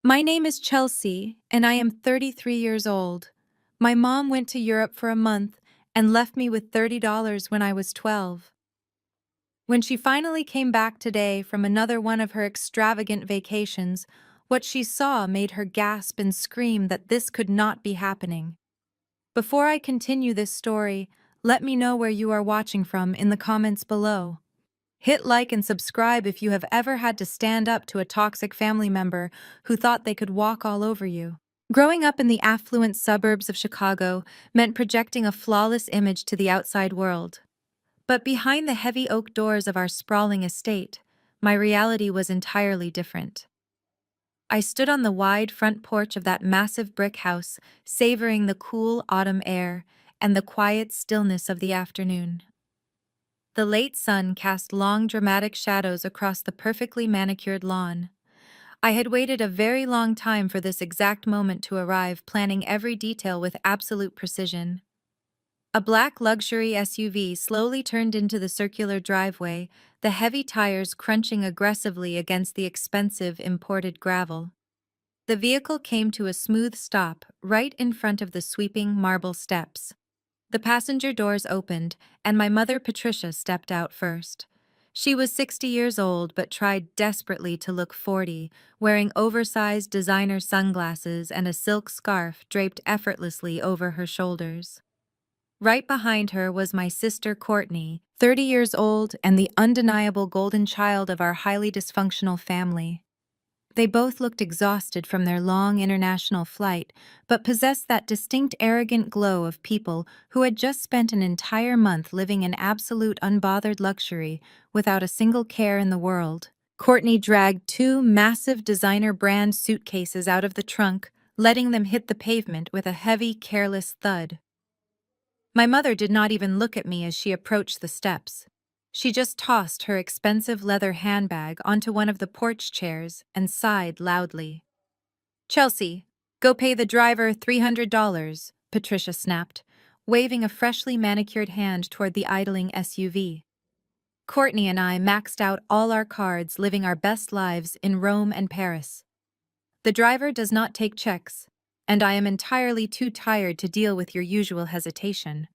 My name is Chelsea, and I am 33 years old. My mom went to Europe for a month and left me with $30 when I was 12. When she finally came back today from another one of her extravagant vacations, what she saw made her gasp and scream that this could not be happening. Before I continue this story, let me know where you are watching from in the comments below. Hit like and subscribe if you have ever had to stand up to a toxic family member who thought they could walk all over you. Growing up in the affluent suburbs of Chicago meant projecting a flawless image to the outside world. But behind the heavy oak doors of our sprawling estate, my reality was entirely different. I stood on the wide front porch of that massive brick house, savoring the cool autumn air and the quiet stillness of the afternoon. The late sun cast long, dramatic shadows across the perfectly manicured lawn. I had waited a very long time for this exact moment to arrive, planning every detail with absolute precision. A black luxury SUV slowly turned into the circular driveway, the heavy tires crunching aggressively against the expensive imported gravel. The vehicle came to a smooth stop right in front of the sweeping marble steps. The passenger doors opened, and my mother Patricia stepped out first. She was 60 years old but tried desperately to look 40, wearing oversized designer sunglasses and a silk scarf draped effortlessly over her shoulders. Right behind her was my sister Courtney, 30 years old and the undeniable golden child of our highly dysfunctional family. They both looked exhausted from their long international flight, but possessed that distinct arrogant glow of people who had just spent an entire month living in absolute unbothered luxury without a single care in the world. Courtney dragged two massive designer brand suitcases out of the trunk, letting them hit the pavement with a heavy, careless thud. My mother did not even look at me as she approached the steps. She just tossed her expensive leather handbag onto one of the porch chairs and sighed loudly. "Chelsea, go pay the driver $300, Patricia snapped, waving a freshly manicured hand toward the idling SUV. Courtney and I maxed out all our cards, living our best lives in Rome and Paris. The driver does not take checks, and I am entirely too tired to deal with your usual hesitation.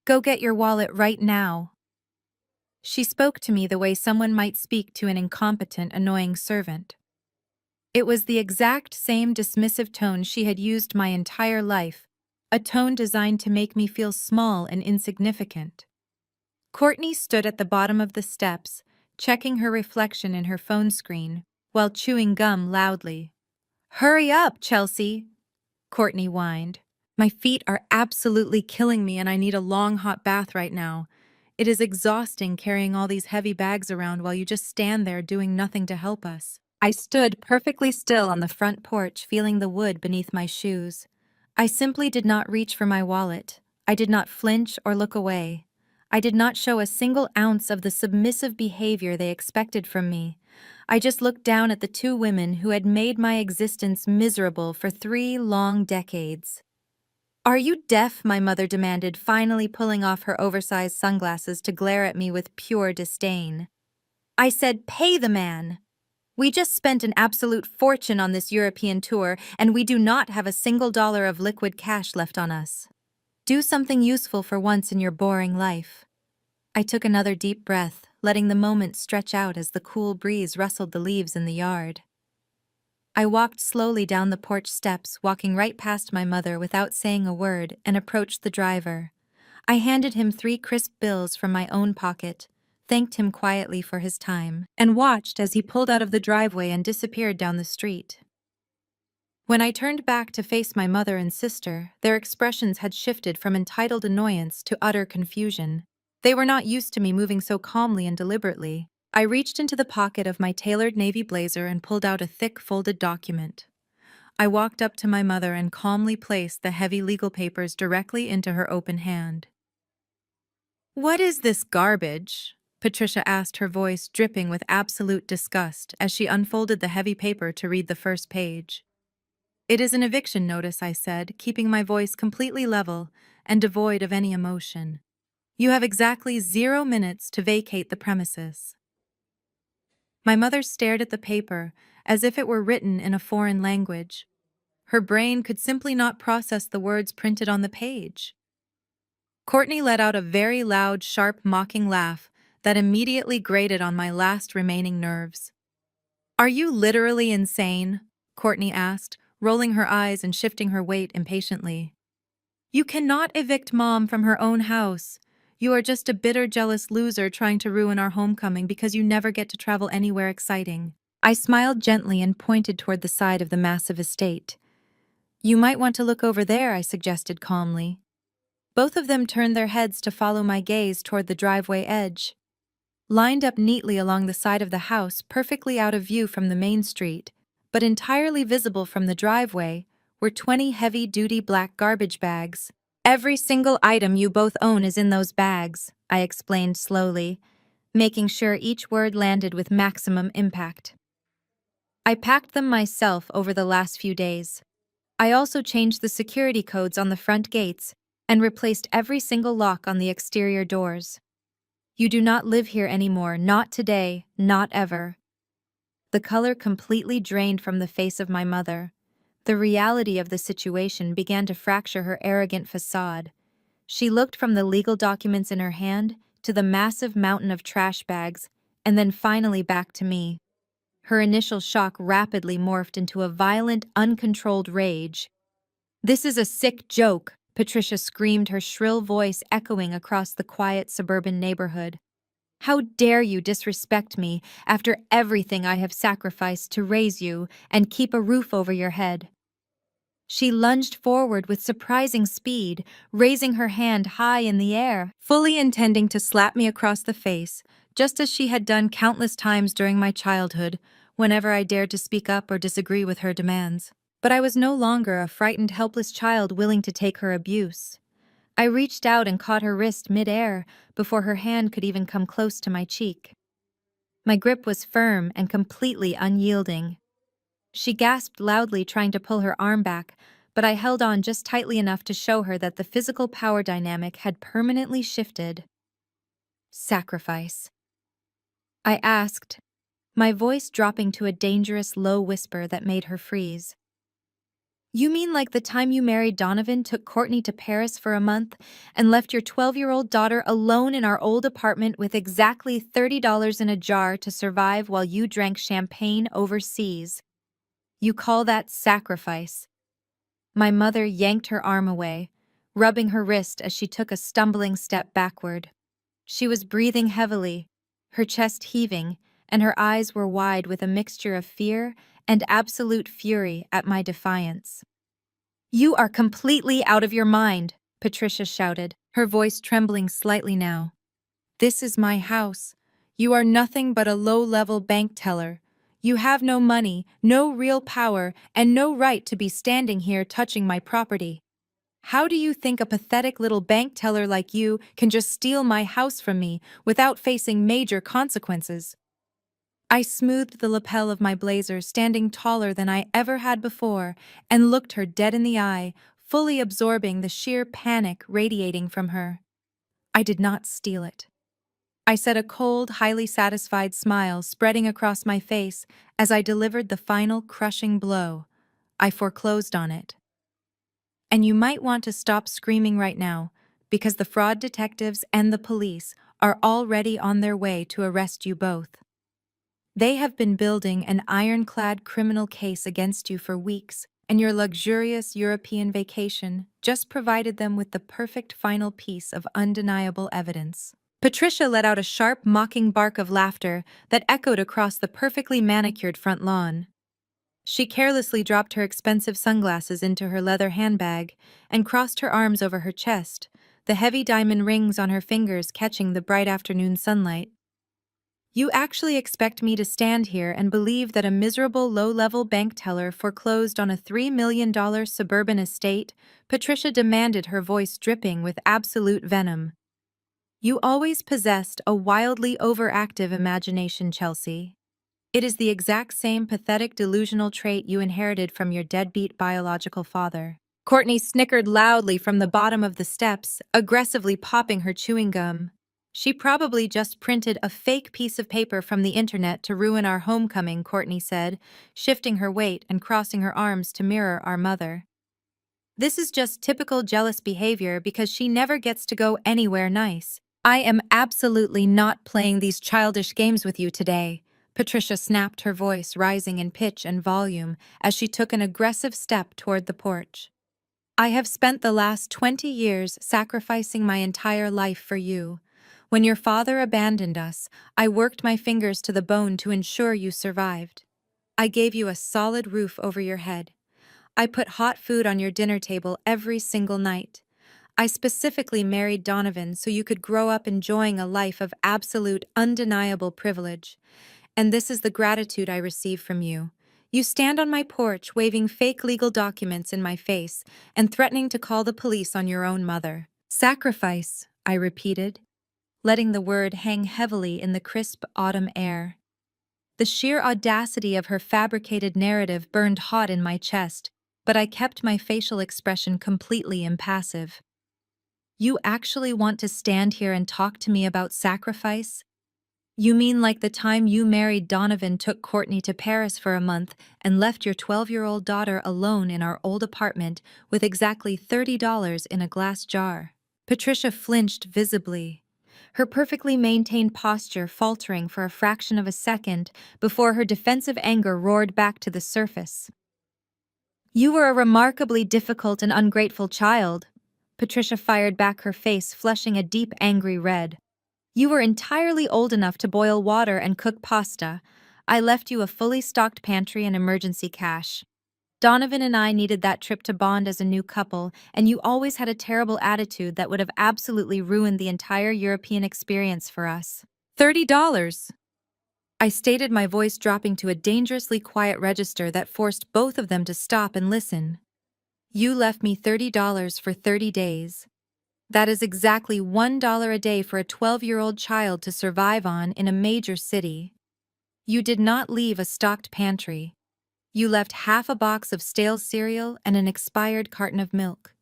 Go get your wallet right now." She spoke to me the way someone might speak to an incompetent, annoying servant. It was the exact same dismissive tone she had used my entire life, a tone designed to make me feel small and insignificant. Courtney stood at the bottom of the steps, checking her reflection in her phone screen, while chewing gum loudly. "Hurry up, Chelsea," Courtney whined. "My feet are absolutely killing me and I need a long hot bath right now. It is exhausting carrying all these heavy bags around while you just stand there doing nothing to help us." I stood perfectly still on the front porch, feeling the wood beneath my shoes. I simply did not reach for my wallet. I did not flinch or look away. I did not show a single ounce of the submissive behavior they expected from me. I just looked down at the two women who had made my existence miserable for 3 long decades. "Are you deaf?" my mother demanded, finally pulling off her oversized sunglasses to glare at me with pure disdain. I said, "Pay the man. We just spent an absolute fortune on this European tour, and we do not have a single dollar of liquid cash left on us. Do something useful for once in your boring life." I took another deep breath, letting the moment stretch out as the cool breeze rustled the leaves in the yard. I walked slowly down the porch steps, walking right past my mother without saying a word, and approached the driver. I handed him 3 crisp bills from my own pocket, thanked him quietly for his time, and watched as he pulled out of the driveway and disappeared down the street. When I turned back to face my mother and sister, their expressions had shifted from entitled annoyance to utter confusion. They were not used to me moving so calmly and deliberately. I reached into the pocket of my tailored navy blazer and pulled out a thick folded document. I walked up to my mother and calmly placed the heavy legal papers directly into her open hand. "What is this garbage?" Patricia asked, her voice dripping with absolute disgust as she unfolded the heavy paper to read the first page. "It is an eviction notice," I said, keeping my voice completely level and devoid of any emotion. "You have exactly 0 minutes to vacate the premises." My mother stared at the paper, as if it were written in a foreign language. Her brain could simply not process the words printed on the page. Courtney let out a very loud, sharp, mocking laugh that immediately grated on my last remaining nerves. "Are you literally insane?" Courtney asked, rolling her eyes and shifting her weight impatiently. "You cannot evict Mom from her own house. You are just a bitter, jealous loser trying to ruin our homecoming because you never get to travel anywhere exciting." I smiled gently and pointed toward the side of the massive estate. "You might want to look over there," I suggested calmly. Both of them turned their heads to follow my gaze toward the driveway edge. Lined up neatly along the side of the house, perfectly out of view from the main street, but entirely visible from the driveway, were 20 heavy-duty black garbage bags. "Every single item you both own is in those bags," I explained slowly, making sure each word landed with maximum impact. "I packed them myself over the last few days. I also changed the security codes on the front gates and replaced every single lock on the exterior doors. You do not live here anymore, not today, not ever." The color completely drained from the face of my mother. The reality of the situation began to fracture her arrogant facade. She looked from the legal documents in her hand to the massive mountain of trash bags, and then finally back to me. Her initial shock rapidly morphed into a violent, uncontrolled rage. "This is a sick joke," Patricia screamed, her shrill voice echoing across the quiet suburban neighborhood. "How dare you disrespect me after everything I have sacrificed to raise you and keep a roof over your head?" She lunged forward with surprising speed, raising her hand high in the air, fully intending to slap me across the face, just as she had done countless times during my childhood, whenever I dared to speak up or disagree with her demands. But I was no longer a frightened, helpless child willing to take her abuse. I reached out and caught her wrist mid-air before her hand could even come close to my cheek. My grip was firm and completely unyielding. She gasped loudly, trying to pull her arm back, but I held on just tightly enough to show her that the physical power dynamic had permanently shifted. "Sacrifice?" I asked, my voice dropping to a dangerous low whisper that made her freeze. "You mean like the time you married Donovan, took Courtney to Paris for a month, and left your 12-year-old daughter alone in our old apartment with exactly $30 in a jar to survive while you drank champagne overseas? You call that sacrifice?" My mother yanked her arm away, rubbing her wrist as she took a stumbling step backward. She was breathing heavily, her chest heaving, and her eyes were wide with a mixture of fear and absolute fury at my defiance. "You are completely out of your mind," Patricia shouted, her voice trembling slightly now. "This is my house. You are nothing but a low-level bank teller. You have no money, no real power, and no right to be standing here touching my property. How do you think a pathetic little bank teller like you can just steal my house from me without facing major consequences?" I smoothed the lapel of my blazer, standing taller than I ever had before, and looked her dead in the eye, fully absorbing the sheer panic radiating from her. "I did not steal it," I said, a cold, highly satisfied smile spreading across my face as I delivered the final crushing blow. "I foreclosed on it. And you might want to stop screaming right now, because the fraud detectives and the police are already on their way to arrest you both. They have been building an ironclad criminal case against you for weeks, and your luxurious European vacation just provided them with the perfect final piece of undeniable evidence." Patricia let out a sharp, mocking bark of laughter that echoed across the perfectly manicured front lawn. She carelessly dropped her expensive sunglasses into her leather handbag and crossed her arms over her chest, the heavy diamond rings on her fingers catching the bright afternoon sunlight. "You actually expect me to stand here and believe that a miserable low-level bank teller foreclosed on a $3 million suburban estate?" Patricia demanded, her voice dripping with absolute venom. "You always possessed a wildly overactive imagination, Chelsea. It is the exact same pathetic delusional trait you inherited from your deadbeat biological father." Courtney snickered loudly from the bottom of the steps, aggressively popping her chewing gum. She probably just printed a fake piece of paper from the internet to ruin our homecoming, Courtney said, shifting her weight and crossing her arms to mirror our mother. This is just typical jealous behavior because she never gets to go anywhere nice. I am absolutely not playing these childish games with you today. Patricia snapped, her voice rising in pitch and volume as she took an aggressive step toward the porch. I have spent the last 20 years sacrificing my entire life for you. When your father abandoned us, I worked my fingers to the bone to ensure you survived. I gave you a solid roof over your head. I put hot food on your dinner table every single night. I specifically married Donovan so you could grow up enjoying a life of absolute, undeniable privilege. And this is the gratitude I receive from you. You stand on my porch waving fake legal documents in my face and threatening to call the police on your own mother. Sacrifice, I repeated, letting the word hang heavily in the crisp autumn air. The sheer audacity of her fabricated narrative burned hot in my chest, but I kept my facial expression completely impassive. You actually want to stand here and talk to me about sacrifice? You mean like the time you married Donovan, took Courtney to Paris for a month, and left your 12-year-old daughter alone in our old apartment with exactly $30 in a glass jar? Patricia flinched visibly, her perfectly maintained posture faltering for a fraction of a second before her defensive anger roared back to the surface. You were a remarkably difficult and ungrateful child. Patricia fired back, her face flushing a deep, angry red. You were entirely old enough to boil water and cook pasta. I left you a fully stocked pantry and emergency cash. Donovan and I needed that trip to bond as a new couple, and you always had a terrible attitude that would have absolutely ruined the entire European experience for us. $30. I stated, my voice dropping to a dangerously quiet register that forced both of them to stop and listen. You left me $30 for 30 days. That is exactly $1 a day for a 12-year-old child to survive on in a major city. You did not leave a stocked pantry. You left half a box of stale cereal and an expired carton of milk.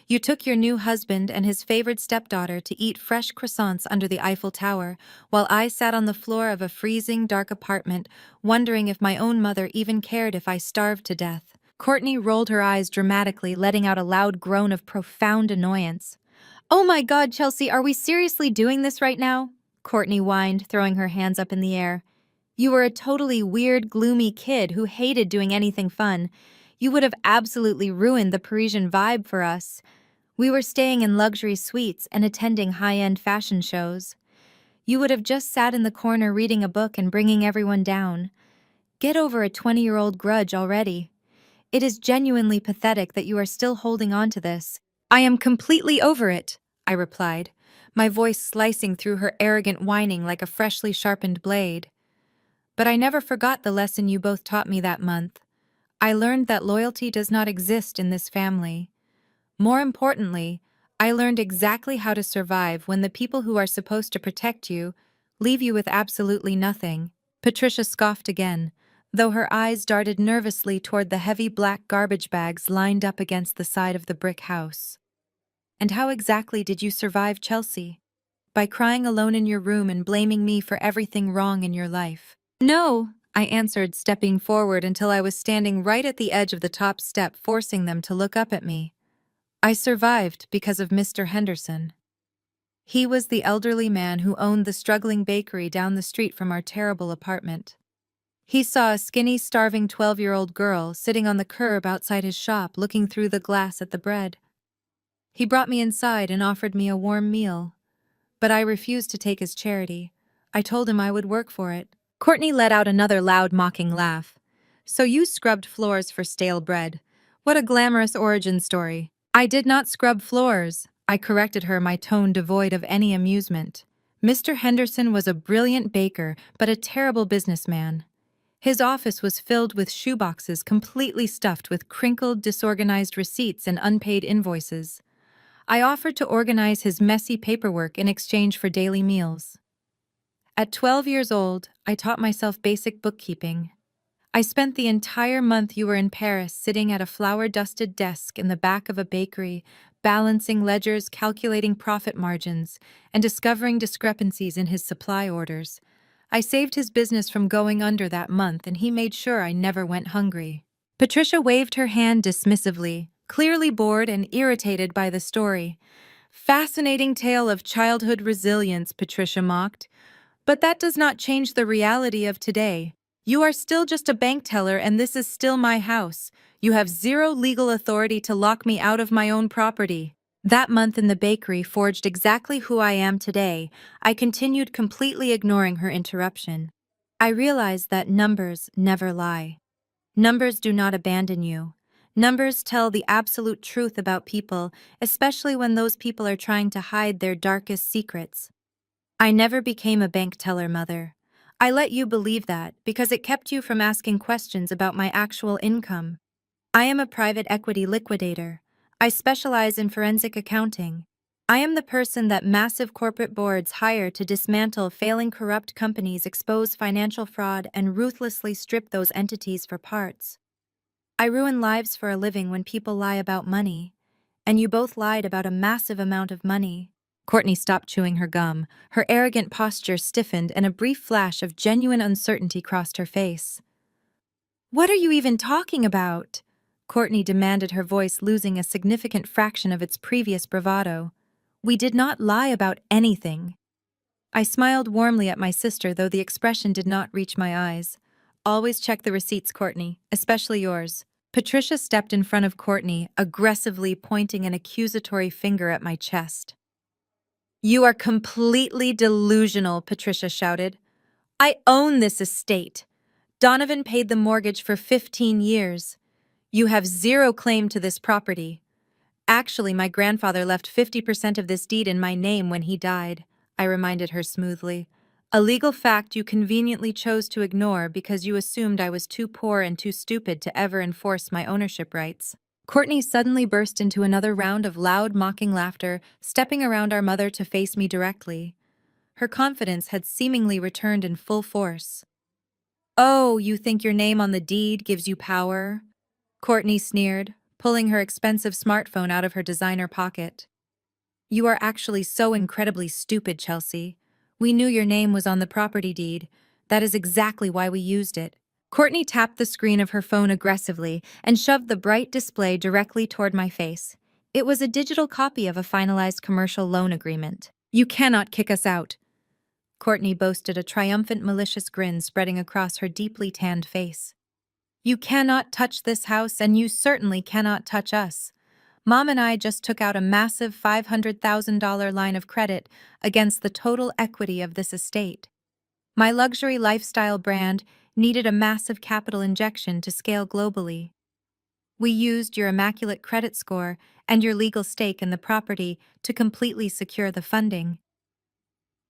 You took your new husband and his favored stepdaughter to eat fresh croissants under the Eiffel Tower, while I sat on the floor of a freezing, dark apartment, wondering if my own mother even cared if I starved to death. Courtney rolled her eyes dramatically, letting out a loud groan of profound annoyance. Oh my God, Chelsea, are we seriously doing this right now? Courtney whined, throwing her hands up in the air. You were a totally weird, gloomy kid who hated doing anything fun. You would have absolutely ruined the Parisian vibe for us. We were staying in luxury suites and attending high-end fashion shows. You would have just sat in the corner reading a book and bringing everyone down. Get over a 20-year-old grudge already. It is genuinely pathetic that you are still holding on to this. I am completely over it, I replied, my voice slicing through her arrogant whining like a freshly sharpened blade. But I never forgot the lesson you both taught me that month. I learned that loyalty does not exist in this family. More importantly, I learned exactly how to survive when the people who are supposed to protect you leave you with absolutely nothing. Patricia scoffed again, though her eyes darted nervously toward the heavy black garbage bags lined up against the side of the brick house. And how exactly did you survive, Chelsea? By crying alone in your room and blaming me for everything wrong in your life? No, I answered, stepping forward until I was standing right at the edge of the top step, forcing them to look up at me. I survived because of Mr. Henderson. He was the elderly man who owned the struggling bakery down the street from our terrible apartment. He saw a skinny, starving 12-year-old girl sitting on the curb outside his shop, looking through the glass at the bread. He brought me inside and offered me a warm meal, but I refused to take his charity. I told him I would work for it. Courtney let out another loud, mocking laugh. So you scrubbed floors for stale bread. What a glamorous origin story. I did not scrub floors, I corrected her, my tone devoid of any amusement. Mr. Henderson was a brilliant baker, but a terrible businessman. His office was filled with shoeboxes completely stuffed with crinkled, disorganized receipts and unpaid invoices. I offered to organize his messy paperwork in exchange for daily meals. At 12 years old, I taught myself basic bookkeeping. I spent the entire month you were in Paris sitting at a flour-dusted desk in the back of a bakery, balancing ledgers, calculating profit margins, and discovering discrepancies in his supply orders. I saved his business from going under that month, and he made sure I never went hungry. Patricia waved her hand dismissively, clearly bored and irritated by the story. Fascinating tale of childhood resilience, Patricia mocked. But that does not change the reality of today. You are still just a bank teller, and this is still my house. You have zero legal authority to lock me out of my own property. That month in the bakery forged exactly who I am today. I continued, completely ignoring her interruption. I realized that numbers never lie. Numbers do not abandon you. Numbers tell the absolute truth about people, especially when those people are trying to hide their darkest secrets. I never became a bank teller, Mother. I let you believe that because it kept you from asking questions about my actual income. I am a private equity liquidator. I specialize in forensic accounting. I am the person that massive corporate boards hire to dismantle failing corrupt companies, expose financial fraud, and ruthlessly strip those entities for parts. I ruin lives for a living when people lie about money. And you both lied about a massive amount of money. Courtney stopped chewing her gum. Her arrogant posture stiffened, and a brief flash of genuine uncertainty crossed her face. What are you even talking about? Courtney demanded, her voice losing a significant fraction of its previous bravado. We did not lie about anything. I smiled warmly at my sister, though the expression did not reach my eyes. Always check the receipts, Courtney, especially yours. Patricia stepped in front of Courtney, aggressively pointing an accusatory finger at my chest. You are completely delusional, Patricia shouted. I own this estate. Donovan paid the mortgage for 15 years. You have zero claim to this property. Actually, my grandfather left 50% of this deed in my name when he died, I reminded her smoothly. A legal fact you conveniently chose to ignore because you assumed I was too poor and too stupid to ever enforce my ownership rights. Courtney suddenly burst into another round of loud, mocking laughter, stepping around our mother to face me directly. Her confidence had seemingly returned in full force. Oh, you think your name on the deed gives you power? Courtney sneered, pulling her expensive smartphone out of her designer pocket. You are actually so incredibly stupid, Chelsea. We knew your name was on the property deed. That is exactly why we used it. Courtney tapped the screen of her phone aggressively and shoved the bright display directly toward my face. It was a digital copy of a finalized commercial loan agreement. You cannot kick us out. Courtney boasted, a triumphant, malicious grin spreading across her deeply tanned face. You cannot touch this house, and you certainly cannot touch us. Mom and I just took out a massive $500,000 line of credit against the total equity of this estate. My luxury lifestyle brand needed a massive capital injection to scale globally. We used your immaculate credit score and your legal stake in the property to completely secure the funding.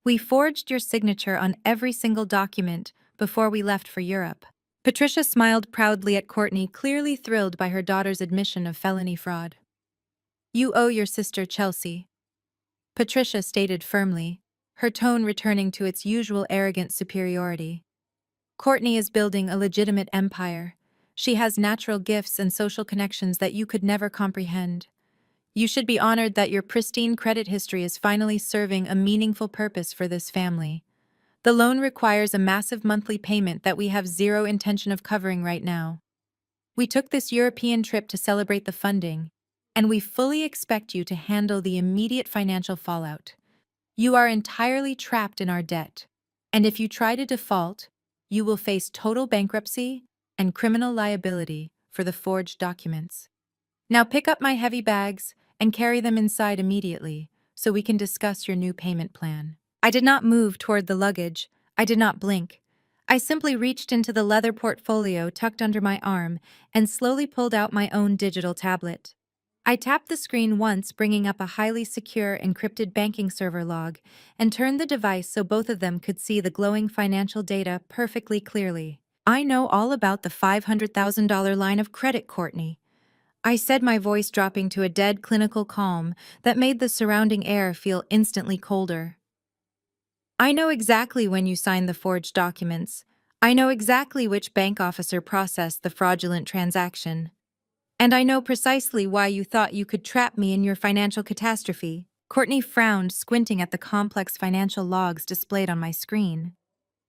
We forged your signature on every single document before we left for Europe. Patricia smiled proudly at Courtney, clearly thrilled by her daughter's admission of felony fraud. You owe your sister Chelsea, Patricia stated firmly, her tone returning to its usual arrogant superiority. Courtney is building a legitimate empire. She has natural gifts and social connections that you could never comprehend. You should be honored that your pristine credit history is finally serving a meaningful purpose for this family. The loan requires a massive monthly payment that we have zero intention of covering right now. We took this European trip to celebrate the funding, and we fully expect you to handle the immediate financial fallout. You are entirely trapped in our debt, and if you try to default, you will face total bankruptcy and criminal liability for the forged documents. Now pick up my heavy bags and carry them inside immediately so we can discuss your new payment plan. I did not move toward the luggage. I did not blink. I simply reached into the leather portfolio tucked under my arm and slowly pulled out my own digital tablet. I tapped the screen once, bringing up a highly secure encrypted banking server log, and turned the device so both of them could see the glowing financial data perfectly clearly. I know all about the $500,000 line of credit, Courtney, I said, my voice dropping to a dead clinical calm that made the surrounding air feel instantly colder. I know exactly when you signed the forged documents. I know exactly which bank officer processed the fraudulent transaction. And I know precisely why you thought you could trap me in your financial catastrophe. Courtney frowned, squinting at the complex financial logs displayed on my screen.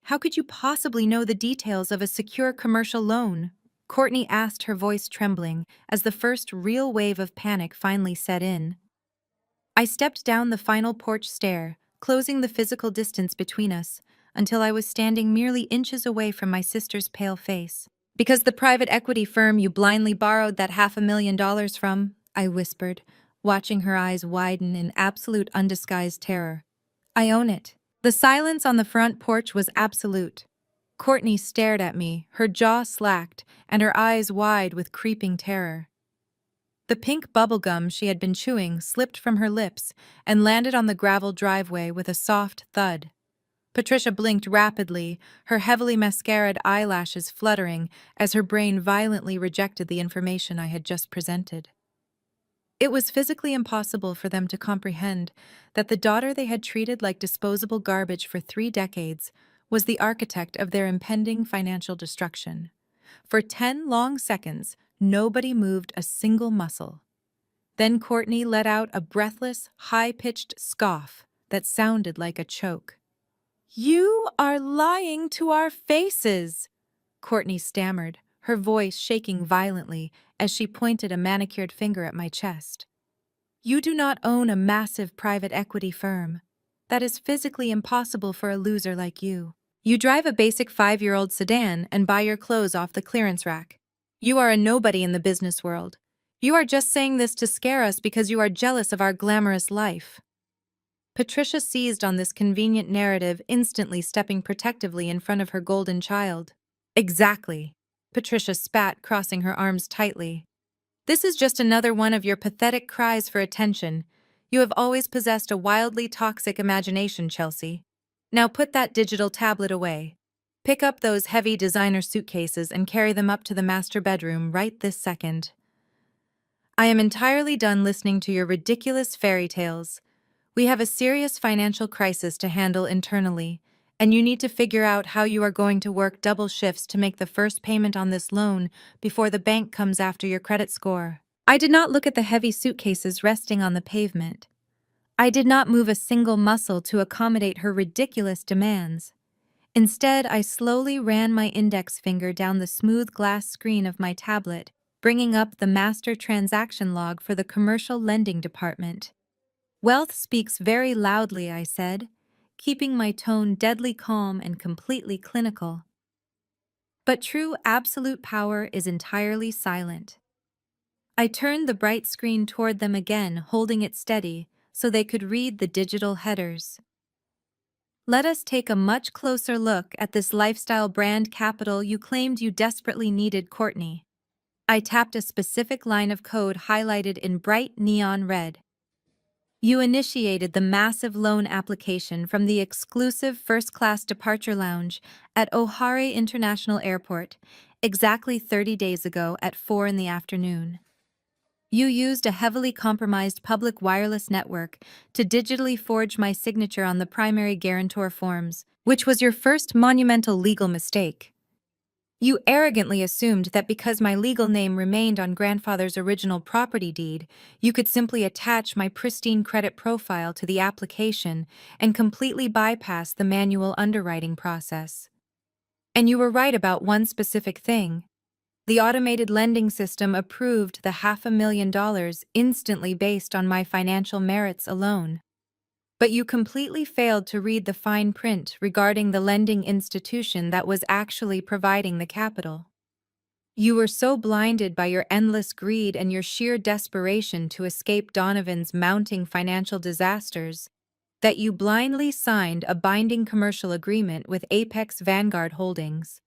How could you possibly know the details of a secure commercial loan? Courtney asked, her voice trembling, as the first real wave of panic finally set in. I stepped down the final porch stair, closing the physical distance between us, until I was standing merely inches away from my sister's pale face. Because the private equity firm you blindly borrowed that $500,000 from, I whispered, watching her eyes widen in absolute undisguised terror. I own it. The silence on the front porch was absolute. Courtney stared at me, her jaw slacked, and her eyes wide with creeping terror. The pink bubblegum she had been chewing slipped from her lips and landed on the gravel driveway with a soft thud. Patricia blinked rapidly, her heavily mascaraed eyelashes fluttering as her brain violently rejected the information I had just presented. It was physically impossible for them to comprehend that the daughter they had treated like disposable garbage for 3 decades was the architect of their impending financial destruction. For 10 long seconds, nobody moved a single muscle. Then Courtney let out a breathless, high-pitched scoff that sounded like a choke. "You are lying to our faces," Courtney stammered, her voice shaking violently as she pointed a manicured finger at my chest. "You do not own a massive private equity firm. That is physically impossible for a loser like you. You drive a basic 5-year-old sedan and buy your clothes off the clearance rack. You are a nobody in the business world. You are just saying this to scare us because you are jealous of our glamorous life." Patricia seized on this convenient narrative, instantly stepping protectively in front of her golden child. "Exactly," Patricia spat, crossing her arms tightly. "This is just another one of your pathetic cries for attention. You have always possessed a wildly toxic imagination, Chelsea. Now put that digital tablet away. Pick up those heavy designer suitcases and carry them up to the master bedroom right this second. I am entirely done listening to your ridiculous fairy tales. We have a serious financial crisis to handle internally, and you need to figure out how you are going to work double shifts to make the first payment on this loan before the bank comes after your credit score." I did not look at the heavy suitcases resting on the pavement. I did not move a single muscle to accommodate her ridiculous demands. Instead, I slowly ran my index finger down the smooth glass screen of my tablet, bringing up the master transaction log for the commercial lending department. "Wealth speaks very loudly," I said, keeping my tone deadly calm and completely clinical. "But true absolute power is entirely silent." I turned the bright screen toward them again, holding it steady so they could read the digital headers. "Let us take a much closer look at this lifestyle brand capital you claimed you desperately needed, Courtney." I tapped a specific line of code highlighted in bright neon red. "You initiated the massive loan application from the exclusive first-class departure lounge at O'Hare International Airport exactly 30 days ago at 4 in the afternoon. You used a heavily compromised public wireless network to digitally forge my signature on the primary guarantor forms, which was your first monumental legal mistake. You arrogantly assumed that because my legal name remained on grandfather's original property deed, you could simply attach my pristine credit profile to the application and completely bypass the manual underwriting process. And you were right about one specific thing. The automated lending system approved the $500,000 instantly based on my financial merits alone. But you completely failed to read the fine print regarding the lending institution that was actually providing the capital. You were so blinded by your endless greed and your sheer desperation to escape Donovan's mounting financial disasters that you blindly signed a binding commercial agreement with Apex Vanguard Holdings.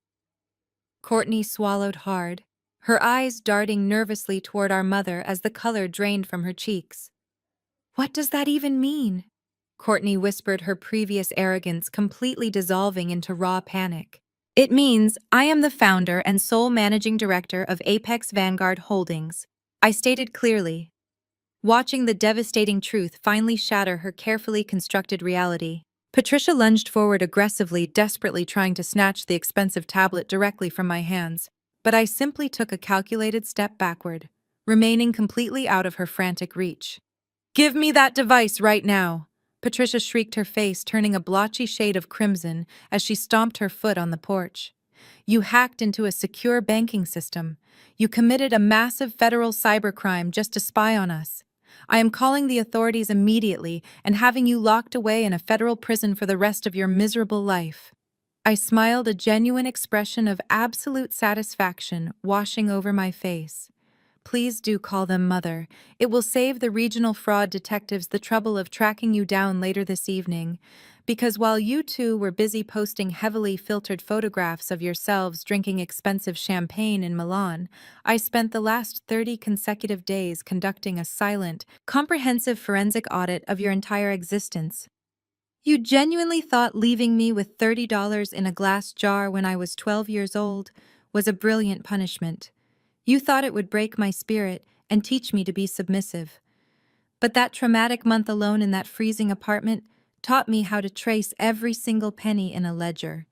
Courtney swallowed hard, her eyes darting nervously toward our mother as the color drained from her cheeks. "What does that even mean?" Courtney whispered, her previous arrogance completely dissolving into raw panic. "It means I am the founder and sole managing director of Apex Vanguard Holdings," I stated clearly, watching the devastating truth finally shatter her carefully constructed reality. Patricia lunged forward aggressively, desperately trying to snatch the expensive tablet directly from my hands, but I simply took a calculated step backward, remaining completely out of her frantic reach. "Give me that device right now!" Patricia shrieked, her face turning a blotchy shade of crimson as she stomped her foot on the porch. "You hacked into a secure banking system. You committed a massive federal cybercrime just to spy on us. I am calling the authorities immediately and having you locked away in a federal prison for the rest of your miserable life." I smiled, a genuine expression of absolute satisfaction washing over my face. "Please do call them Mother. It will save the regional fraud detectives the trouble of tracking you down later this evening. Because while you two were busy posting heavily filtered photographs of yourselves drinking expensive champagne in Milan, I spent the last 30 consecutive days conducting a silent, comprehensive forensic audit of your entire existence. You genuinely thought leaving me with $30 in a glass jar when I was 12 years old was a brilliant punishment. You thought it would break my spirit and teach me to be submissive. But that traumatic month alone in that freezing apartment taught me how to trace every single penny in a ledger.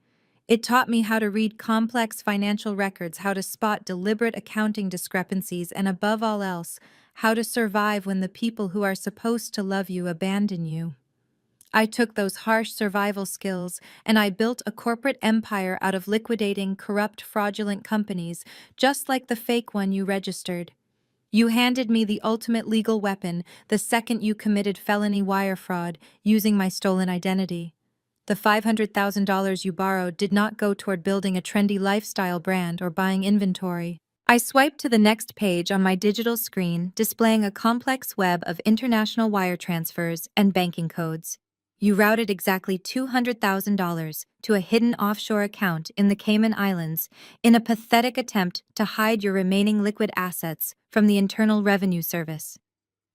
It taught me how to read complex financial records, how to spot deliberate accounting discrepancies, and above all else, how to survive when the people who are supposed to love you abandon you. I took those harsh survival skills and I built a corporate empire out of liquidating corrupt, fraudulent companies, just like the fake one you registered. You handed me the ultimate legal weapon the second you committed felony wire fraud using my stolen identity. The $500,000 you borrowed did not go toward building a trendy lifestyle brand or buying inventory. I swiped to the next page on my digital screen, displaying a complex web of international wire transfers and banking codes. You routed exactly $200,000 to a hidden offshore account in the Cayman Islands in a pathetic attempt to hide your remaining liquid assets from the Internal Revenue Service.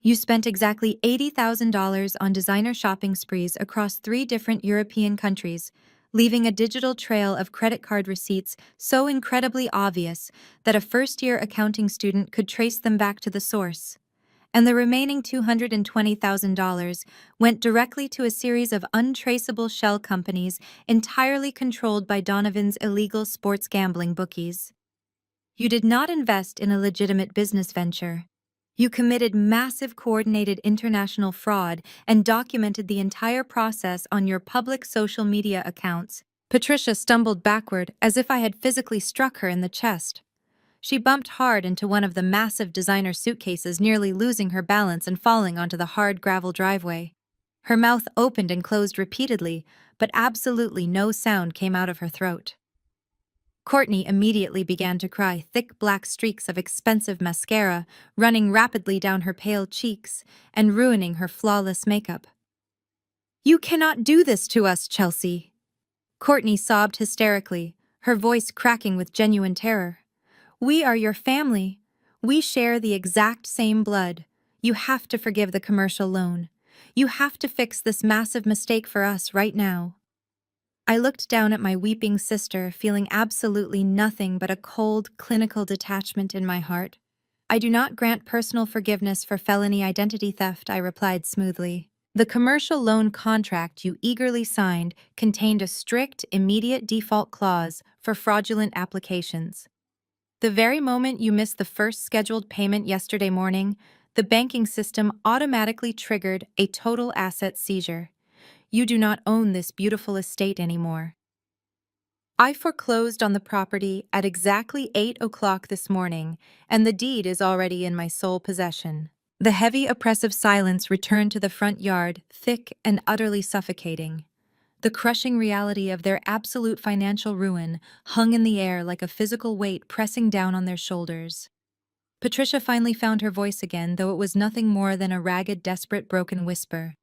You spent exactly $80,000 on designer shopping sprees across 3 different European countries, leaving a digital trail of credit card receipts so incredibly obvious that a first-year accounting student could trace them back to the source. And the remaining $220,000 went directly to a series of untraceable shell companies entirely controlled by Donovan's illegal sports gambling bookies. You did not invest in a legitimate business venture. You committed massive coordinated international fraud and documented the entire process on your public social media accounts. Patricia stumbled backward as if I had physically struck her in the chest. She bumped hard into one of the massive designer suitcases, nearly losing her balance and falling onto the hard gravel driveway. Her mouth opened and closed repeatedly, but absolutely no sound came out of her throat. Courtney immediately began to cry, thick black streaks of expensive mascara running rapidly down her pale cheeks and ruining her flawless makeup. "You cannot do this to us, Chelsea!" Courtney sobbed hysterically, her voice cracking with genuine terror. "We are your family. We share the exact same blood. You have to forgive the commercial loan. You have to fix this massive mistake for us right now." I looked down at my weeping sister, feeling absolutely nothing but a cold, clinical detachment in my heart. "I do not grant personal forgiveness for felony identity theft," I replied smoothly. "The commercial loan contract you eagerly signed contained a strict, immediate default clause for fraudulent applications. The very moment you missed the first scheduled payment yesterday morning, the banking system automatically triggered a total asset seizure. You do not own this beautiful estate anymore. I foreclosed on the property at exactly 8 o'clock this morning, and the deed is already in my sole possession." The heavy, oppressive silence returned to the front yard, thick and utterly suffocating. The crushing reality of their absolute financial ruin hung in the air like a physical weight pressing down on their shoulders. Patricia finally found her voice again, though it was nothing more than a ragged, desperate, broken whisper.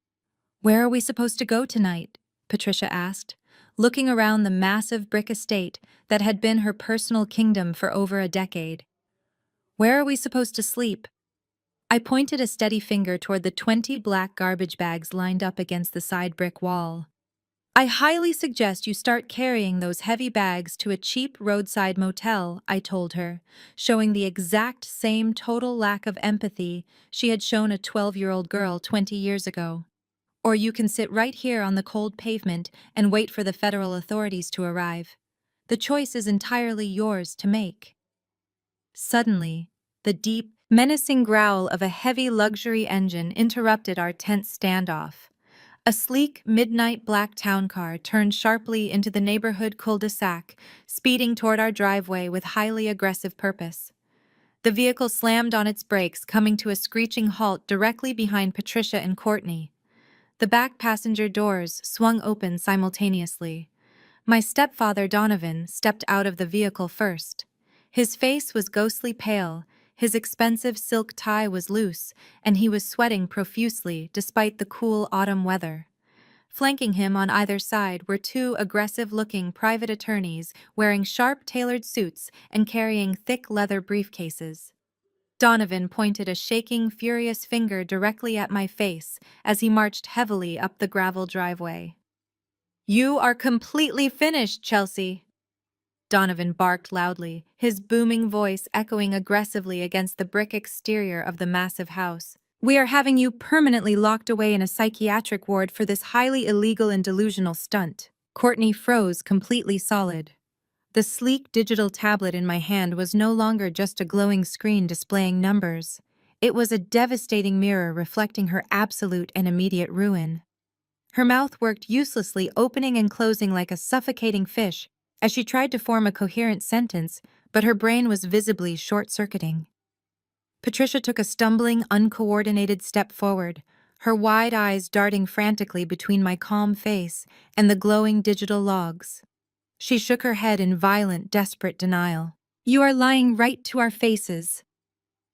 "Where are we supposed to go tonight?" Patricia asked, looking around the massive brick estate that had been her personal kingdom for over a decade. "Where are we supposed to sleep?" I pointed a steady finger toward the 20 black garbage bags lined up against the side brick wall. "I highly suggest you start carrying those heavy bags to a cheap roadside motel," I told her, showing the exact same total lack of empathy she had shown a 12-year-old girl 20 years ago. "Or you can sit right here on the cold pavement and wait for the federal authorities to arrive. The choice is entirely yours to make." Suddenly, the deep, Menacing growl of a heavy luxury engine interrupted our tense standoff. A sleek, midnight black town car turned sharply into the neighborhood cul-de-sac, speeding toward our driveway with highly aggressive purpose. The vehicle slammed on its brakes, coming to a screeching halt directly behind Patricia and Courtney. The back passenger doors swung open simultaneously. My stepfather, Donovan, stepped out of the vehicle first. His face was ghostly pale, his expensive silk tie was loose, and he was sweating profusely despite the cool autumn weather. Flanking him on either side were two aggressive-looking private attorneys wearing sharp tailored suits and carrying thick leather briefcases. Donovan pointed a shaking, furious finger directly at my face as he marched heavily up the gravel driveway. "You are completely finished, Chelsea," Donovan barked loudly, his booming voice echoing aggressively against the brick exterior of the massive house. "We are having you permanently locked away in a psychiatric ward for this highly illegal and delusional stunt." Courtney froze completely solid. The sleek digital tablet in my hand was no longer just a glowing screen displaying numbers. It was a devastating mirror reflecting her absolute and immediate ruin. Her mouth worked uselessly, opening and closing like a suffocating fish as she tried to form a coherent sentence, but her brain was visibly short-circuiting. Patricia took a stumbling, uncoordinated step forward, her wide eyes darting frantically between my calm face and the glowing digital logs. She shook her head in violent, desperate denial. "You are lying right to our faces."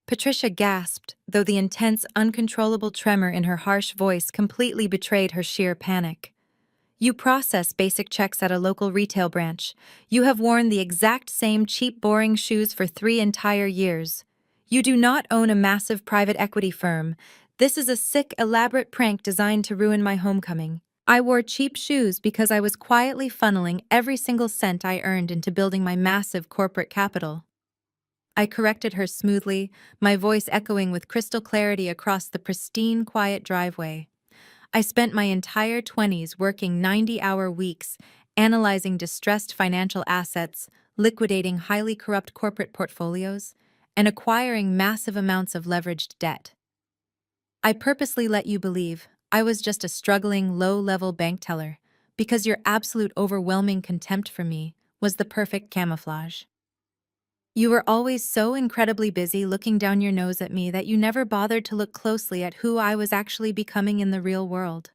Patricia gasped, though the intense, uncontrollable tremor in her harsh voice completely betrayed her sheer panic. "You process basic checks at a local retail branch. You have worn the exact same cheap, boring shoes for 3 entire years. You do not own a massive private equity firm. This is a sick, elaborate prank designed to ruin my homecoming. I wore cheap shoes because I was quietly funneling every single cent I earned into building my massive corporate capital." I corrected her smoothly, my voice echoing with crystal clarity across the pristine, quiet driveway. "I spent my entire 20s working 90-hour weeks, analyzing distressed financial assets, liquidating highly corrupt corporate portfolios, and acquiring massive amounts of leveraged debt. I purposely let you believe I was just a struggling, low-level bank teller, because your absolute overwhelming contempt for me was the perfect camouflage. You were always so incredibly busy looking down your nose at me that you never bothered to look closely at who I was actually becoming in the real world.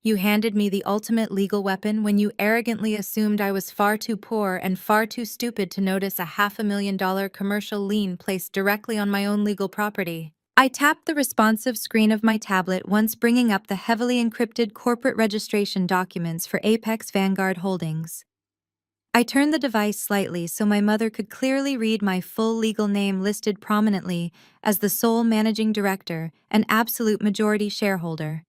You handed me the ultimate legal weapon when you arrogantly assumed I was far too poor and far too stupid to notice a $500,000 commercial lien placed directly on my own legal property." I tapped the responsive screen of my tablet once, bringing up the heavily encrypted corporate registration documents for Apex Vanguard Holdings. I turned the device slightly so my mother could clearly read my full legal name listed prominently as the sole managing director and absolute majority shareholder.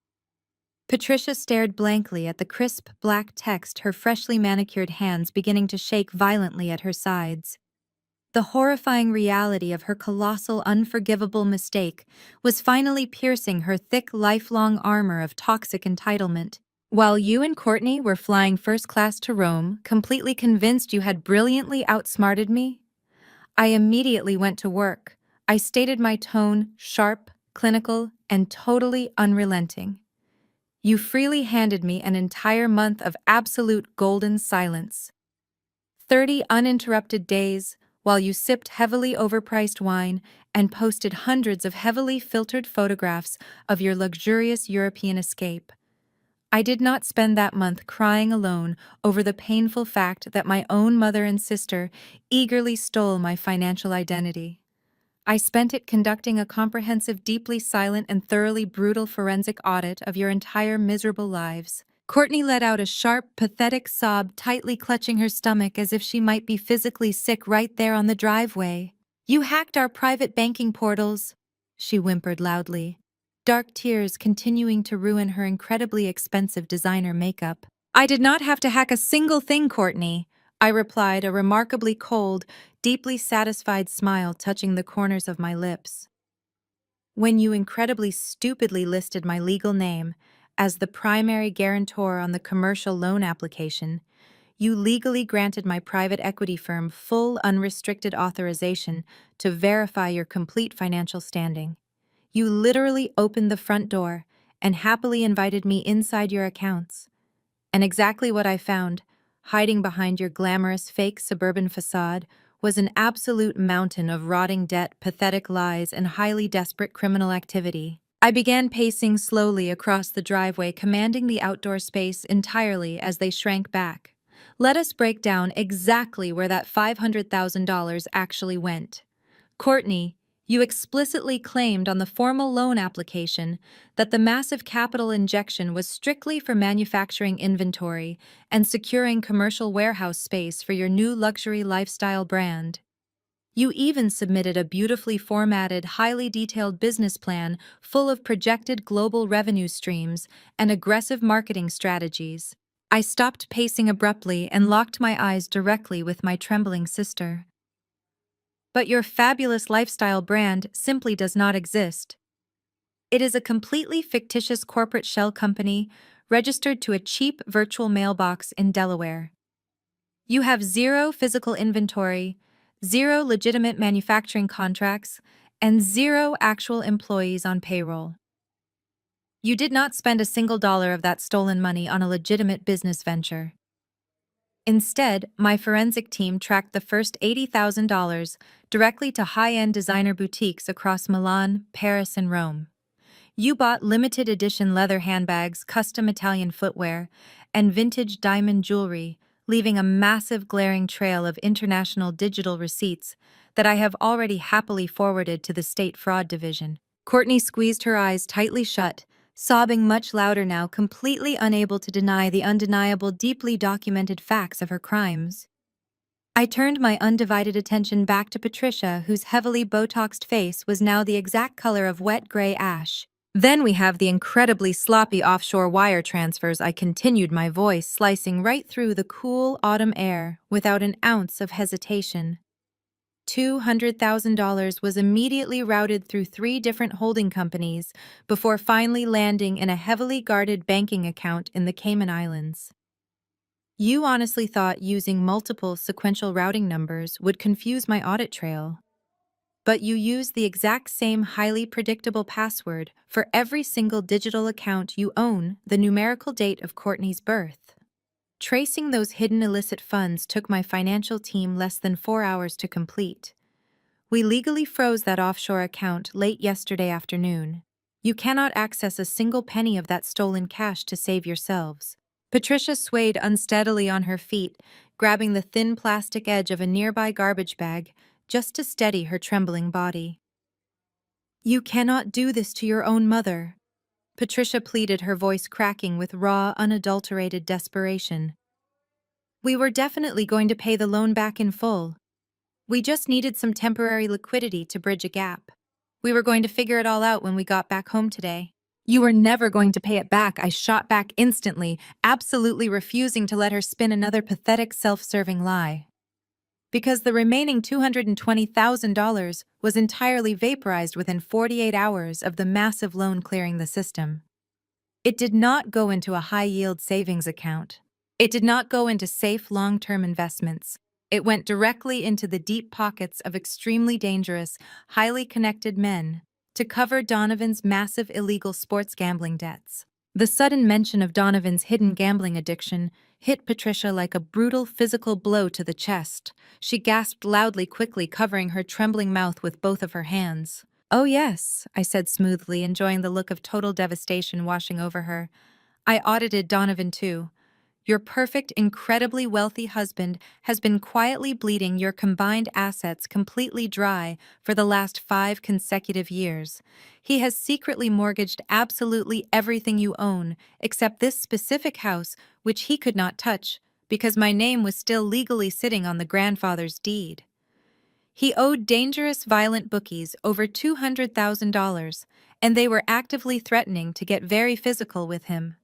Patricia stared blankly at the crisp black text, her freshly manicured hands beginning to shake violently at her sides. The horrifying reality of her colossal, unforgivable mistake was finally piercing her thick, lifelong armor of toxic entitlement. "While you and Courtney were flying first class to Rome, completely convinced you had brilliantly outsmarted me, I immediately went to work. I stated my tone, sharp, clinical, and totally unrelenting. You freely handed me an entire month of absolute golden silence. 30 uninterrupted days, while you sipped heavily overpriced wine and posted hundreds of heavily filtered photographs of your luxurious European escape. I did not spend that month crying alone over the painful fact that my own mother and sister eagerly stole my financial identity. I spent it conducting a comprehensive, deeply silent, and thoroughly brutal forensic audit of your entire miserable lives." Courtney let out a sharp, pathetic sob, tightly clutching her stomach as if she might be physically sick right there on the driveway. "You hacked our private banking portals," she whimpered loudly, dark tears continuing to ruin her incredibly expensive designer makeup. "I did not have to hack a single thing, Courtney," I replied, a remarkably cold, deeply satisfied smile touching the corners of my lips. "When you incredibly stupidly listed my legal name as the primary guarantor on the commercial loan application, You legally granted my private equity firm full unrestricted authorization to verify your complete financial standing. You literally opened the front door and happily invited me inside your accounts. And exactly what I found, hiding behind your glamorous fake suburban facade, was an absolute mountain of rotting debt, pathetic lies, and highly desperate criminal activity. I began pacing slowly across the driveway, commanding the outdoor space entirely as they shrank back. Let us break down exactly where that $500,000 actually went. Courtney, you explicitly claimed on the formal loan application that the massive capital injection was strictly for manufacturing inventory and securing commercial warehouse space for your new luxury lifestyle brand. You even submitted a beautifully formatted, highly detailed business plan full of projected global revenue streams and aggressive marketing strategies. I stopped pacing abruptly and locked my eyes directly with my trembling sister. But your fabulous lifestyle brand simply does not exist. It is a completely fictitious corporate shell company registered to a cheap virtual mailbox in Delaware. You have zero physical inventory, zero legitimate manufacturing contracts, and zero actual employees on payroll. You did not spend a single dollar of that stolen money on a legitimate business venture. Instead, my forensic team tracked the first $80,000 directly to high-end designer boutiques across Milan, Paris, and Rome. You bought limited edition leather handbags, custom Italian footwear, and vintage diamond jewelry, leaving a massive glaring trail of international digital receipts that I have already happily forwarded to the State Fraud Division. Courtney squeezed her eyes tightly shut, sobbing much louder now, completely unable to deny the undeniable, deeply documented facts of her crimes. I turned my undivided attention back to Patricia, whose heavily Botoxed face was now the exact color of wet gray ash. Then we have the incredibly sloppy offshore wire transfers, I continued, my voice slicing right through the cool autumn air without an ounce of hesitation. $200,000 was immediately routed through 3 different holding companies before finally landing in a heavily guarded banking account in the Cayman Islands. You honestly thought using multiple sequential routing numbers would confuse my audit trail. But you used the exact same highly predictable password for every single digital account you own, the numerical date of Courtney's birth. Tracing those hidden illicit funds took my financial team less than 4 hours to complete. We legally froze that offshore account late yesterday afternoon. You cannot access a single penny of that stolen cash to save yourselves. Patricia swayed unsteadily on her feet, grabbing the thin plastic edge of a nearby garbage bag just to steady her trembling body. You cannot do this to your own mother, Patricia pleaded, her voice cracking with raw, unadulterated desperation. We were definitely going to pay the loan back in full. We just needed some temporary liquidity to bridge a gap. We were going to figure it all out when we got back home today. You were never going to pay it back, I shot back instantly, absolutely refusing to let her spin another pathetic self-serving lie. Because the remaining $220,000 was entirely vaporized within 48 hours of the massive loan clearing the system. It did not go into a high-yield savings account. It did not go into safe long-term investments. It went directly into the deep pockets of extremely dangerous, highly connected men to cover Donovan's massive illegal sports gambling debts. The sudden mention of Donovan's hidden gambling addiction hit Patricia like a brutal physical blow to the chest. She gasped loudly, quickly covering her trembling mouth with both of her hands. "Oh yes," I said smoothly, enjoying the look of total devastation washing over her. "I audited Donovan too. Your perfect, incredibly wealthy husband has been quietly bleeding your combined assets completely dry for the last 5 consecutive years. He has secretly mortgaged absolutely everything you own, except this specific house, which he could not touch, because my name was still legally sitting on the grandfather's deed. He owed dangerous, violent bookies over $200,000, and they were actively threatening to get very physical with him.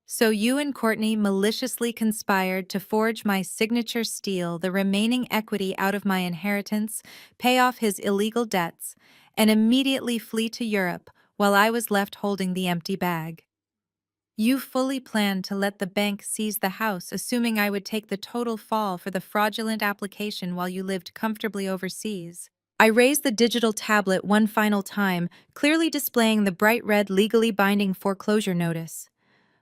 So you and Courtney maliciously conspired to forge my signature, steal the remaining equity out of my inheritance, pay off his illegal debts, and immediately flee to Europe while I was left holding the empty bag. You fully planned to let the bank seize the house, assuming I would take the total fall for the fraudulent application while you lived comfortably overseas. I raised the digital tablet one final time, clearly displaying the bright red legally binding foreclosure notice.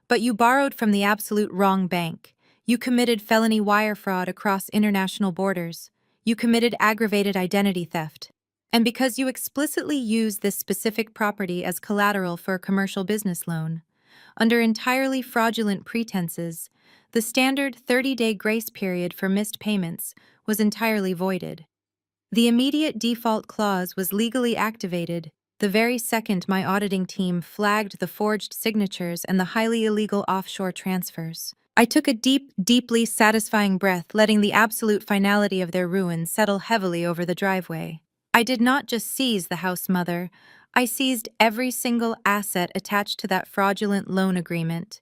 But you borrowed from the absolute wrong bank. You committed felony wire fraud across international borders. You committed aggravated identity theft. And because you explicitly used this specific property as collateral for a commercial business loan, under entirely fraudulent pretenses, the standard 30-day grace period for missed payments was entirely voided. The immediate default clause was legally activated the very second my auditing team flagged the forged signatures and the highly illegal offshore transfers. I took a deep, deeply satisfying breath, letting the absolute finality of their ruin settle heavily over the driveway. I did not just seize the house, Mother. I seized every single asset attached to that fraudulent loan agreement.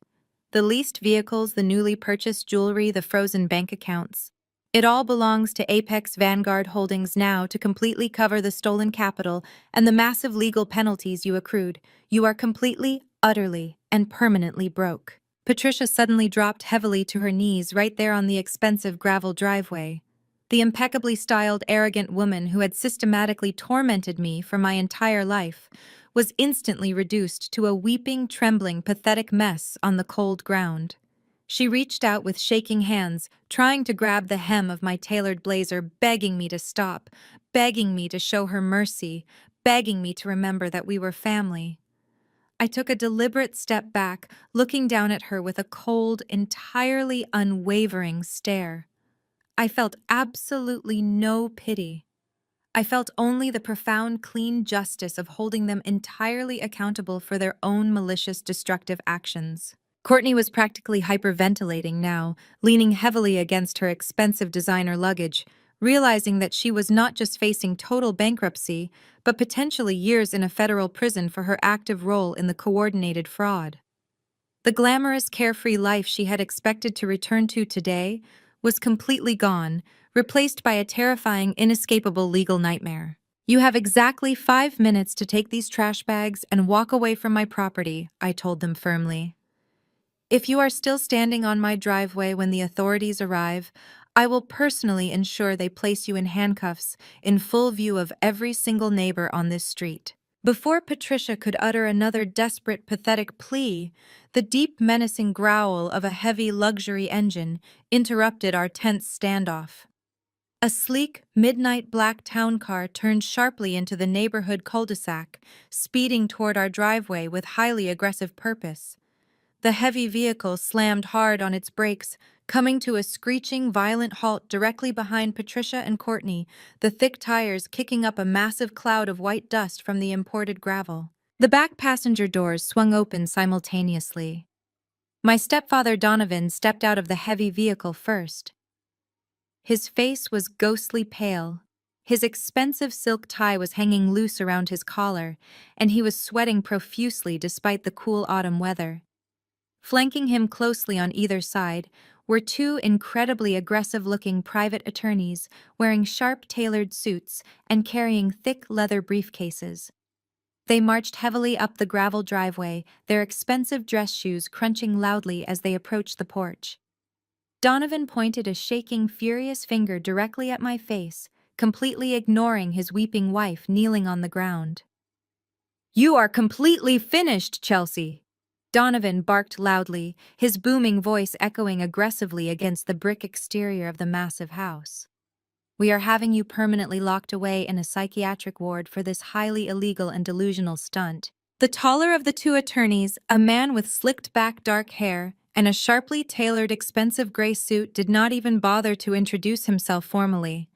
The leased vehicles, the newly purchased jewelry, the frozen bank accounts. It all belongs to Apex Vanguard Holdings now to completely cover the stolen capital and the massive legal penalties you accrued. You are completely, utterly, and permanently broke. Patricia suddenly dropped heavily to her knees right there on the expensive gravel driveway. The impeccably styled, arrogant woman who had systematically tormented me for my entire life was instantly reduced to a weeping, trembling, pathetic mess on the cold ground. She reached out with shaking hands, trying to grab the hem of my tailored blazer, begging me to stop, begging me to show her mercy, begging me to remember that we were family. I took a deliberate step back, looking down at her with a cold, entirely unwavering stare. I felt absolutely no pity. I felt only the profound, clean justice of holding them entirely accountable for their own malicious, destructive actions. Courtney was practically hyperventilating now, leaning heavily against her expensive designer luggage, realizing that she was not just facing total bankruptcy, but potentially years in a federal prison for her active role in the coordinated fraud. The glamorous, carefree life she had expected to return to today was completely gone, replaced by a terrifying, inescapable legal nightmare. You have exactly 5 minutes to take these trash bags and walk away from my property, I told them firmly. If you are still standing on my driveway when the authorities arrive, I will personally ensure they place you in handcuffs in full view of every single neighbor on this street. Before Patricia could utter another desperate, pathetic plea, the deep, menacing growl of a heavy luxury engine interrupted our tense standoff. A sleek, midnight black town car turned sharply into the neighborhood cul-de-sac, speeding toward our driveway with highly aggressive purpose. The heavy vehicle slammed hard on its brakes, coming to a screeching, violent halt directly behind Patricia and Courtney, the thick tires kicking up a massive cloud of white dust from the imported gravel. The back passenger doors swung open simultaneously. My stepfather Donovan stepped out of the heavy vehicle first. His face was ghostly pale. His expensive silk tie was hanging loose around his collar, and he was sweating profusely despite the cool autumn weather. Flanking him closely on either side were two incredibly aggressive-looking private attorneys wearing sharp, tailored suits and carrying thick leather briefcases. They marched heavily up the gravel driveway, their expensive dress shoes crunching loudly as they approached the porch. Donovan pointed a shaking, furious finger directly at my face, completely ignoring his weeping wife kneeling on the ground. "You are completely finished, Chelsea!" Donovan barked loudly, his booming voice echoing aggressively against the brick exterior of the massive house. "We are having you permanently locked away in a psychiatric ward for this highly illegal and delusional stunt." The taller of the two attorneys, a man with slicked-back dark hair and a sharply tailored expensive gray suit, did not even bother to introduce himself formally.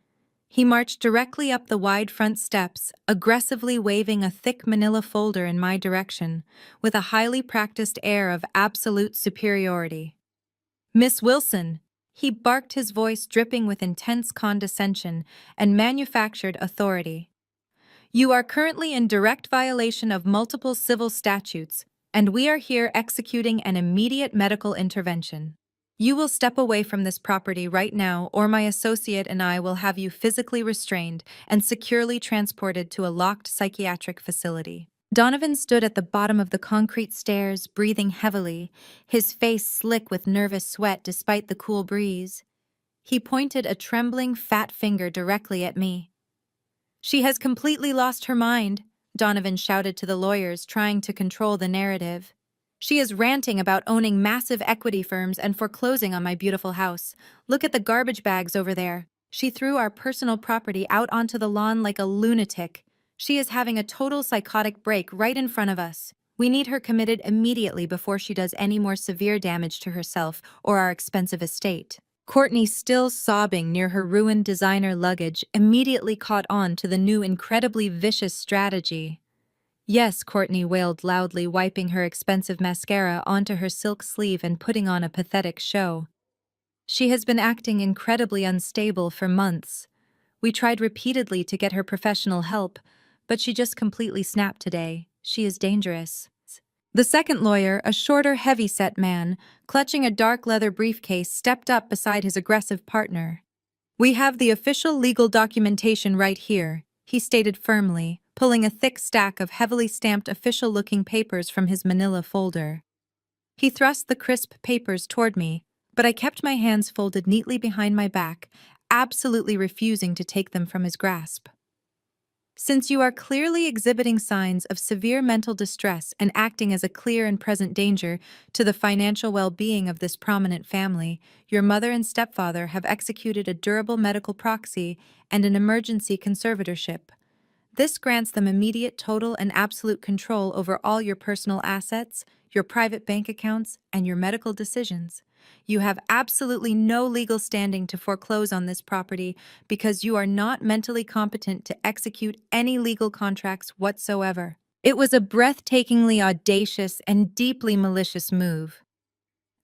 He marched directly up the wide front steps, aggressively waving a thick manila folder in my direction, with a highly practiced air of absolute superiority. "Miss Wilson," he barked, his voice dripping with intense condescension and manufactured authority. "You are currently in direct violation of multiple civil statutes, and we are here executing an immediate medical intervention. You will step away from this property right now, or my associate and I will have you physically restrained and securely transported to a locked psychiatric facility." Donovan stood at the bottom of the concrete stairs, breathing heavily, his face slick with nervous sweat despite the cool breeze. He pointed a trembling, fat finger directly at me. "She has completely lost her mind," Donovan shouted to the lawyers, trying to control the narrative. "She is ranting about owning massive equity firms and foreclosing on my beautiful house. Look at the garbage bags over there. She threw our personal property out onto the lawn like a lunatic. She is having a total psychotic break right in front of us. We need her committed immediately before she does any more severe damage to herself or our expensive estate." Courtney, still sobbing near her ruined designer luggage, immediately caught on to the new incredibly vicious strategy. "Yes," Courtney wailed loudly, wiping her expensive mascara onto her silk sleeve and putting on a pathetic show. "She has been acting incredibly unstable for months. We tried repeatedly to get her professional help, but she just completely snapped today. She is dangerous." The second lawyer, a shorter, heavy-set man, clutching a dark leather briefcase, stepped up beside his aggressive partner. "We have the official legal documentation right here," he stated firmly, pulling a thick stack of heavily stamped official-looking papers from his manila folder. He thrust the crisp papers toward me, but I kept my hands folded neatly behind my back, absolutely refusing to take them from his grasp. "Since you are clearly exhibiting signs of severe mental distress and acting as a clear and present danger to the financial well-being of this prominent family, your mother and stepfather have executed a durable medical proxy and an emergency conservatorship. This grants them immediate, total, and absolute control over all your personal assets, your private bank accounts, and your medical decisions. You have absolutely no legal standing to foreclose on this property because you are not mentally competent to execute any legal contracts whatsoever." It was a breathtakingly audacious and deeply malicious move.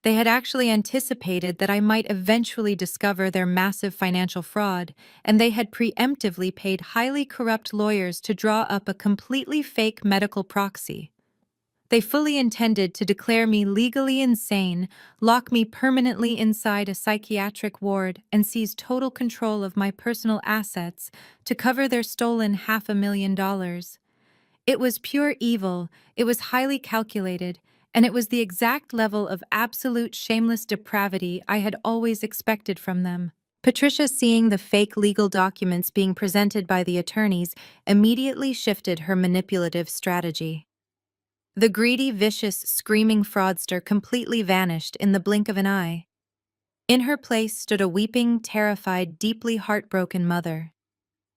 They had actually anticipated that I might eventually discover their massive financial fraud, and they had preemptively paid highly corrupt lawyers to draw up a completely fake medical proxy. They fully intended to declare me legally insane, lock me permanently inside a psychiatric ward, and seize total control of my personal assets to cover their stolen $500,000. It was pure evil, it was highly calculated, and it was the exact level of absolute shameless depravity I had always expected from them. Patricia, seeing the fake legal documents being presented by the attorneys, immediately shifted her manipulative strategy. The greedy, vicious, screaming fraudster completely vanished in the blink of an eye. In her place stood a weeping, terrified, deeply heartbroken mother.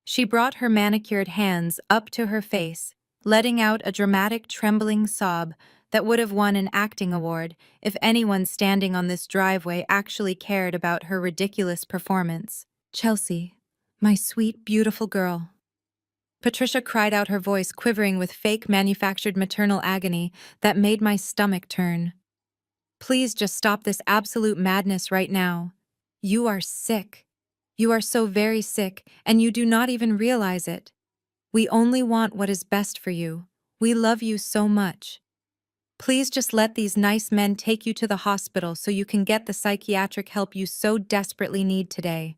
She brought her manicured hands up to her face, letting out a dramatic, trembling sob that would have won an acting award if anyone standing on this driveway actually cared about her ridiculous performance. "Chelsea, my sweet, beautiful girl." Patricia cried out, her voice quivering with fake manufactured maternal agony that made my stomach turn. "Please just stop this absolute madness right now. You are sick. You are so very sick, and you do not even realize it. We only want what is best for you. We love you so much. Please just let these nice men take you to the hospital so you can get the psychiatric help you so desperately need today.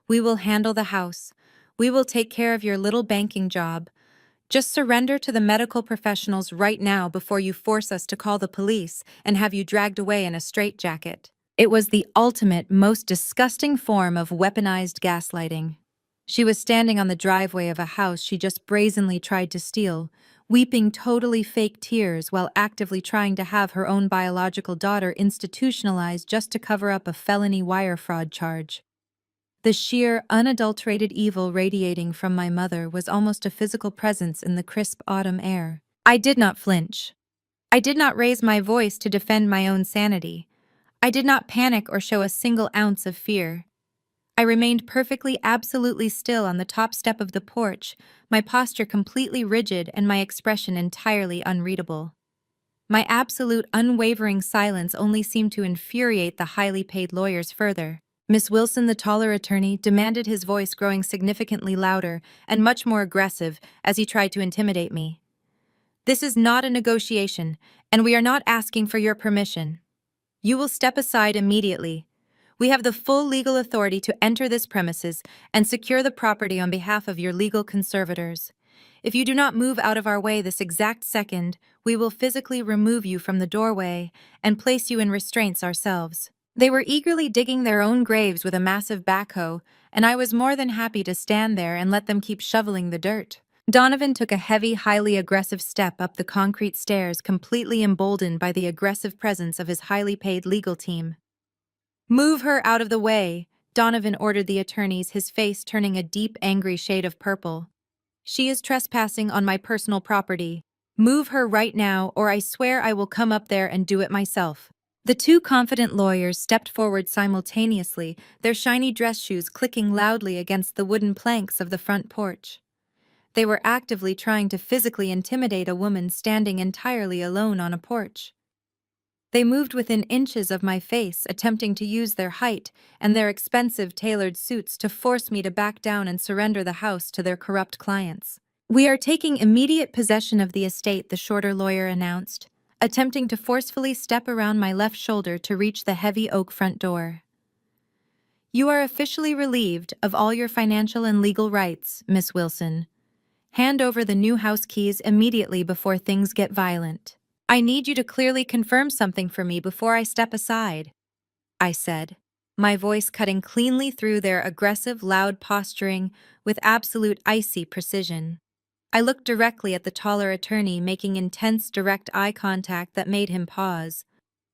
We will handle the house. We will take care of your little banking job. Just surrender to the medical professionals right now before you force us to call the police and have you dragged away in a straitjacket." It was the ultimate, most disgusting form of weaponized gaslighting. She was standing on the driveway of a house she just brazenly tried to steal, weeping totally fake tears while actively trying to have her own biological daughter institutionalized just to cover up a felony wire fraud charge. The sheer, unadulterated evil radiating from my mother was almost a physical presence in the crisp autumn air. I did not flinch. I did not raise my voice to defend my own sanity. I did not panic or show a single ounce of fear. I remained perfectly, absolutely still on the top step of the porch, my posture completely rigid and my expression entirely unreadable. My absolute, unwavering silence only seemed to infuriate the highly paid lawyers further. Miss Wilson, the taller attorney, demanded, his voice growing significantly louder and much more aggressive as he tried to intimidate me. "This is not a negotiation, and we are not asking for your permission. You will step aside immediately. We have the full legal authority to enter this premises and secure the property on behalf of your legal conservators. If you do not move out of our way this exact second, we will physically remove you from the doorway and place you in restraints ourselves." They were eagerly digging their own graves with a massive backhoe, and I was more than happy to stand there and let them keep shoveling the dirt. Donovan took a heavy, highly aggressive step up the concrete stairs, completely emboldened by the aggressive presence of his highly paid legal team. "Move her out of the way," Donovan ordered the attorneys, his face turning a deep, angry shade of purple. "She is trespassing on my personal property. Move her right now, or I swear I will come up there and do it myself." The two confident lawyers stepped forward simultaneously, their shiny dress shoes clicking loudly against the wooden planks of the front porch. They were actively trying to physically intimidate a woman standing entirely alone on a porch. They moved within inches of my face, attempting to use their height and their expensive tailored suits to force me to back down and surrender the house to their corrupt clients. "We are taking immediate possession of the estate," the shorter lawyer announced, attempting to forcefully step around my left shoulder to reach the heavy oak front door. "You are officially relieved of all your financial and legal rights, Miss Wilson. Hand over the new house keys immediately before things get violent. I need you to clearly confirm something for me before I step aside," I said, my voice cutting cleanly through their aggressive, loud posturing with absolute icy precision. I looked directly at the taller attorney, making intense, direct eye contact that made him pause.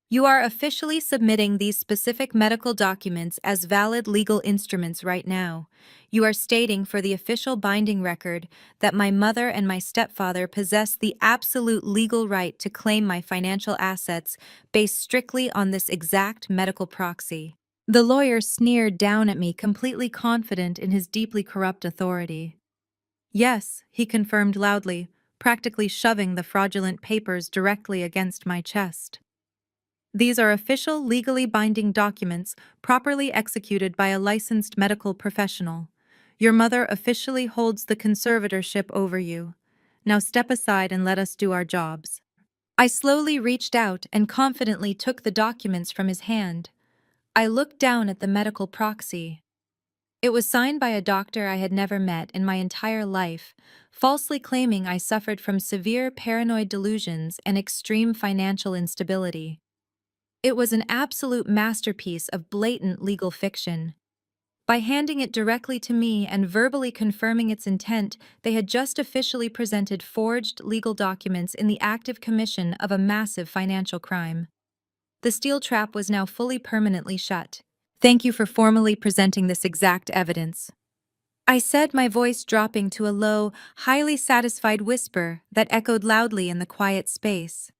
"You are officially submitting these specific medical documents as valid legal instruments right now. You are stating for the official binding record that my mother and my stepfather possess the absolute legal right to claim my financial assets based strictly on this exact medical proxy." The lawyer sneered down at me, completely confident in his deeply corrupt authority. "Yes," he confirmed loudly, practically shoving the fraudulent papers directly against my chest. "These are official, legally binding documents properly executed by a licensed medical professional. Your mother officially holds the conservatorship over you. Now step aside and let us do our jobs." I slowly reached out and confidently took the documents from his hand. I looked down at the medical proxy. It was signed by a doctor I had never met in my entire life, falsely claiming I suffered from severe paranoid delusions and extreme financial instability. It was an absolute masterpiece of blatant legal fiction. By handing it directly to me and verbally confirming its intent, they had just officially presented forged legal documents in the active commission of a massive financial crime. The steel trap was now fully permanently shut. "Thank you for formally presenting this exact evidence," I said, my voice dropping to a low, highly satisfied whisper that echoed loudly in the quiet space.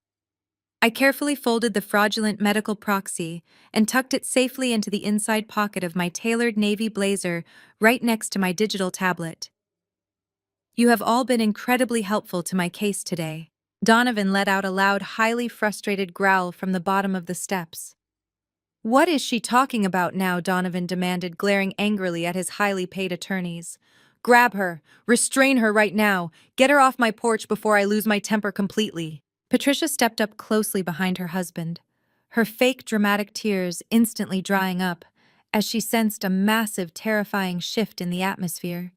I carefully folded the fraudulent medical proxy and tucked it safely into the inside pocket of my tailored navy blazer right next to my digital tablet. "You have all been incredibly helpful to my case today." Donovan let out a loud, highly frustrated growl from the bottom of the steps. "What is she talking about now?" Donovan demanded, glaring angrily at his highly paid attorneys. "Grab her! Restrain her right now! Get her off my porch before I lose my temper completely!" Patricia stepped up closely behind her husband, her fake dramatic tears instantly drying up as she sensed a massive, terrifying shift in the atmosphere.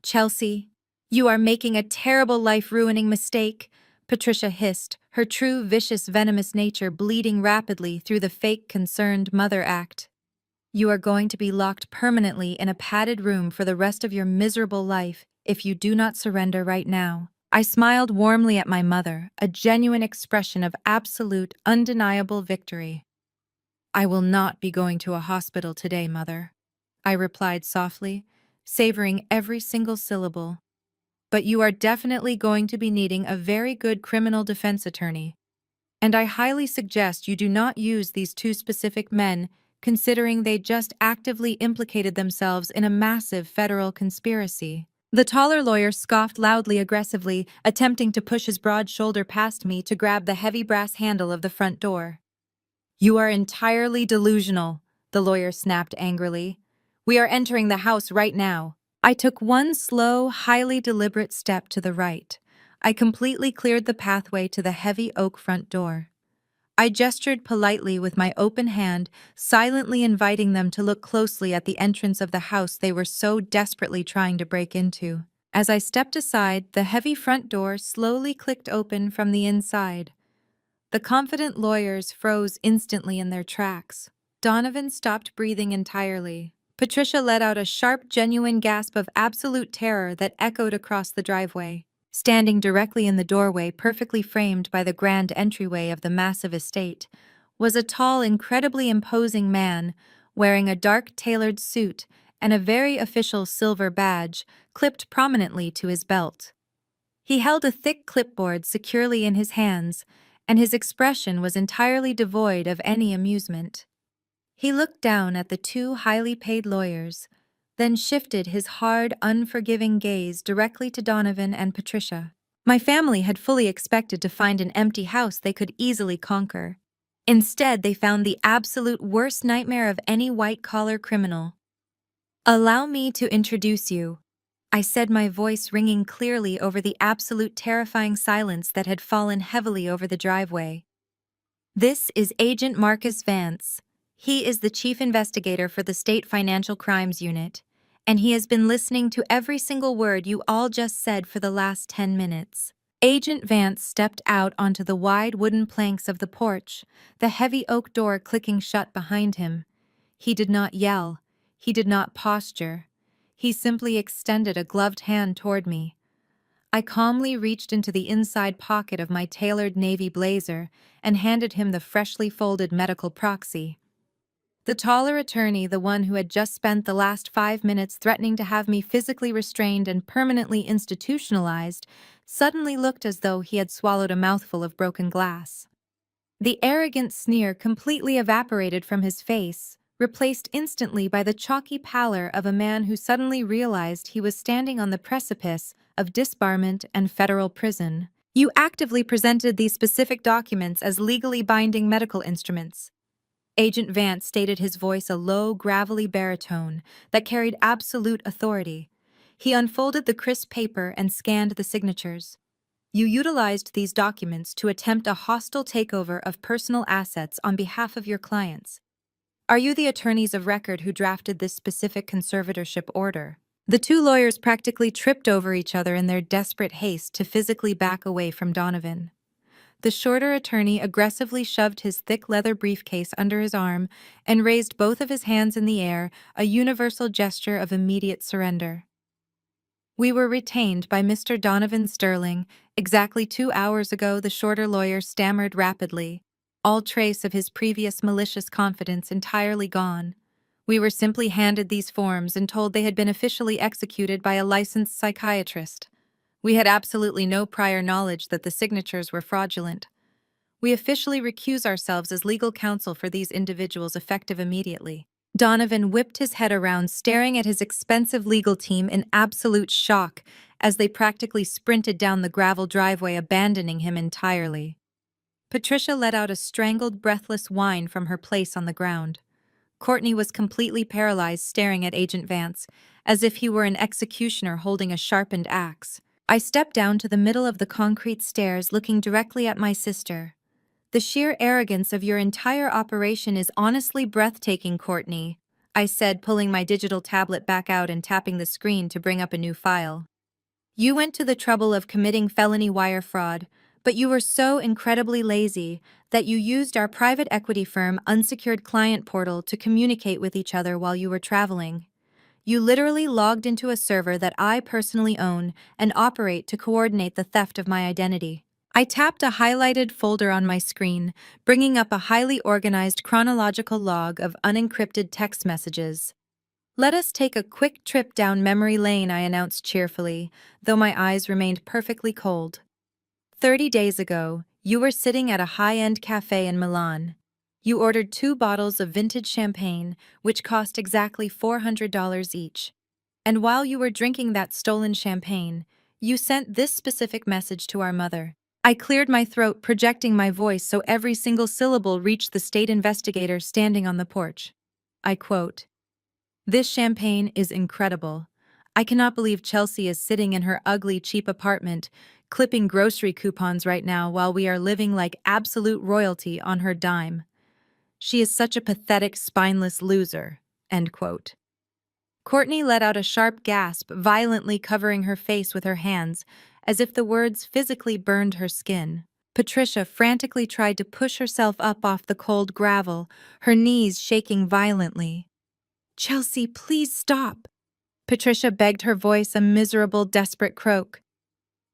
"Chelsea, you are making a terrible, life-ruining mistake," Patricia hissed, her true, vicious, venomous nature bleeding rapidly through the fake, concerned mother act. "You are going to be locked permanently in a padded room for the rest of your miserable life if you do not surrender right now." I smiled warmly at my mother, a genuine expression of absolute, undeniable victory. "I will not be going to a hospital today, Mother," I replied softly, savoring every single syllable. "But you are definitely going to be needing a very good criminal defense attorney. And I highly suggest you do not use these two specific men, considering they just actively implicated themselves in a massive federal conspiracy." The taller lawyer scoffed loudly, aggressively, attempting to push his broad shoulder past me to grab the heavy brass handle of the front door. "You are entirely delusional," the lawyer snapped angrily. "We are entering the house right now." I took one slow, highly deliberate step to the right. I completely cleared the pathway to the heavy oak front door. I gestured politely with my open hand, silently inviting them to look closely at the entrance of the house they were so desperately trying to break into. As I stepped aside, the heavy front door slowly clicked open from the inside. The confident lawyers froze instantly in their tracks. Donovan stopped breathing entirely. Patricia let out a sharp, genuine gasp of absolute terror that echoed across the driveway. Standing directly in the doorway, perfectly framed by the grand entryway of the massive estate, was a tall, incredibly imposing man, wearing a dark tailored suit and a very official silver badge clipped prominently to his belt. He held a thick clipboard securely in his hands, and his expression was entirely devoid of any amusement. He looked down at the two highly paid lawyers, then shifted his hard, unforgiving gaze directly to Donovan and Patricia. My family had fully expected to find an empty house they could easily conquer. Instead, they found the absolute worst nightmare of any white-collar criminal. "Allow me to introduce you," I said, my voice ringing clearly over the absolute terrifying silence that had fallen heavily over the driveway. "This is Agent Marcus Vance. He is the chief investigator for the State Financial Crimes Unit, and he has been listening to every single word you all just said for the last 10 minutes. Agent Vance stepped out onto the wide wooden planks of the porch, the heavy oak door clicking shut behind him. He did not yell. He did not posture. He simply extended a gloved hand toward me. I calmly reached into the inside pocket of my tailored navy blazer and handed him the freshly folded medical proxy. The taller attorney, the one who had just spent the last 5 minutes threatening to have me physically restrained and permanently institutionalized, suddenly looked as though he had swallowed a mouthful of broken glass. The arrogant sneer completely evaporated from his face, replaced instantly by the chalky pallor of a man who suddenly realized he was standing on the precipice of disbarment and federal prison. "You actively presented these specific documents as legally binding medical instruments." Agent Vance stated, his voice a low, gravelly baritone that carried absolute authority. He unfolded the crisp paper and scanned the signatures. "You utilized these documents to attempt a hostile takeover of personal assets on behalf of your clients. Are you the attorneys of record who drafted this specific conservatorship order?" The two lawyers practically tripped over each other in their desperate haste to physically back away from Donovan. The shorter attorney aggressively shoved his thick leather briefcase under his arm and raised both of his hands in the air, a universal gesture of immediate surrender. "We were retained by Mr. Donovan Sterling. Exactly 2 hours ago," the shorter lawyer stammered rapidly, all trace of his previous malicious confidence entirely gone. "We were simply handed these forms and told they had been officially executed by a licensed psychiatrist. We had absolutely no prior knowledge that the signatures were fraudulent. We officially recuse ourselves as legal counsel for these individuals effective immediately." Donovan whipped his head around, staring at his expensive legal team in absolute shock as they practically sprinted down the gravel driveway, abandoning him entirely. Patricia let out a strangled, breathless whine from her place on the ground. Courtney was completely paralyzed, staring at Agent Vance, as if he were an executioner holding a sharpened axe. I stepped down to the middle of the concrete stairs, looking directly at my sister. "The sheer arrogance of your entire operation is honestly breathtaking, Courtney," I said, pulling my digital tablet back out and tapping the screen to bring up a new file. "You went to the trouble of committing felony wire fraud, but you were so incredibly lazy that you used our private equity firm unsecured client portal to communicate with each other while you were traveling. You literally logged into a server that I personally own and operate to coordinate the theft of my identity." I tapped a highlighted folder on my screen, bringing up a highly organized chronological log of unencrypted text messages. "Let us take a quick trip down memory lane," I announced cheerfully, though my eyes remained perfectly cold. 30 days ago, you were sitting at a high-end cafe in Milan. You ordered 2 bottles of vintage champagne, which cost exactly $400 each. And while you were drinking that stolen champagne, you sent this specific message to our mother. I cleared my throat, projecting my voice so every single syllable reached the state investigator standing on the porch. I quote, "This champagne is incredible. I cannot believe Chelsea is sitting in her ugly, cheap apartment, clipping grocery coupons right now while we are living like absolute royalty on her dime. She is such a pathetic, spineless loser." End quote. Courtney let out a sharp gasp, violently covering her face with her hands, as if the words physically burned her skin. Patricia frantically tried to push herself up off the cold gravel, her knees shaking violently. "Chelsea, please stop." Patricia begged, her voice a miserable, desperate croak.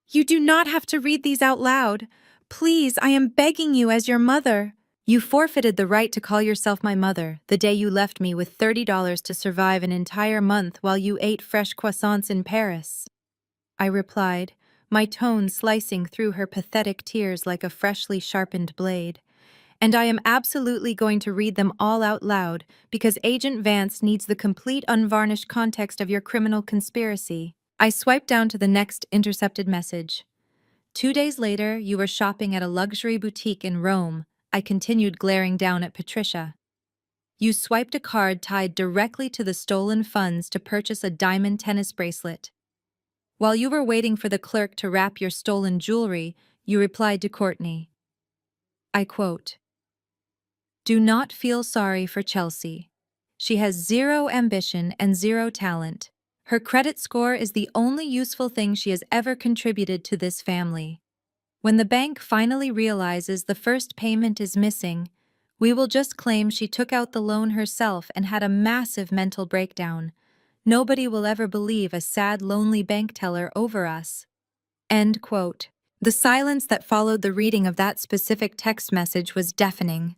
"You do not have to read these out loud. Please, I am begging you as your mother." "You forfeited the right to call yourself my mother the day you left me with $30 to survive an entire month while you ate fresh croissants in Paris," I replied, my tone slicing through her pathetic tears like a freshly sharpened blade. "And I am absolutely going to read them all out loud because Agent Vance needs the complete unvarnished context of your criminal conspiracy." I swiped down to the next intercepted message. "2 days later, you were shopping at a luxury boutique in Rome," I continued, glaring down at Patricia. "You swiped a card tied directly to the stolen funds to purchase a diamond tennis bracelet. While you were waiting for the clerk to wrap your stolen jewelry, you replied to Courtney." I quote, "Do not feel sorry for Chelsea. She has zero ambition and zero talent. Her credit score is the only useful thing she has ever contributed to this family. When the bank finally realizes the first payment is missing, we will just claim she took out the loan herself and had a massive mental breakdown. Nobody will ever believe a sad, lonely bank teller over us." End quote. The silence that followed the reading of that specific text message was deafening.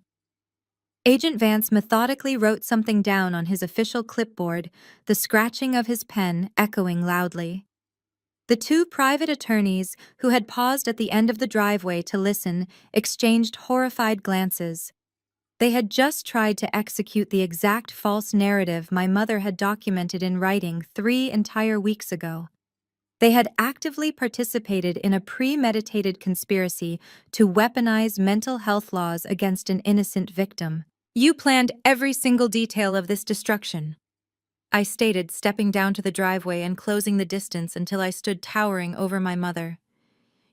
Agent Vance methodically wrote something down on his official clipboard, the scratching of his pen echoing loudly. The two private attorneys, who had paused at the end of the driveway to listen, exchanged horrified glances. They had just tried to execute the exact false narrative my mother had documented in writing 3 entire weeks ago. They had actively participated in a premeditated conspiracy to weaponize mental health laws against an innocent victim. "You planned every single detail of this destruction," I stated, stepping down to the driveway and closing the distance until I stood towering over my mother.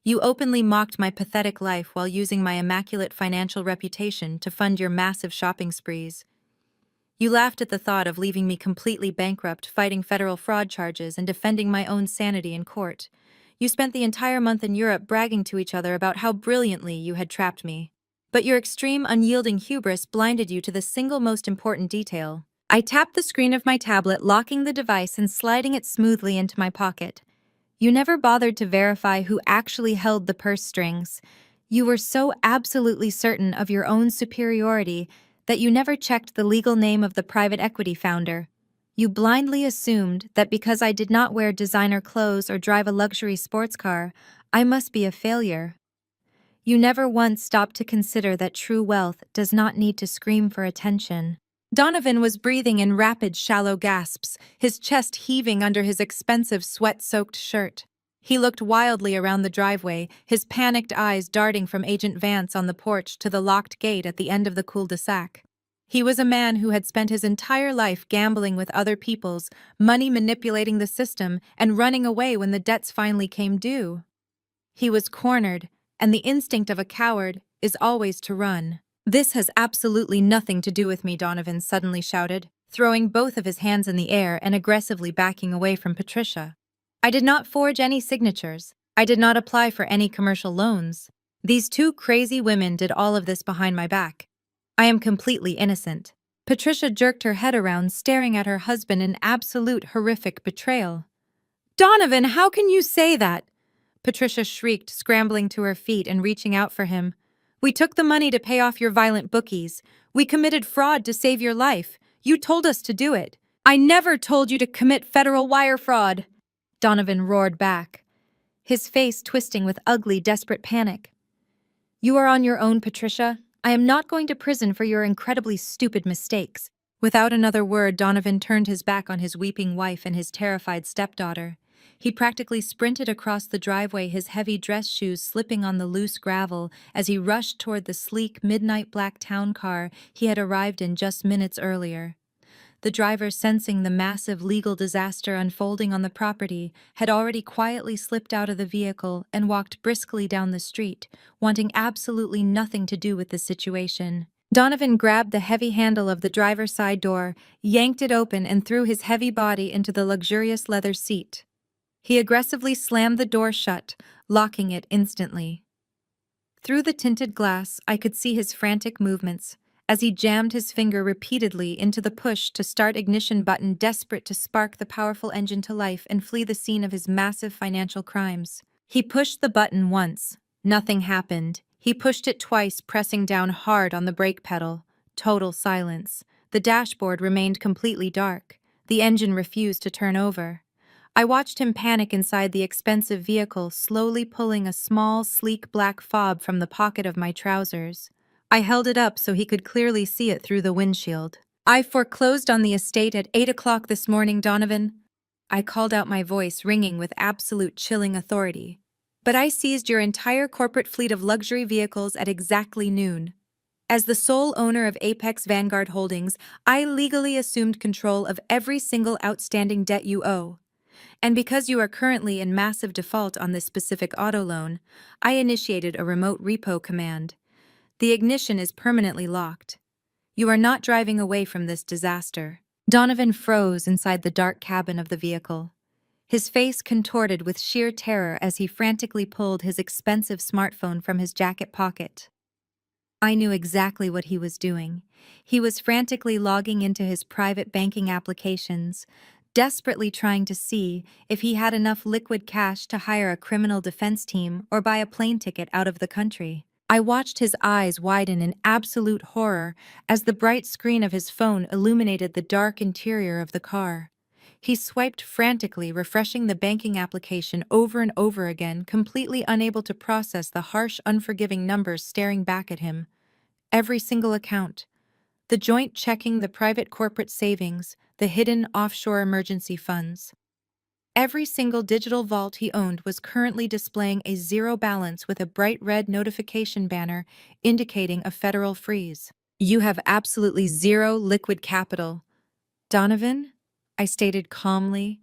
"You openly mocked my pathetic life while using my immaculate financial reputation to fund your massive shopping sprees. You laughed at the thought of leaving me completely bankrupt, fighting federal fraud charges and defending my own sanity in court. You spent the entire month in Europe bragging to each other about how brilliantly you had trapped me. But your extreme, unyielding hubris blinded you to the single most important detail." I tapped the screen of my tablet, locking the device and sliding it smoothly into my pocket. "You never bothered to verify who actually held the purse strings. You were so absolutely certain of your own superiority that you never checked the legal name of the private equity founder. You blindly assumed that because I did not wear designer clothes or drive a luxury sports car, I must be a failure. You never once stopped to consider that true wealth does not need to scream for attention." Donovan was breathing in rapid, shallow gasps, his chest heaving under his expensive, sweat-soaked shirt. He looked wildly around the driveway, his panicked eyes darting from Agent Vance on the porch to the locked gate at the end of the cul-de-sac. He was a man who had spent his entire life gambling with other people's money, manipulating the system, and running away when the debts finally came due. He was cornered, and the instinct of a coward is always to run. "This has absolutely nothing to do with me," Donovan suddenly shouted, throwing both of his hands in the air and aggressively backing away from Patricia. "I did not forge any signatures. I did not apply for any commercial loans. These two crazy women did all of this behind my back. I am completely innocent." Patricia jerked her head around, staring at her husband in absolute horrific betrayal. "Donovan, how can you say that?" Patricia shrieked, scrambling to her feet and reaching out for him. "We took the money to pay off your violent bookies. We committed fraud to save your life. You told us to do it." "I never told you to commit federal wire fraud," Donovan roared back, his face twisting with ugly, desperate panic. "You are on your own, Patricia. I am not going to prison for your incredibly stupid mistakes." Without another word, Donovan turned his back on his weeping wife and his terrified stepdaughter. He practically sprinted across the driveway, his heavy dress shoes slipping on the loose gravel as he rushed toward the sleek, midnight black town car he had arrived in just minutes earlier. The driver, sensing the massive legal disaster unfolding on the property, had already quietly slipped out of the vehicle and walked briskly down the street, wanting absolutely nothing to do with the situation. Donovan grabbed the heavy handle of the driver's side door, yanked it open, and threw his heavy body into the luxurious leather seat. He aggressively slammed the door shut, locking it instantly. Through the tinted glass, I could see his frantic movements as he jammed his finger repeatedly into the push-to-start ignition button, desperate to spark the powerful engine to life and flee the scene of his massive financial crimes. He pushed the button once. Nothing happened. He pushed it twice, pressing down hard on the brake pedal. Total silence. The dashboard remained completely dark. The engine refused to turn over. I watched him panic inside the expensive vehicle, slowly pulling a small, sleek black fob from the pocket of my trousers. I held it up so he could clearly see it through the windshield. "I foreclosed on the estate at 8 o'clock this morning, Donovan." I called out, my voice ringing with absolute chilling authority. "But I seized your entire corporate fleet of luxury vehicles at exactly noon. As the sole owner of Apex Vanguard Holdings, I legally assumed control of every single outstanding debt you owe. And because you are currently in massive default on this specific auto loan, I initiated a remote repo command. The ignition is permanently locked. You are not driving away from this disaster." Donovan froze inside the dark cabin of the vehicle. His face contorted with sheer terror as he frantically pulled his expensive smartphone from his jacket pocket. I knew exactly what he was doing. He was frantically logging into his private banking applications, desperately trying to see if he had enough liquid cash to hire a criminal defense team or buy a plane ticket out of the country. I watched his eyes widen in absolute horror as the bright screen of his phone illuminated the dark interior of the car. He swiped frantically, refreshing the banking application over and over again, completely unable to process the harsh, unforgiving numbers staring back at him. Every single account. The joint checking, the private corporate savings, the hidden offshore emergency funds. Every single digital vault he owned was currently displaying a zero balance with a bright red notification banner indicating a federal freeze. "You have absolutely zero liquid capital, Donovan," I stated calmly,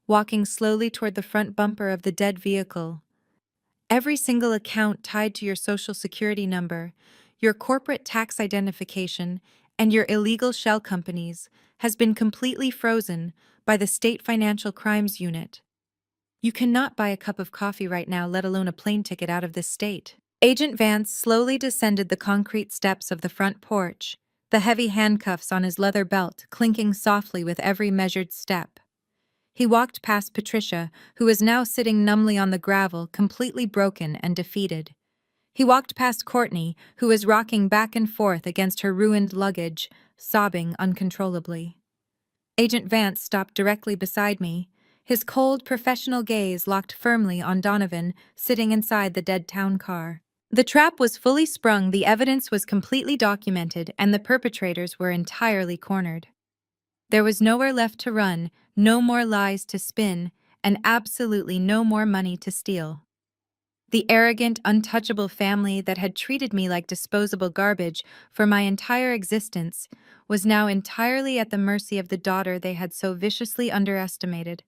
walking slowly toward the front bumper of the dead vehicle. "Every single account tied to your social security number, your corporate tax identification, and your illegal shell companies has been completely frozen by the State Financial Crimes Unit. You cannot buy a cup of coffee right now, let alone a plane ticket out of this state." Agent Vance slowly descended the concrete steps of the front porch, the heavy handcuffs on his leather belt clinking softly with every measured step. He walked past Patricia, who was now sitting numbly on the gravel, completely broken and defeated. He walked past Courtney, who was rocking back and forth against her ruined luggage, sobbing uncontrollably. Agent Vance stopped directly beside me, his cold, professional gaze locked firmly on Donovan, sitting inside the dead town car. The trap was fully sprung, the evidence was completely documented, and the perpetrators were entirely cornered. There was nowhere left to run, no more lies to spin, and absolutely no more money to steal. The arrogant, untouchable family that had treated me like disposable garbage for my entire existence was now entirely at the mercy of the daughter they had so viciously underestimated.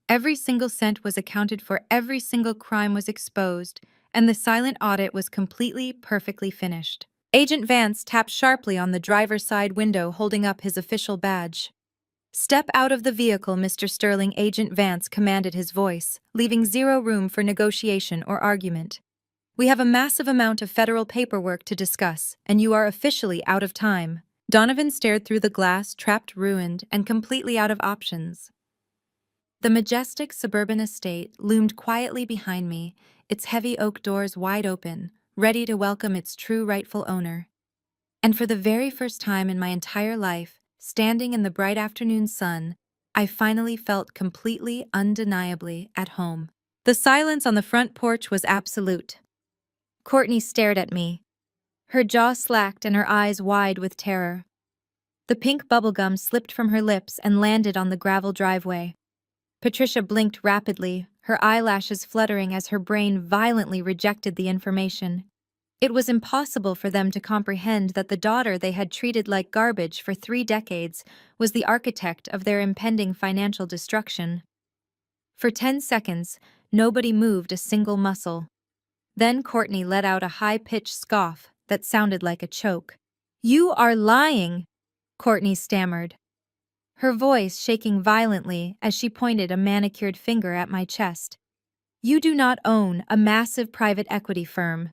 Every single cent was accounted for, every single crime was exposed, and the silent audit was completely, perfectly finished. Agent Vance tapped sharply on the driver's side window, holding up his official badge. "Step out of the vehicle, Mr. Sterling," Agent Vance commanded, his voice, leaving zero room for negotiation or argument. "We have a massive amount of federal paperwork to discuss, and you are officially out of time." Donovan stared through the glass, trapped, ruined, and completely out of options. The majestic suburban estate loomed quietly behind me, its heavy oak doors wide open, ready to welcome its true rightful owner. And for the very first time in my entire life, standing in the bright afternoon sun, I finally felt completely, undeniably at home. The silence on the front porch was absolute. Courtney stared at me, her jaw slacked and her eyes wide with terror. The pink bubblegum slipped from her lips and landed on the gravel driveway. Patricia blinked rapidly, her eyelashes fluttering as her brain violently rejected the information. It was impossible for them to comprehend that the daughter they had treated like garbage for 3 decades was the architect of their impending financial destruction. For 10 seconds, nobody moved a single muscle. Then Courtney let out a high-pitched scoff that sounded like a choke. You are lying, Courtney stammered, her voice shaking violently as she pointed a manicured finger at my chest. You do not own a massive private equity firm.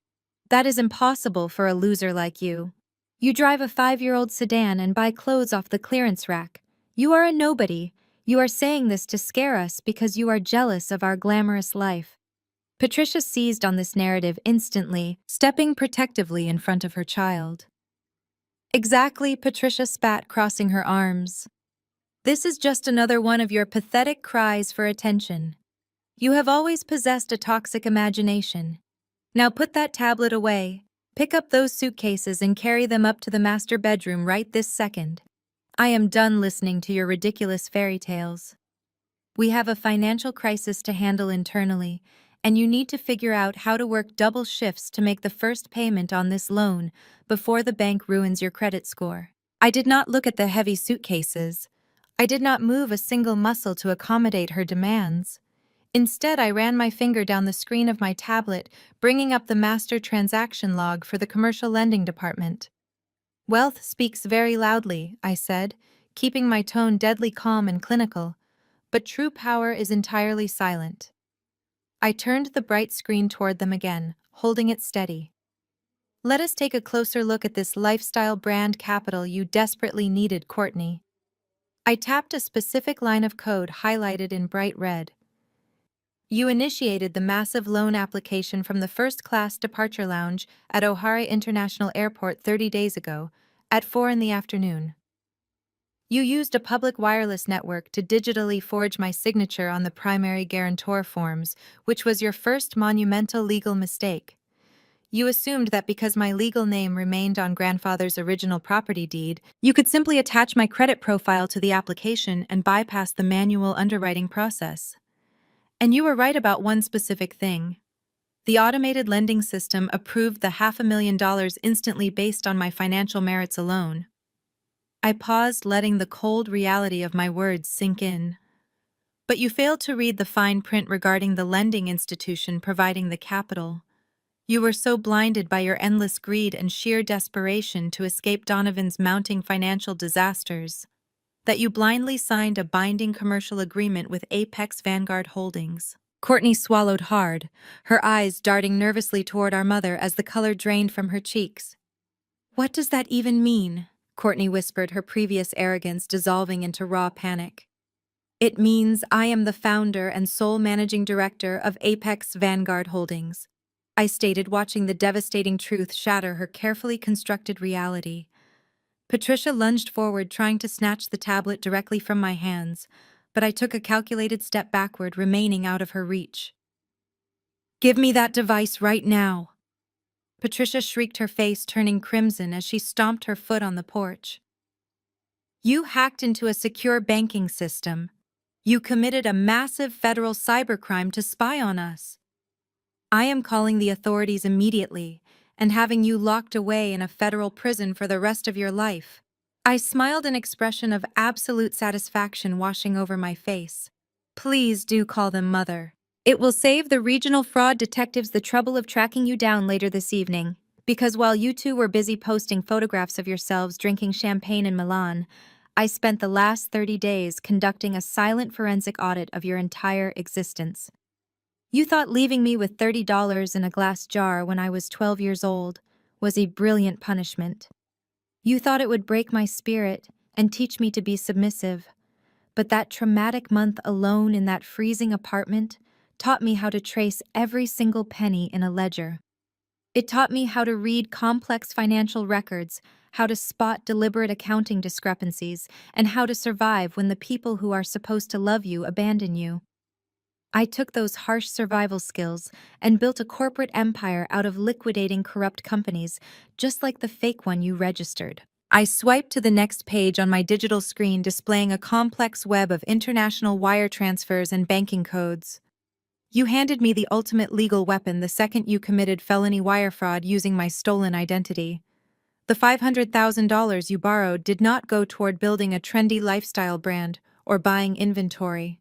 That is impossible for a loser like you. You drive a 5-year-old sedan and buy clothes off the clearance rack. You are a nobody. You are saying this to scare us because you are jealous of our glamorous life. Patricia seized on this narrative instantly, stepping protectively in front of her child. Exactly, Patricia spat, crossing her arms. This is just another one of your pathetic cries for attention. You have always possessed a toxic imagination. Now put that tablet away, pick up those suitcases and carry them up to the master bedroom right this second. I am done listening to your ridiculous fairy tales. We have a financial crisis to handle internally, and you need to figure out how to work double shifts to make the first payment on this loan before the bank ruins your credit score. I did not look at the heavy suitcases. I did not move a single muscle to accommodate her demands. Instead, I ran my finger down the screen of my tablet, bringing up the master transaction log for the commercial lending department. Wealth speaks very loudly, I said, keeping my tone deadly calm and clinical, but true power is entirely silent. I turned the bright screen toward them again, holding it steady. Let us take a closer look at this lifestyle brand capital you desperately needed, Courtney. I tapped a specific line of code highlighted in bright red. You initiated the massive loan application from the first-class departure lounge at O'Hare International Airport 30 days ago, at 4 in the afternoon. You used a public wireless network to digitally forge my signature on the primary guarantor forms, which was your first monumental legal mistake. You assumed that because my legal name remained on grandfather's original property deed, you could simply attach my credit profile to the application and bypass the manual underwriting process. And you were right about one specific thing. The automated lending system approved the $500,000 instantly based on my financial merits alone. I paused, letting the cold reality of my words sink in. But you failed to read the fine print regarding the lending institution providing the capital. You were so blinded by your endless greed and sheer desperation to escape Donovan's mounting financial disasters that you blindly signed a binding commercial agreement with Apex Vanguard Holdings. Courtney swallowed hard, her eyes darting nervously toward our mother as the color drained from her cheeks. What does that even mean? Courtney whispered, her previous arrogance dissolving into raw panic. It means I am the founder and sole managing director of Apex Vanguard Holdings, I stated, watching the devastating truth shatter her carefully constructed reality. Patricia lunged forward, trying to snatch the tablet directly from my hands, but I took a calculated step backward, remaining out of her reach. Give me that device right now! Patricia shrieked, her face turning crimson as she stomped her foot on the porch. You hacked into a secure banking system. You committed a massive federal cybercrime to spy on us. I am calling the authorities immediately and having you locked away in a federal prison for the rest of your life. I smiled, an expression of absolute satisfaction washing over my face. Please do call them Mother. It will save the regional fraud detectives the trouble of tracking you down later this evening, because while you two were busy posting photographs of yourselves drinking champagne in Milan, I spent the last 30 days conducting a silent forensic audit of your entire existence. You thought leaving me with $30 in a glass jar when I was 12 years old was a brilliant punishment. You thought it would break my spirit and teach me to be submissive, but that traumatic month alone in that freezing apartment taught me how to trace every single penny in a ledger. It taught me how to read complex financial records, how to spot deliberate accounting discrepancies, and how to survive when the people who are supposed to love you abandon you. I took those harsh survival skills and built a corporate empire out of liquidating corrupt companies, just like the fake one you registered. I swiped to the next page on my digital screen, displaying a complex web of international wire transfers and banking codes. You handed me the ultimate legal weapon the second you committed felony wire fraud using my stolen identity. The $500,000 you borrowed did not go toward building a trendy lifestyle brand or buying inventory.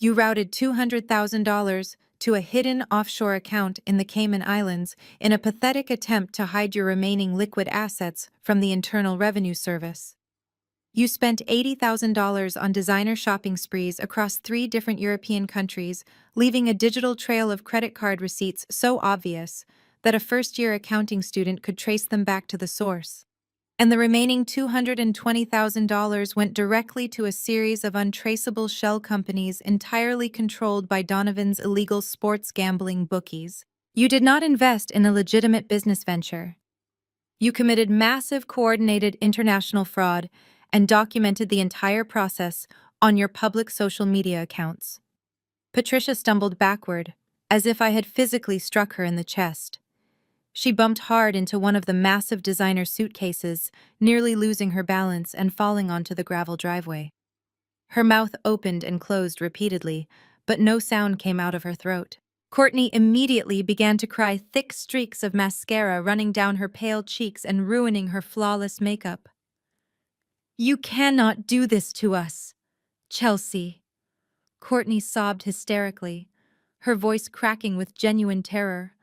You routed $200,000 to a hidden offshore account in the Cayman Islands in a pathetic attempt to hide your remaining liquid assets from the Internal Revenue Service. You spent $80,000 on designer shopping sprees across 3 different European countries, leaving a digital trail of credit card receipts so obvious that a first-year accounting student could trace them back to the source. And the remaining $220,000 went directly to a series of untraceable shell companies entirely controlled by Donovan's illegal sports gambling bookies. You did not invest in a legitimate business venture. You committed massive coordinated international fraud and documented the entire process on your public social media accounts. Patricia stumbled backward, as if I had physically struck her in the chest. She bumped hard into one of the massive designer suitcases, nearly losing her balance and falling onto the gravel driveway. Her mouth opened and closed repeatedly, but no sound came out of her throat. Courtney immediately began to cry, thick streaks of mascara running down her pale cheeks and ruining her flawless makeup. "You cannot do this to us, Chelsea." Courtney sobbed hysterically, her voice cracking with genuine terror.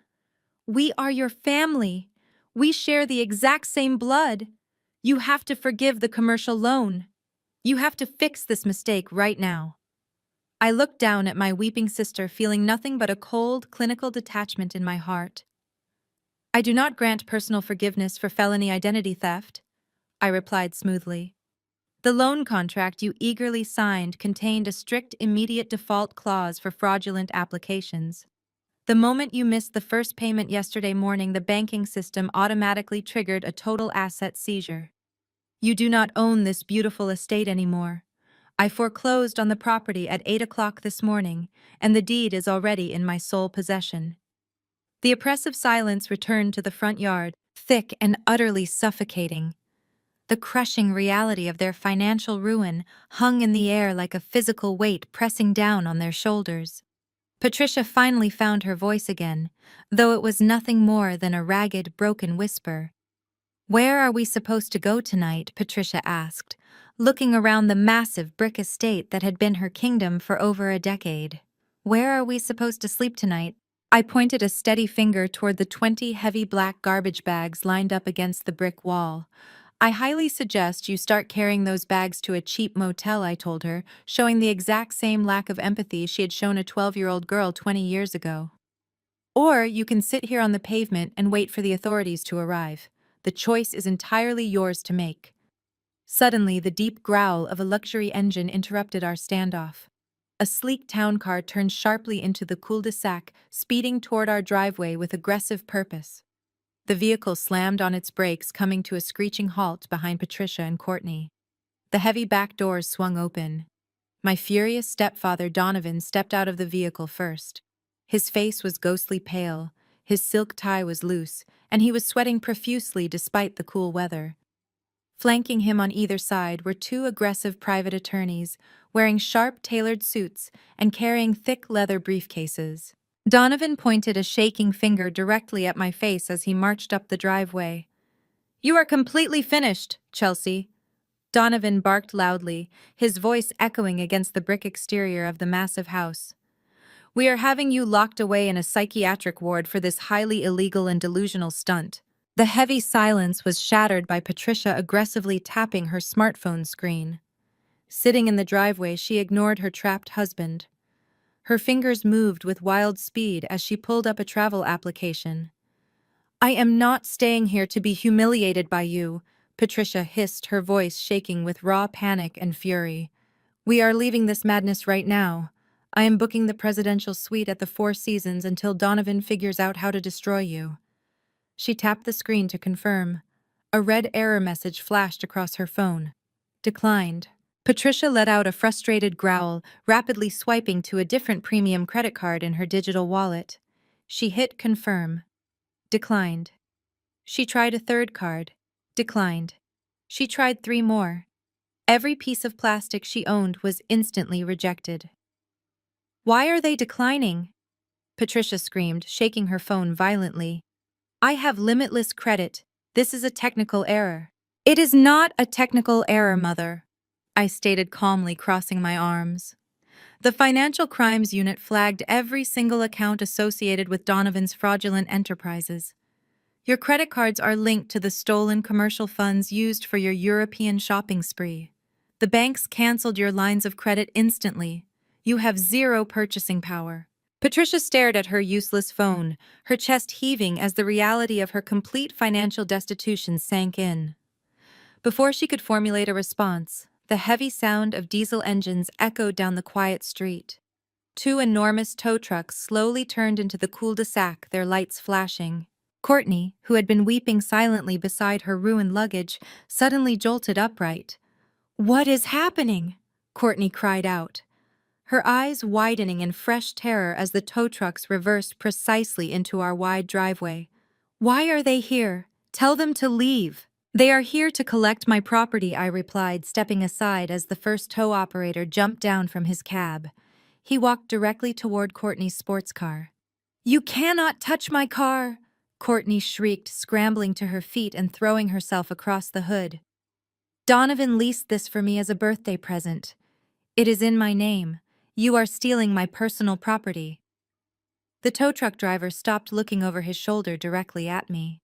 "We are your family. We share the exact same blood. You have to forgive the commercial loan. You have to fix this mistake right now." I looked down at my weeping sister, feeling nothing but a cold, clinical detachment in my heart. "I do not grant personal forgiveness for felony identity theft," I replied smoothly. "The loan contract you eagerly signed contained a strict immediate default clause for fraudulent applications. The moment you missed the first payment yesterday morning, the banking system automatically triggered a total asset seizure. You do not own this beautiful estate anymore. I foreclosed on the property at 8 o'clock this morning, and the deed is already in my sole possession." The oppressive silence returned to the front yard, thick and utterly suffocating. The crushing reality of their financial ruin hung in the air like a physical weight pressing down on their shoulders. Patricia finally found her voice again, though it was nothing more than a ragged, broken whisper. "Where are we supposed to go tonight?" Patricia asked, looking around the massive brick estate that had been her kingdom for over a decade. "Where are we supposed to sleep tonight?" I pointed a steady finger toward the 20 heavy black garbage bags lined up against the brick wall. "I highly suggest you start carrying those bags to a cheap motel," I told her, showing the exact same lack of empathy she had shown a 12-year-old girl 20 years ago. "Or you can sit here on the pavement and wait for the authorities to arrive. The choice is entirely yours to make." Suddenly, the deep growl of a luxury engine interrupted our standoff. A sleek town car turned sharply into the cul-de-sac, speeding toward our driveway with aggressive purpose. The vehicle slammed on its brakes, coming to a screeching halt behind Patricia and Courtney. The heavy back doors swung open. My furious stepfather Donovan stepped out of the vehicle first. His face was ghostly pale, his silk tie was loose, and he was sweating profusely despite the cool weather. Flanking him on either side were 2 aggressive private attorneys, wearing sharp, tailored suits and carrying thick leather briefcases. Donovan pointed a shaking finger directly at my face as he marched up the driveway. "You are completely finished, Chelsea." Donovan barked loudly, his voice echoing against the brick exterior of the massive house. "We are having you locked away in a psychiatric ward for this highly illegal and delusional stunt." The heavy silence was shattered by Patricia aggressively tapping her smartphone screen. Sitting in the driveway, she ignored her trapped husband. Her fingers moved with wild speed as she pulled up a travel application. "I am not staying here to be humiliated by you," Patricia hissed, her voice shaking with raw panic and fury. "We are leaving this madness right now. I am booking the presidential suite at the Four Seasons until Donovan figures out how to destroy you." She tapped the screen to confirm. A red error message flashed across her phone. "Declined." Patricia let out a frustrated growl, rapidly swiping to a different premium credit card in her digital wallet. She hit confirm. Declined. She tried a third card. Declined. She tried 3 more. Every piece of plastic she owned was instantly rejected. "Why are they declining?" Patricia screamed, shaking her phone violently. "I have limitless credit. This is a technical error." "It is not a technical error, Mother," I stated calmly, crossing my arms. The Financial Crimes Unit flagged every single account associated with Donovan's fraudulent enterprises. Your credit cards are linked to the stolen commercial funds used for your European shopping spree. The banks canceled your lines of credit instantly. You have zero purchasing power. Patricia stared at her useless phone, her chest heaving as the reality of her complete financial destitution sank in. Before she could formulate a response, the heavy sound of diesel engines echoed down the quiet street. Two enormous tow trucks slowly turned into the cul-de-sac, their lights flashing. Courtney, who had been weeping silently beside her ruined luggage, suddenly jolted upright. "What is happening?" Courtney cried out, her eyes widening in fresh terror as the tow trucks reversed precisely into our wide driveway. "Why are they here? Tell them to leave." "They are here to collect my property," I replied, stepping aside as the first tow operator jumped down from his cab. He walked directly toward Courtney's sports car. "You cannot touch my car!" Courtney shrieked, scrambling to her feet and throwing herself across the hood. "Donovan leased this for me as a birthday present. It is in my name. You are stealing my personal property." The tow truck driver stopped looking over his shoulder directly at me.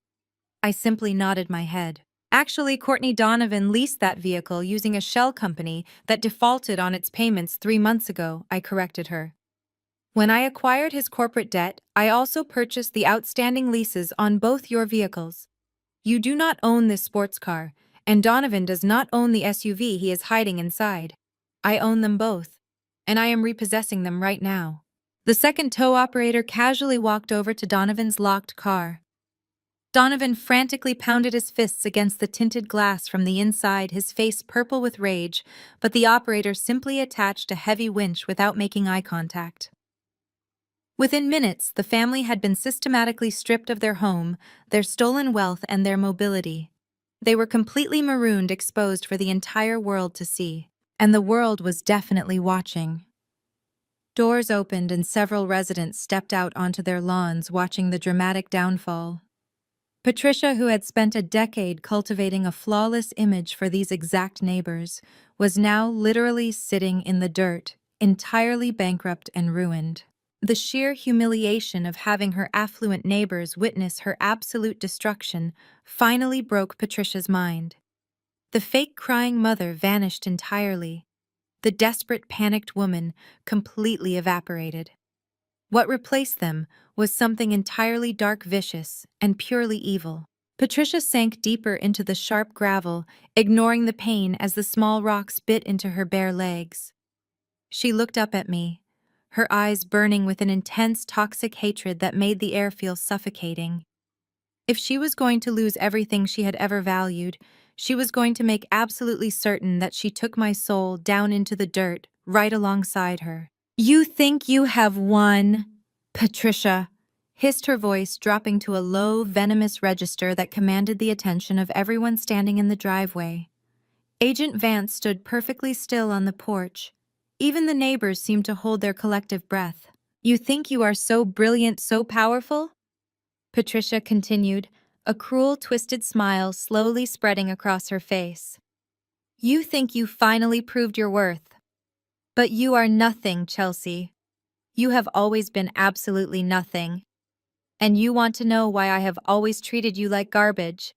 I simply nodded my head. "Actually, Courtney Donovan leased that vehicle using a shell company that defaulted on its payments 3 months ago," I corrected her. "When I acquired his corporate debt, I also purchased the outstanding leases on both your vehicles. You do not own this sports car, and Donovan does not own the SUV he is hiding inside. I own them both, and I am repossessing them right now." The second tow operator casually walked over to Donovan's locked car. Donovan frantically pounded his fists against the tinted glass from the inside, his face purple with rage, but the operator simply attached a heavy winch without making eye contact. Within minutes, the family had been systematically stripped of their home, their stolen wealth, and their mobility. They were completely marooned, exposed for the entire world to see. And the world was definitely watching. Doors opened and several residents stepped out onto their lawns, watching the dramatic downfall. Patricia, who had spent a decade cultivating a flawless image for these exact neighbors, was now literally sitting in the dirt, entirely bankrupt and ruined. The sheer humiliation of having her affluent neighbors witness her absolute destruction finally broke Patricia's mind. The fake crying mother vanished entirely. The desperate, panicked woman completely evaporated. What replaced them was something entirely dark, vicious, and purely evil. Patricia sank deeper into the sharp gravel, ignoring the pain as the small rocks bit into her bare legs. She looked up at me, her eyes burning with an intense, toxic hatred that made the air feel suffocating. If she was going to lose everything she had ever valued, she was going to make absolutely certain that she took my soul down into the dirt, right alongside her. "You think you have won?" Patricia hissed, her voice dropping to a low, venomous register that commanded the attention of everyone standing in the driveway. Agent Vance stood perfectly still on the porch. Even the neighbors seemed to hold their collective breath. "You think you are so brilliant, so powerful?" Patricia continued, a cruel, twisted smile slowly spreading across her face. "You think you finally proved your worth. But you are nothing, Chelsea. You have always been absolutely nothing. And you want to know why I have always treated you like garbage.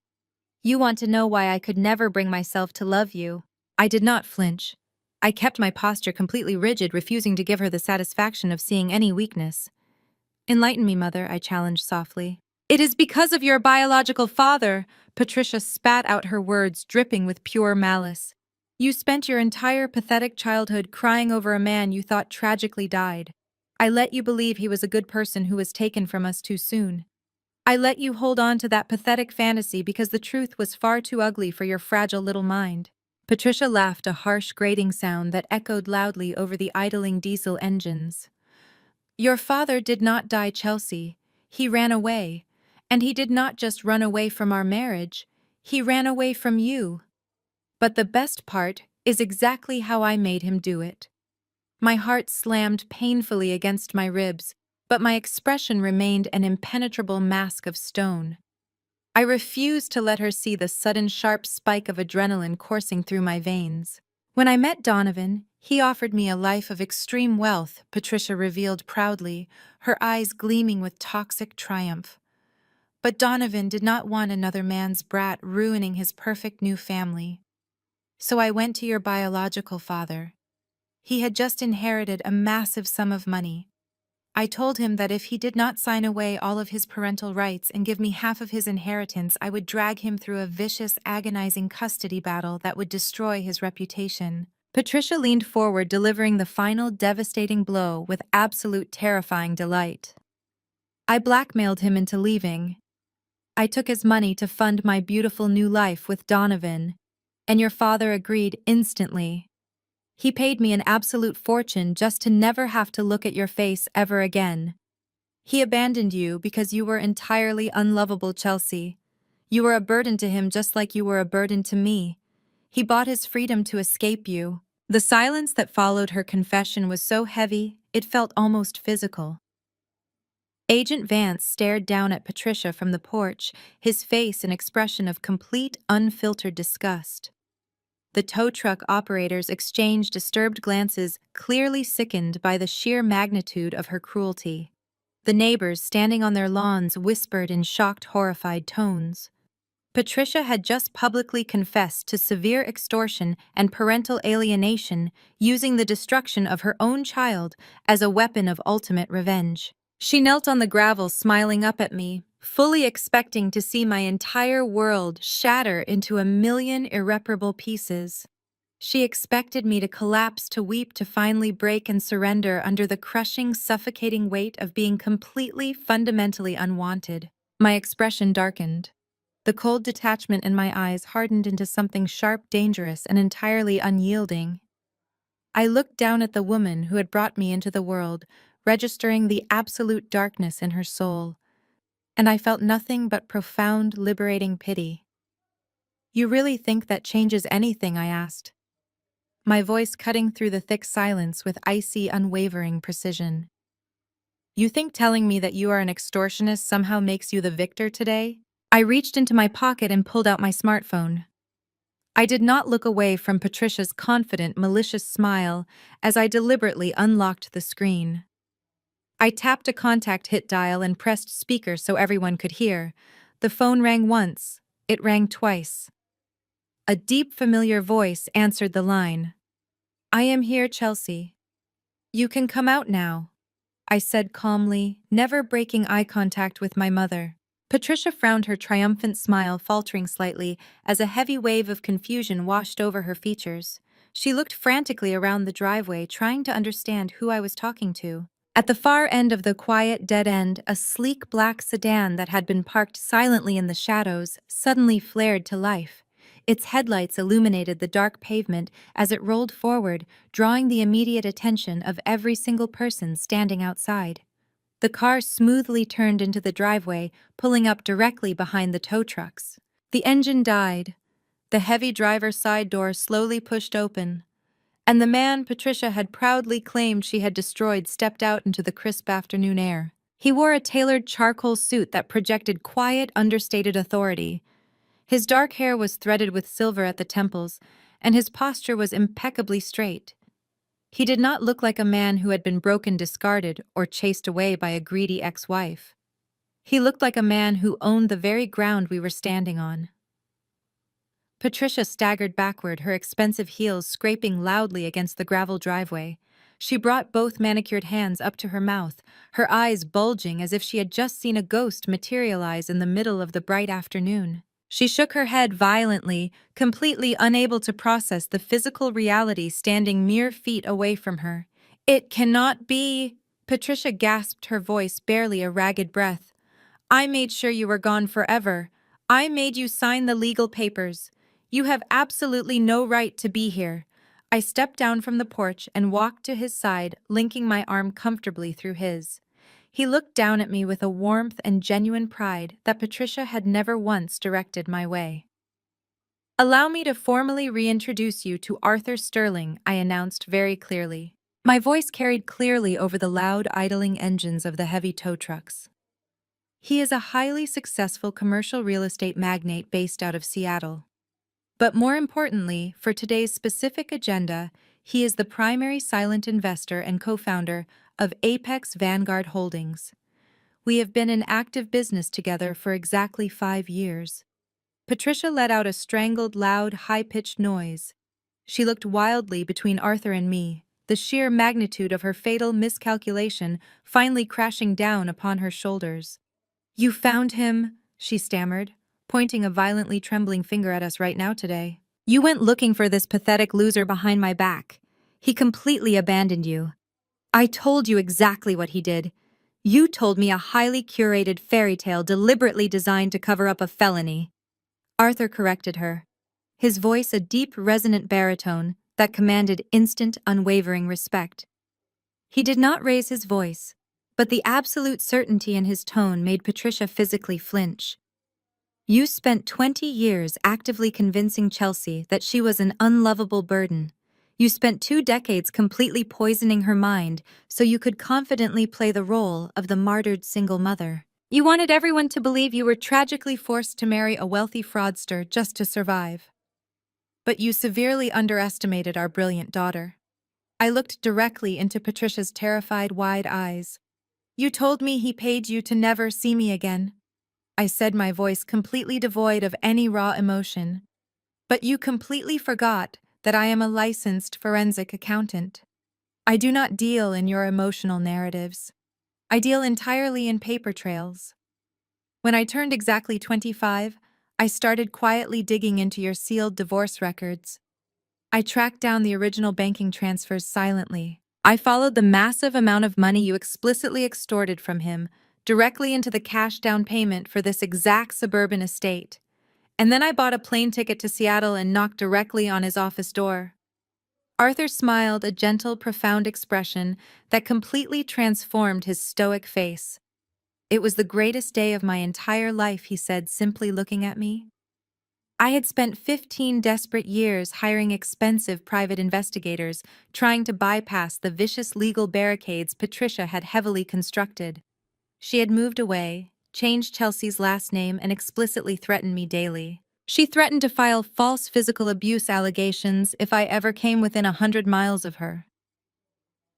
You want to know why I could never bring myself to love you." I did not flinch. I kept my posture completely rigid, refusing to give her the satisfaction of seeing any weakness. "Enlighten me, Mother," I challenged softly. "It is because of your biological father," Patricia spat out her words, dripping with pure malice. "You spent your entire pathetic childhood crying over a man you thought tragically died. I let you believe he was a good person who was taken from us too soon. I let you hold on to that pathetic fantasy because the truth was far too ugly for your fragile little mind." Patricia laughed, a harsh, grating sound that echoed loudly over the idling diesel engines. "Your father did not die, Chelsea. He ran away. And he did not just run away from our marriage. He ran away from you. But the best part is exactly how I made him do it." My heart slammed painfully against my ribs, but my expression remained an impenetrable mask of stone. I refused to let her see the sudden sharp spike of adrenaline coursing through my veins. When I met Donovan, he offered me a life of extreme wealth, Patricia revealed proudly, her eyes gleaming with toxic triumph. But Donovan did not want another man's brat ruining his perfect new family. So I went to your biological father. He had just inherited a massive sum of money. I told him that if he did not sign away all of his parental rights and give me half of his inheritance, I would drag him through a vicious, agonizing custody battle that would destroy his reputation. Patricia leaned forward, delivering the final devastating blow with absolute terrifying delight. I blackmailed him into leaving. I took his money to fund my beautiful new life with Donovan, and your father agreed instantly. He paid me an absolute fortune just to never have to look at your face ever again. He abandoned you because you were entirely unlovable, Chelsea. You were a burden to him just like you were a burden to me. He bought his freedom to escape you. The silence that followed her confession was so heavy, it felt almost physical. Agent Vance stared down at Patricia from the porch, his face an expression of complete, unfiltered disgust. The tow truck operators exchanged disturbed glances, clearly sickened by the sheer magnitude of her cruelty. The neighbors standing on their lawns whispered in shocked, horrified tones. Patricia had just publicly confessed to severe extortion and parental alienation, using the destruction of her own child as a weapon of ultimate revenge. She knelt on the gravel, smiling up at me, fully expecting to see my entire world shatter into a million irreparable pieces. She expected me to collapse, to weep, to finally break and surrender under the crushing, suffocating weight of being completely, fundamentally unwanted. My expression darkened. The cold detachment in my eyes hardened into something sharp, dangerous, and entirely unyielding. I looked down at the woman who had brought me into the world, registering the absolute darkness in her soul, and I felt nothing but profound, liberating pity. "You really think that changes anything?" I asked, my voice cutting through the thick silence with icy, unwavering precision. "You think telling me that you are an extortionist somehow makes you the victor today?" I reached into my pocket and pulled out my smartphone. I did not look away from Patricia's confident, malicious smile as I deliberately unlocked the screen. I tapped a contact hit dial and pressed speaker so everyone could hear. The phone rang once. It rang twice. A deep, familiar voice answered the line. "I am here, Chelsea. You can come out now," I said calmly, never breaking eye contact with my mother. Patricia frowned, her triumphant smile faltering slightly as a heavy wave of confusion washed over her features. She looked frantically around the driveway, trying to understand who I was talking to. At the far end of the quiet dead end, a sleek black sedan that had been parked silently in the shadows suddenly flared to life. Its headlights illuminated the dark pavement as it rolled forward, drawing the immediate attention of every single person standing outside. The car smoothly turned into the driveway, pulling up directly behind the tow trucks. The engine died. The heavy driver's side door slowly pushed open, and the man Patricia had proudly claimed she had destroyed stepped out into the crisp afternoon air. He wore a tailored charcoal suit that projected quiet, understated authority. His dark hair was threaded with silver at the temples, and his posture was impeccably straight. He did not look like a man who had been broken, discarded, or chased away by a greedy ex-wife. He looked like a man who owned the very ground we were standing on. Patricia staggered backward, her expensive heels scraping loudly against the gravel driveway. She brought both manicured hands up to her mouth, her eyes bulging as if she had just seen a ghost materialize in the middle of the bright afternoon. She shook her head violently, completely unable to process the physical reality standing mere feet away from her. "It cannot be!" Patricia gasped, her voice barely a ragged breath. "I made sure you were gone forever. I made you sign the legal papers. You have absolutely no right to be here." I stepped down from the porch and walked to his side, linking my arm comfortably through his. He looked down at me with a warmth and genuine pride that Patricia had never once directed my way. "Allow me to formally reintroduce you to Arthur Sterling," I announced very clearly. My voice carried clearly over the loud, idling engines of the heavy tow trucks. "He is a highly successful commercial real estate magnate based out of Seattle. But more importantly, for today's specific agenda, he is the primary silent investor and co-founder of Apex Vanguard Holdings. We have been in active business together for exactly 5 years. Patricia let out a strangled, loud, high-pitched noise. She looked wildly between Arthur and me, the sheer magnitude of her fatal miscalculation finally crashing down upon her shoulders. "You found him," she stammered, pointing a violently trembling finger at us right now today. "You went looking for this pathetic loser behind my back. He completely abandoned you. I told you exactly what he did. You told me a highly curated fairy tale deliberately designed to cover up a felony." Arthur corrected her, his voice a deep, resonant baritone that commanded instant, unwavering respect. He did not raise his voice, but the absolute certainty in his tone made Patricia physically flinch. "You spent 20 years actively convincing Chelsea that she was an unlovable burden. You spent 2 decades completely poisoning her mind so you could confidently play the role of the martyred single mother. You wanted everyone to believe you were tragically forced to marry a wealthy fraudster just to survive. But you severely underestimated our brilliant daughter." I looked directly into Patricia's terrified, wide eyes. "You told me he paid you to never see me again," I said, my voice completely devoid of any raw emotion. "But you completely forgot that I am a licensed forensic accountant. I do not deal in your emotional narratives. I deal entirely in paper trails. When I turned exactly 25, I started quietly digging into your sealed divorce records. I tracked down the original banking transfers silently. I followed the massive amount of money you explicitly extorted from him directly into the cash down payment for this exact suburban estate. And then I bought a plane ticket to Seattle and knocked directly on his office door." Arthur smiled, a gentle, profound expression that completely transformed his stoic face. "It was the greatest day of my entire life," he said, simply looking at me. I had spent 15 desperate years hiring expensive private investigators, trying to bypass the vicious legal barricades Patricia had heavily constructed. She had moved away, changed Chelsea's last name, and explicitly threatened me daily. She threatened to file false physical abuse allegations if I ever came within 100 miles of her.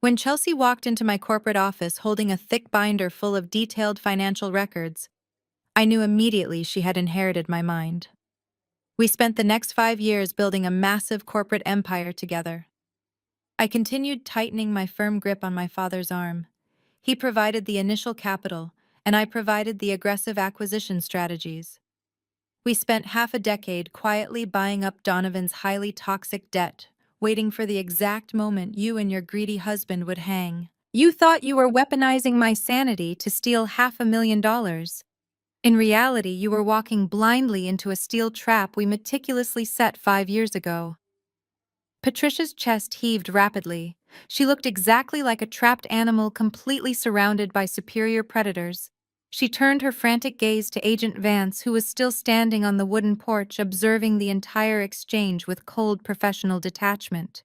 When Chelsea walked into my corporate office holding a thick binder full of detailed financial records, I knew immediately she had inherited my mind. We spent the next 5 years building a massive corporate empire together. I continued tightening my firm grip on my father's arm. He provided the initial capital, and I provided the aggressive acquisition strategies. We spent half a decade quietly buying up Donovan's highly toxic debt, waiting for the exact moment you and your greedy husband would hang. You thought you were weaponizing my sanity to steal $500,000. In reality, you were walking blindly into a steel trap we meticulously set 5 years ago. Patricia's chest heaved rapidly. She looked exactly like a trapped animal completely surrounded by superior predators. She turned her frantic gaze to Agent Vance, who was still standing on the wooden porch observing the entire exchange with cold professional detachment.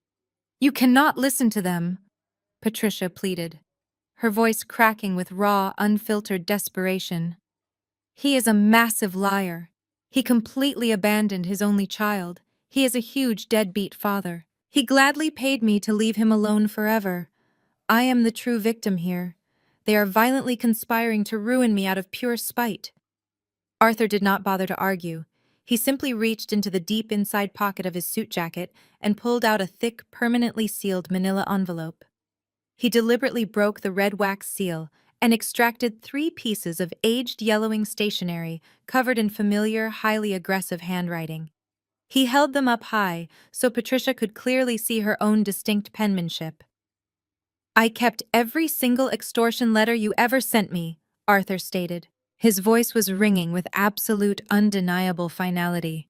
"You cannot listen to them," Patricia pleaded, her voice cracking with raw, unfiltered desperation. "He is a massive liar. He completely abandoned his only child. He is a huge deadbeat father. He gladly paid me to leave him alone forever. I am the true victim here. They are violently conspiring to ruin me out of pure spite." Arthur did not bother to argue. He simply reached into the deep inside pocket of his suit jacket and pulled out a thick, permanently sealed manila envelope. He deliberately broke the red wax seal and extracted 3 pieces of aged yellowing stationery covered in familiar, highly aggressive handwriting. He held them up high so Patricia could clearly see her own distinct penmanship. "I kept every single extortion letter you ever sent me," Arthur stated. His voice was ringing with absolute, undeniable finality.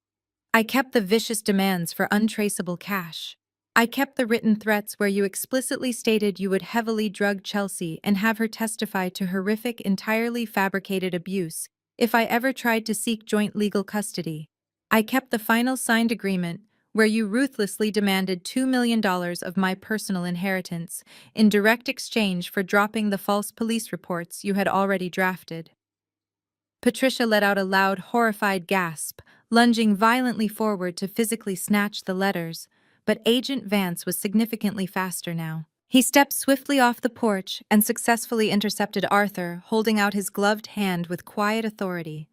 "I kept the vicious demands for untraceable cash. I kept the written threats where you explicitly stated you would heavily drug Chelsea and have her testify to horrific, entirely fabricated abuse if I ever tried to seek joint legal custody. I kept the final signed agreement where you ruthlessly demanded $2 million of my personal inheritance in direct exchange for dropping the false police reports you had already drafted." Patricia let out a loud, horrified gasp, lunging violently forward to physically snatch the letters, but Agent Vance was significantly faster now. He stepped swiftly off the porch and successfully intercepted Arthur, holding out his gloved hand with quiet authority.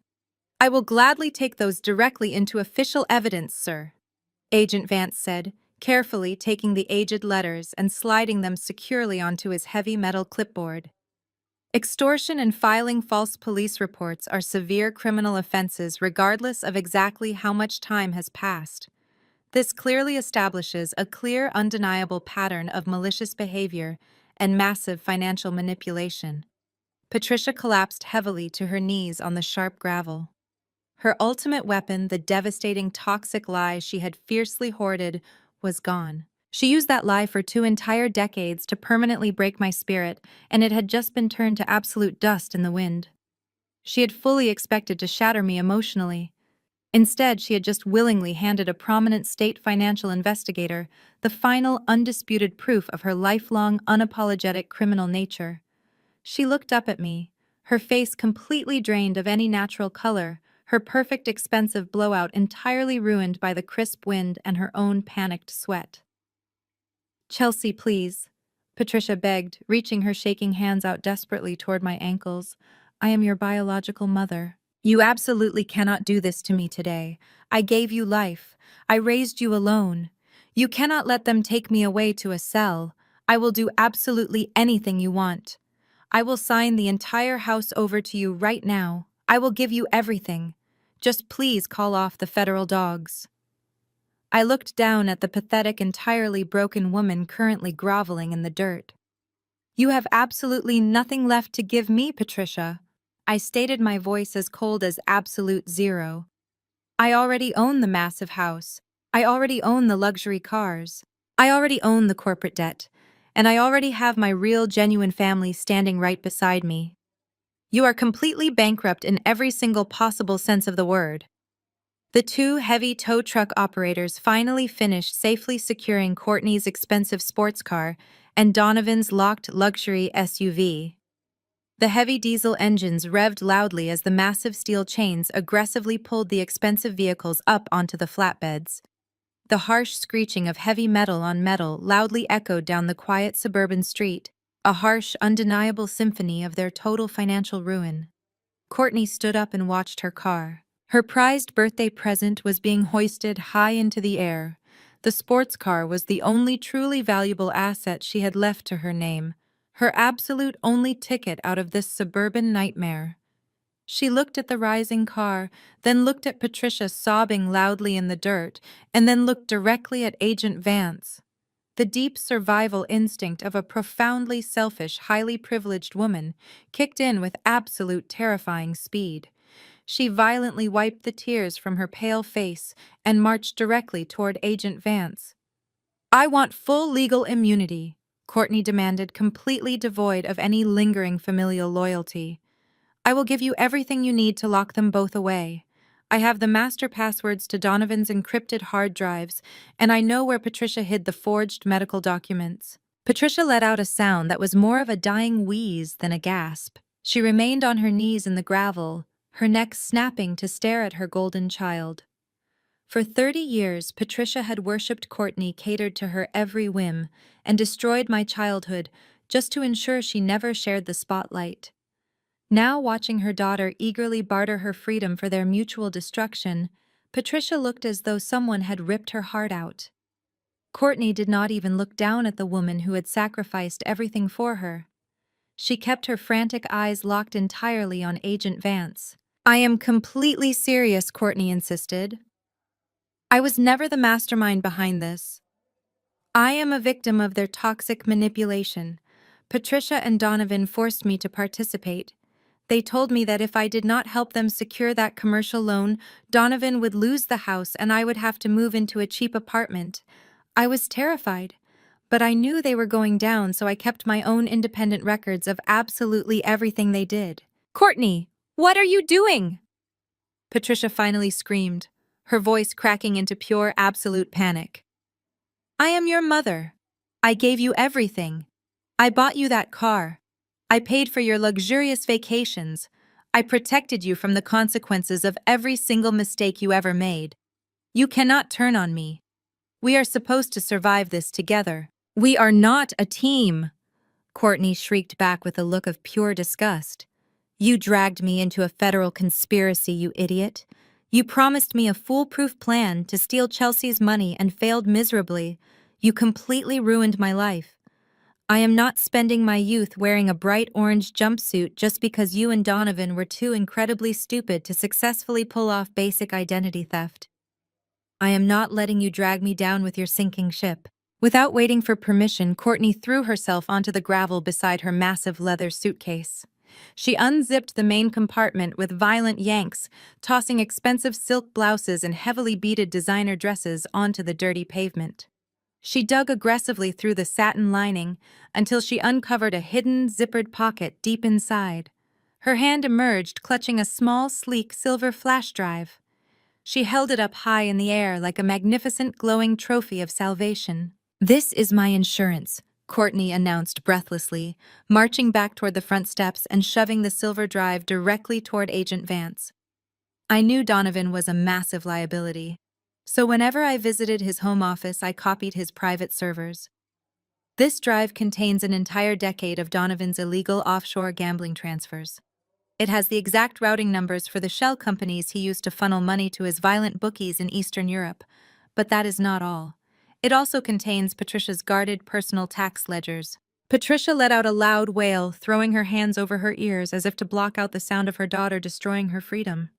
"I will gladly take those directly into official evidence, sir," Agent Vance said, carefully taking the aged letters and sliding them securely onto his heavy metal clipboard. Extortion and filing false police reports are severe criminal offenses regardless of exactly how much time has passed. This clearly establishes a clear, undeniable pattern of malicious behavior and massive financial manipulation. Patricia collapsed heavily to her knees on the sharp gravel. Her ultimate weapon, the devastating toxic lie she had fiercely hoarded, was gone. She used that lie for 2 entire decades to permanently break my spirit, and it had just been turned to absolute dust in the wind. She had fully expected to shatter me emotionally. Instead, she had just willingly handed a prominent state financial investigator the final, undisputed proof of her lifelong, unapologetic criminal nature. She looked up at me, her face completely drained of any natural color, her perfect expensive blowout entirely ruined by the crisp wind and her own panicked sweat. "Chelsea, please," Patricia begged, reaching her shaking hands out desperately toward my ankles. "I am your biological mother. You absolutely cannot do this to me today. I gave you life. I raised you alone. You cannot let them take me away to a cell. I will do absolutely anything you want. I will sign the entire house over to you right now. I will give you everything. Just please call off the federal dogs." I looked down at the pathetic, entirely broken woman currently groveling in the dirt. "You have absolutely nothing left to give me, Patricia," I stated, my voice as cold as absolute zero. "I already own the massive house. I already own the luxury cars. I already own the corporate debt. And I already have my real, genuine family standing right beside me. You are completely bankrupt in every single possible sense of the word." The two heavy tow truck operators finally finished safely securing Courtney's expensive sports car and Donovan's locked luxury SUV. The heavy diesel engines revved loudly as the massive steel chains aggressively pulled the expensive vehicles up onto the flatbeds. The harsh screeching of heavy metal on metal loudly echoed down the quiet suburban street, a harsh, undeniable symphony of their total financial ruin. Courtney stood up and watched her car. Her prized birthday present was being hoisted high into the air. The sports car was the only truly valuable asset she had left to her name, her absolute only ticket out of this suburban nightmare. She looked at the rising car, then looked at Patricia sobbing loudly in the dirt, and then looked directly at Agent Vance. The deep survival instinct of a profoundly selfish, highly privileged woman kicked in with absolute terrifying speed. She violently wiped the tears from her pale face and marched directly toward Agent Vance. "I want full legal immunity," Courtney demanded, completely devoid of any lingering familial loyalty. "I will give you everything you need to lock them both away. I have the master passwords to Donovan's encrypted hard drives, and I know where Patricia hid the forged medical documents." Patricia let out a sound that was more of a dying wheeze than a gasp. She remained on her knees in the gravel, her neck snapping to stare at her golden child. For 30 years, Patricia had worshipped Courtney, catered to her every whim, and destroyed my childhood just to ensure she never shared the spotlight. Now, watching her daughter eagerly barter her freedom for their mutual destruction, Patricia looked as though someone had ripped her heart out. Courtney did not even look down at the woman who had sacrificed everything for her. She kept her frantic eyes locked entirely on Agent Vance. "I am completely serious," Courtney insisted. "I was never the mastermind behind this. I am a victim of their toxic manipulation. Patricia and Donovan forced me to participate. They told me that if I did not help them secure that commercial loan, Donovan would lose the house and I would have to move into a cheap apartment. I was terrified, but I knew they were going down, so I kept my own independent records of absolutely everything they did." "Courtney, what are you doing?" Patricia finally screamed, her voice cracking into pure, absolute panic. "I am your mother. I gave you everything. I bought you that car. I paid for your luxurious vacations. I protected you from the consequences of every single mistake you ever made. You cannot turn on me. We are supposed to survive this together. We are not a team, Courtney shrieked back with a look of pure disgust. You dragged me into a federal conspiracy, you idiot. You promised me a foolproof plan to steal Chelsea's money and failed miserably. You completely ruined my life. I am not spending my youth wearing a bright orange jumpsuit just because you and Donovan were too incredibly stupid to successfully pull off basic identity theft. I am not letting you drag me down with your sinking ship. Without waiting for permission, Courtney threw herself onto the gravel beside her massive leather suitcase. She unzipped the main compartment with violent yanks, tossing expensive silk blouses and heavily beaded designer dresses onto the dirty pavement. She dug aggressively through the satin lining until she uncovered a hidden, zippered pocket deep inside. Her hand emerged, clutching a small, sleek silver flash drive. She held it up high in the air like a magnificent glowing trophy of salvation. "This is my insurance," Courtney announced breathlessly, marching back toward the front steps and shoving the silver drive directly toward Agent Vance. I knew Donovan was a massive liability, so whenever I visited his home office, I copied his private servers. This drive contains an entire decade of Donovan's illegal offshore gambling transfers. It has the exact routing numbers for the shell companies he used to funnel money to his violent bookies in Eastern Europe. But that is not all. It also contains Patricia's guarded personal tax ledgers. Patricia let out a loud wail, throwing her hands over her ears as if to block out the sound of her daughter destroying her freedom.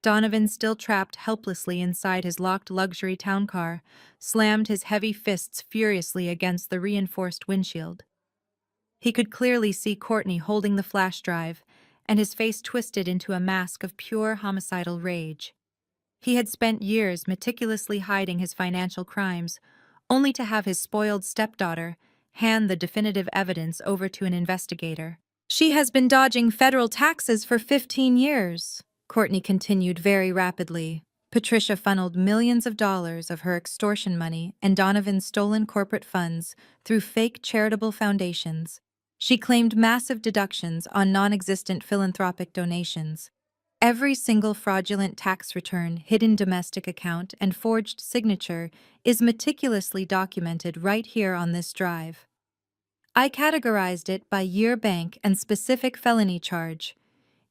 Donovan, still trapped helplessly inside his locked luxury town car, slammed his heavy fists furiously against the reinforced windshield. He could clearly see Courtney holding the flash drive, and his face twisted into a mask of pure homicidal rage. He had spent years meticulously hiding his financial crimes, only to have his spoiled stepdaughter hand the definitive evidence over to an investigator. "She has been dodging federal taxes for 15 years, Courtney continued very rapidly. Patricia funneled millions of dollars of her extortion money and Donovan's stolen corporate funds through fake charitable foundations. She claimed massive deductions on non-existent philanthropic donations. Every single fraudulent tax return, hidden domestic account, and forged signature is meticulously documented right here on this drive. I categorized it by year, bank, and specific felony charge.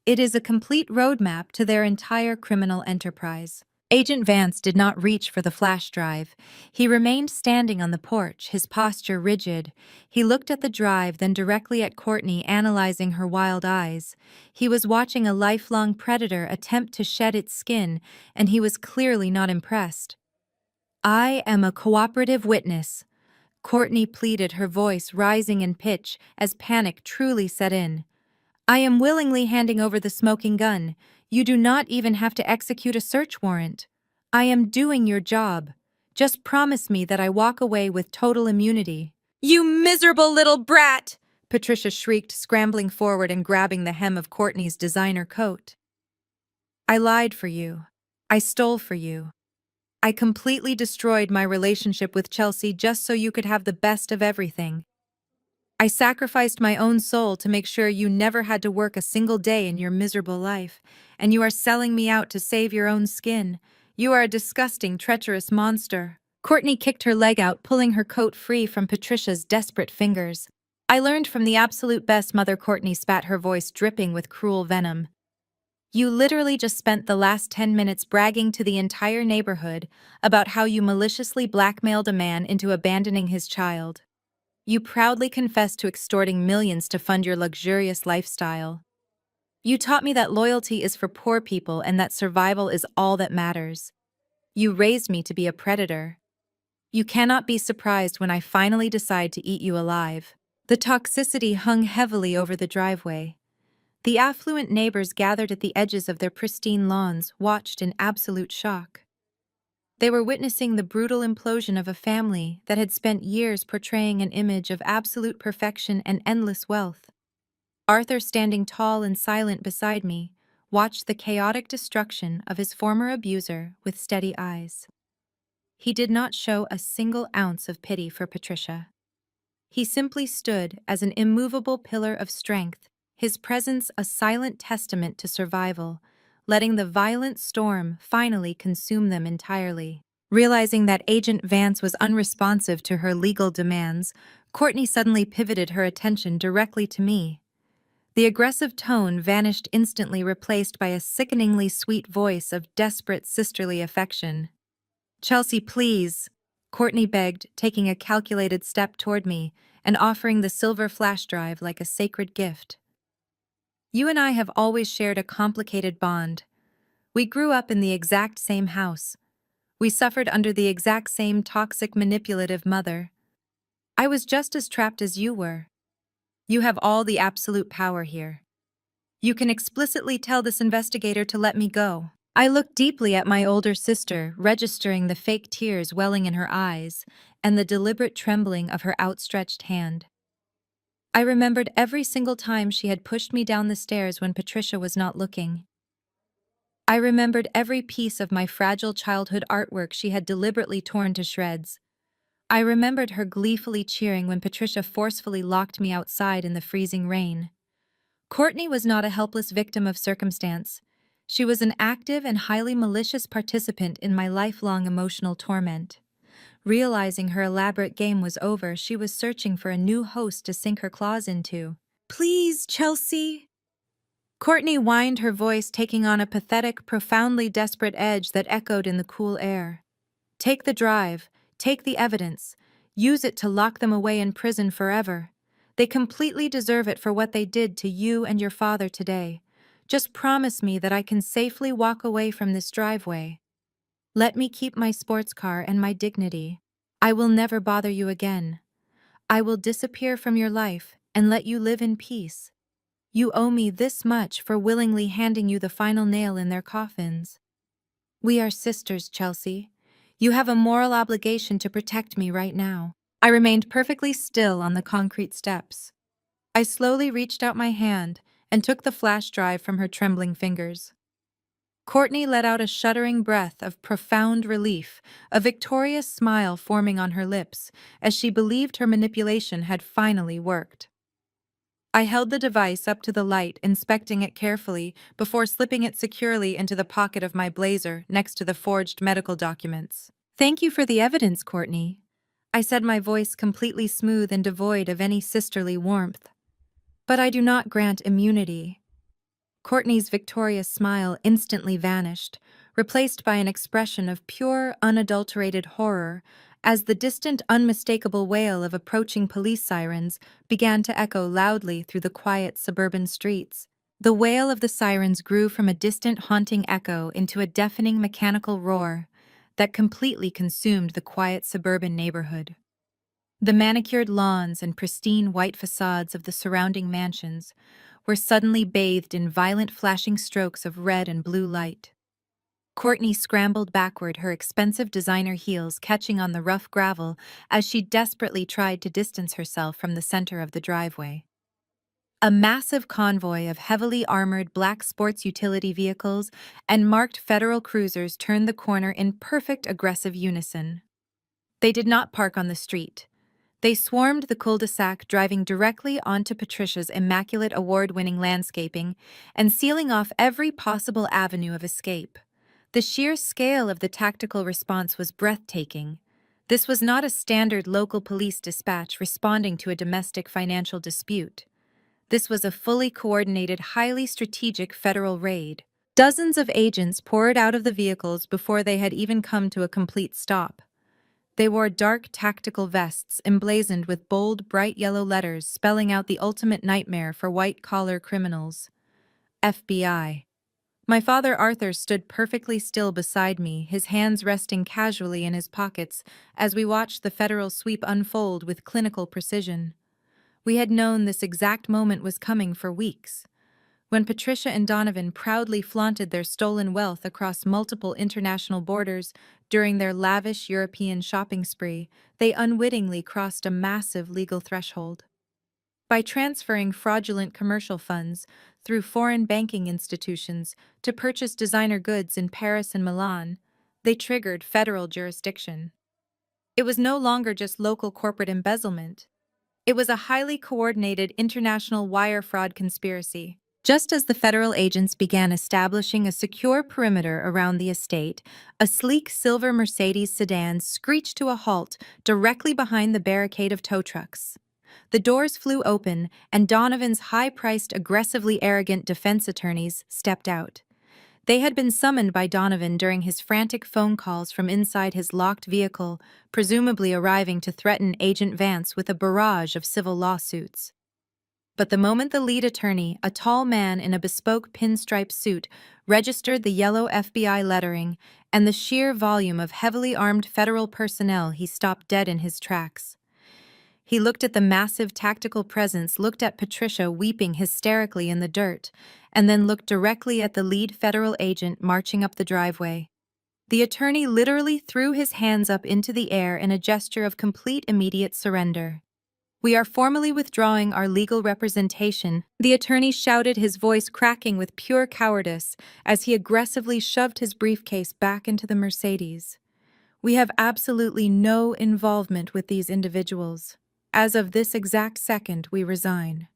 It is a complete roadmap to their entire criminal enterprise." Agent Vance did not reach for the flash drive. He remained standing on the porch, his posture rigid. He looked at the drive, then directly at Courtney, analyzing her wild eyes. He was watching a lifelong predator attempt to shed its skin, and he was clearly not impressed. "I am a cooperative witness," Courtney pleaded, her voice rising in pitch as panic truly set in. "I am willingly handing over the smoking gun. You do not even have to execute a search warrant. I am doing your job. Just promise me that I walk away with total immunity." "You miserable little brat!" Patricia shrieked, scrambling forward and grabbing the hem of Courtney's designer coat. "I lied for you. I stole for you. I completely destroyed my relationship with Chelsea just so you could have the best of everything. I sacrificed my own soul to make sure you never had to work a single day in your miserable life, and you are selling me out to save your own skin. You are a disgusting, treacherous monster." Courtney kicked her leg out, pulling her coat free from Patricia's desperate fingers. "I learned from the absolute best, Mother," Courtney spat, her voice dripping with cruel venom. "You literally just spent the last 10 minutes bragging to the entire neighborhood about how you maliciously blackmailed a man into abandoning his child. You proudly confessed to extorting millions to fund your luxurious lifestyle. You taught me that loyalty is for poor people and that survival is all that matters. You raised me to be a predator. You cannot be surprised when I finally decide to eat you alive." The toxicity hung heavily over the driveway. The affluent neighbors gathered at the edges of their pristine lawns watched in absolute shock. They were witnessing the brutal implosion of a family that had spent years portraying an image of absolute perfection and endless wealth. Arthur, standing tall and silent beside me, watched the chaotic destruction of his former abuser with steady eyes. He did not show a single ounce of pity for Patricia. He simply stood as an immovable pillar of strength, his presence a silent testament to survival, letting the violent storm finally consume them entirely. Realizing that Agent Vance was unresponsive to her legal demands, Courtney suddenly pivoted her attention directly to me. The aggressive tone vanished instantly, replaced by a sickeningly sweet voice of desperate sisterly affection. "Chelsea, please," Courtney begged, taking a calculated step toward me and offering the silver flash drive like a sacred gift. "You and I have always shared a complicated bond. We grew up in the exact same house. We suffered under the exact same toxic, manipulative mother. I was just as trapped as you were. You have all the absolute power here. You can explicitly tell this investigator to let me go." I looked deeply at my older sister, registering the fake tears welling in her eyes and the deliberate trembling of her outstretched hand. I remembered every single time she had pushed me down the stairs when Patricia was not looking. I remembered every piece of my fragile childhood artwork she had deliberately torn to shreds. I remembered her gleefully cheering when Patricia forcefully locked me outside in the freezing rain. Courtney was not a helpless victim of circumstance. She was an active and highly malicious participant in my lifelong emotional torment. Realizing her elaborate game was over, she was searching for a new host to sink her claws into. "Please, Chelsea." Courtney whined, her voice taking on a pathetic, profoundly desperate edge that echoed in the cool air. "Take the drive, take the evidence, use it to lock them away in prison forever. They completely deserve it for what they did to you and your father today. Just promise me that I can safely walk away from this driveway. Let me keep my sports car and my dignity. I will never bother you again. I will disappear from your life and let you live in peace. You owe me this much for willingly handing you the final nail in their coffins. We are sisters, Chelsea. You have a moral obligation to protect me right now." I remained perfectly still on the concrete steps. I slowly reached out my hand and took the flash drive from her trembling fingers. Courtney let out a shuddering breath of profound relief, a victorious smile forming on her lips as she believed her manipulation had finally worked. I held the device up to the light, inspecting it carefully before slipping it securely into the pocket of my blazer next to the forged medical documents. "Thank you for the evidence, Courtney," I said, my voice completely smooth and devoid of any sisterly warmth. "But I do not grant immunity." Courtney's victorious smile instantly vanished, replaced by an expression of pure, unadulterated horror as the distant, unmistakable wail of approaching police sirens began to echo loudly through the quiet suburban streets. The wail of the sirens grew from a distant, haunting echo into a deafening, mechanical roar that completely consumed the quiet suburban neighborhood. The manicured lawns and pristine white facades of the surrounding mansions were suddenly bathed in violent flashing strokes of red and blue light. Courtney scrambled backward, her expensive designer heels catching on the rough gravel as she desperately tried to distance herself from the center of the driveway. A massive convoy of heavily armored black sports utility vehicles and marked federal cruisers turned the corner in perfect aggressive unison. They did not park on the street. They swarmed the cul-de-sac, driving directly onto Patricia's immaculate award-winning landscaping and sealing off every possible avenue of escape. The sheer scale of the tactical response was breathtaking. This was not a standard local police dispatch responding to a domestic financial dispute. This was a fully coordinated, highly strategic federal raid. Dozens of agents poured out of the vehicles before they had even come to a complete stop. They wore dark tactical vests emblazoned with bold, bright yellow letters spelling out the ultimate nightmare for white-collar criminals: FBI. My father Arthur stood perfectly still beside me, his hands resting casually in his pockets as we watched the federal sweep unfold with clinical precision. We had known this exact moment was coming for weeks. When Patricia and Donovan proudly flaunted their stolen wealth across multiple international borders during their lavish European shopping spree, they unwittingly crossed a massive legal threshold. By transferring fraudulent commercial funds through foreign banking institutions to purchase designer goods in Paris and Milan, they triggered federal jurisdiction. It was no longer just local corporate embezzlement. It was a highly coordinated international wire fraud conspiracy. Just as the federal agents began establishing a secure perimeter around the estate, a sleek silver Mercedes sedan screeched to a halt directly behind the barricade of tow trucks. The doors flew open, and Donovan's high-priced, aggressively arrogant defense attorneys stepped out. They had been summoned by Donovan during his frantic phone calls from inside his locked vehicle, presumably arriving to threaten Agent Vance with a barrage of civil lawsuits. But the moment the lead attorney, a tall man in a bespoke pinstripe suit, registered the yellow FBI lettering and the sheer volume of heavily armed federal personnel, he stopped dead in his tracks. He looked at the massive tactical presence, looked at Patricia weeping hysterically in the dirt, and then looked directly at the lead federal agent marching up the driveway. The attorney literally threw his hands up into the air in a gesture of complete immediate surrender. "We are formally withdrawing our legal representation," the attorney shouted, his voice cracking with pure cowardice as he aggressively shoved his briefcase back into the Mercedes. "We have absolutely no involvement with these individuals. As of this exact second, we resign."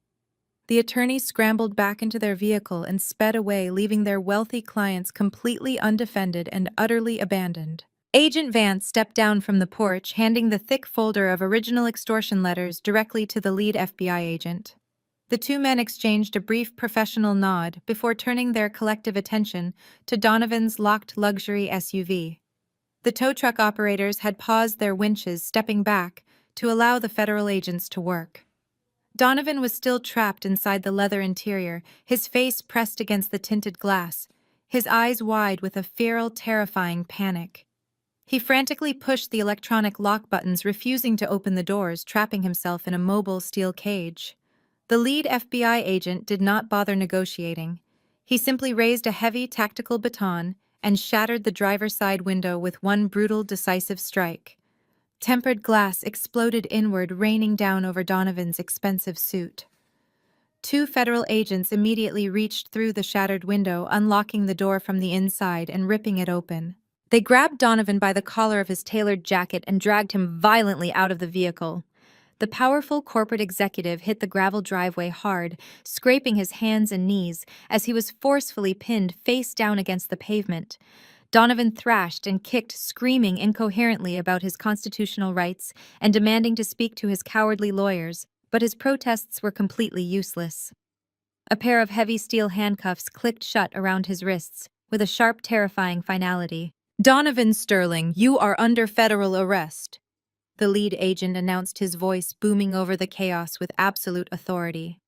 The attorneys scrambled back into their vehicle and sped away, leaving their wealthy clients completely undefended and utterly abandoned. Agent Vance stepped down from the porch, handing the thick folder of original extortion letters directly to the lead FBI agent. The two men exchanged a brief professional nod before turning their collective attention to Donovan's locked luxury SUV. The tow truck operators had paused their winches, stepping back to allow the federal agents to work. Donovan was still trapped inside the leather interior, his face pressed against the tinted glass, his eyes wide with a feral, terrifying panic. He frantically pushed the electronic lock buttons, refusing to open the doors, trapping himself in a mobile steel cage. The lead FBI agent did not bother negotiating. He simply raised a heavy tactical baton and shattered the driver's side window with one brutal, decisive strike. Tempered glass exploded inward, raining down over Donovan's expensive suit. Two federal agents immediately reached through the shattered window, unlocking the door from the inside and ripping it open. They grabbed Donovan by the collar of his tailored jacket and dragged him violently out of the vehicle. The powerful corporate executive hit the gravel driveway hard, scraping his hands and knees as he was forcefully pinned face down against the pavement. Donovan thrashed and kicked, screaming incoherently about his constitutional rights and demanding to speak to his cowardly lawyers, but his protests were completely useless. A pair of heavy steel handcuffs clicked shut around his wrists, with a sharp, terrifying finality. "Donovan Sterling, you are under federal arrest," the lead agent announced, his voice booming over the chaos with absolute authority.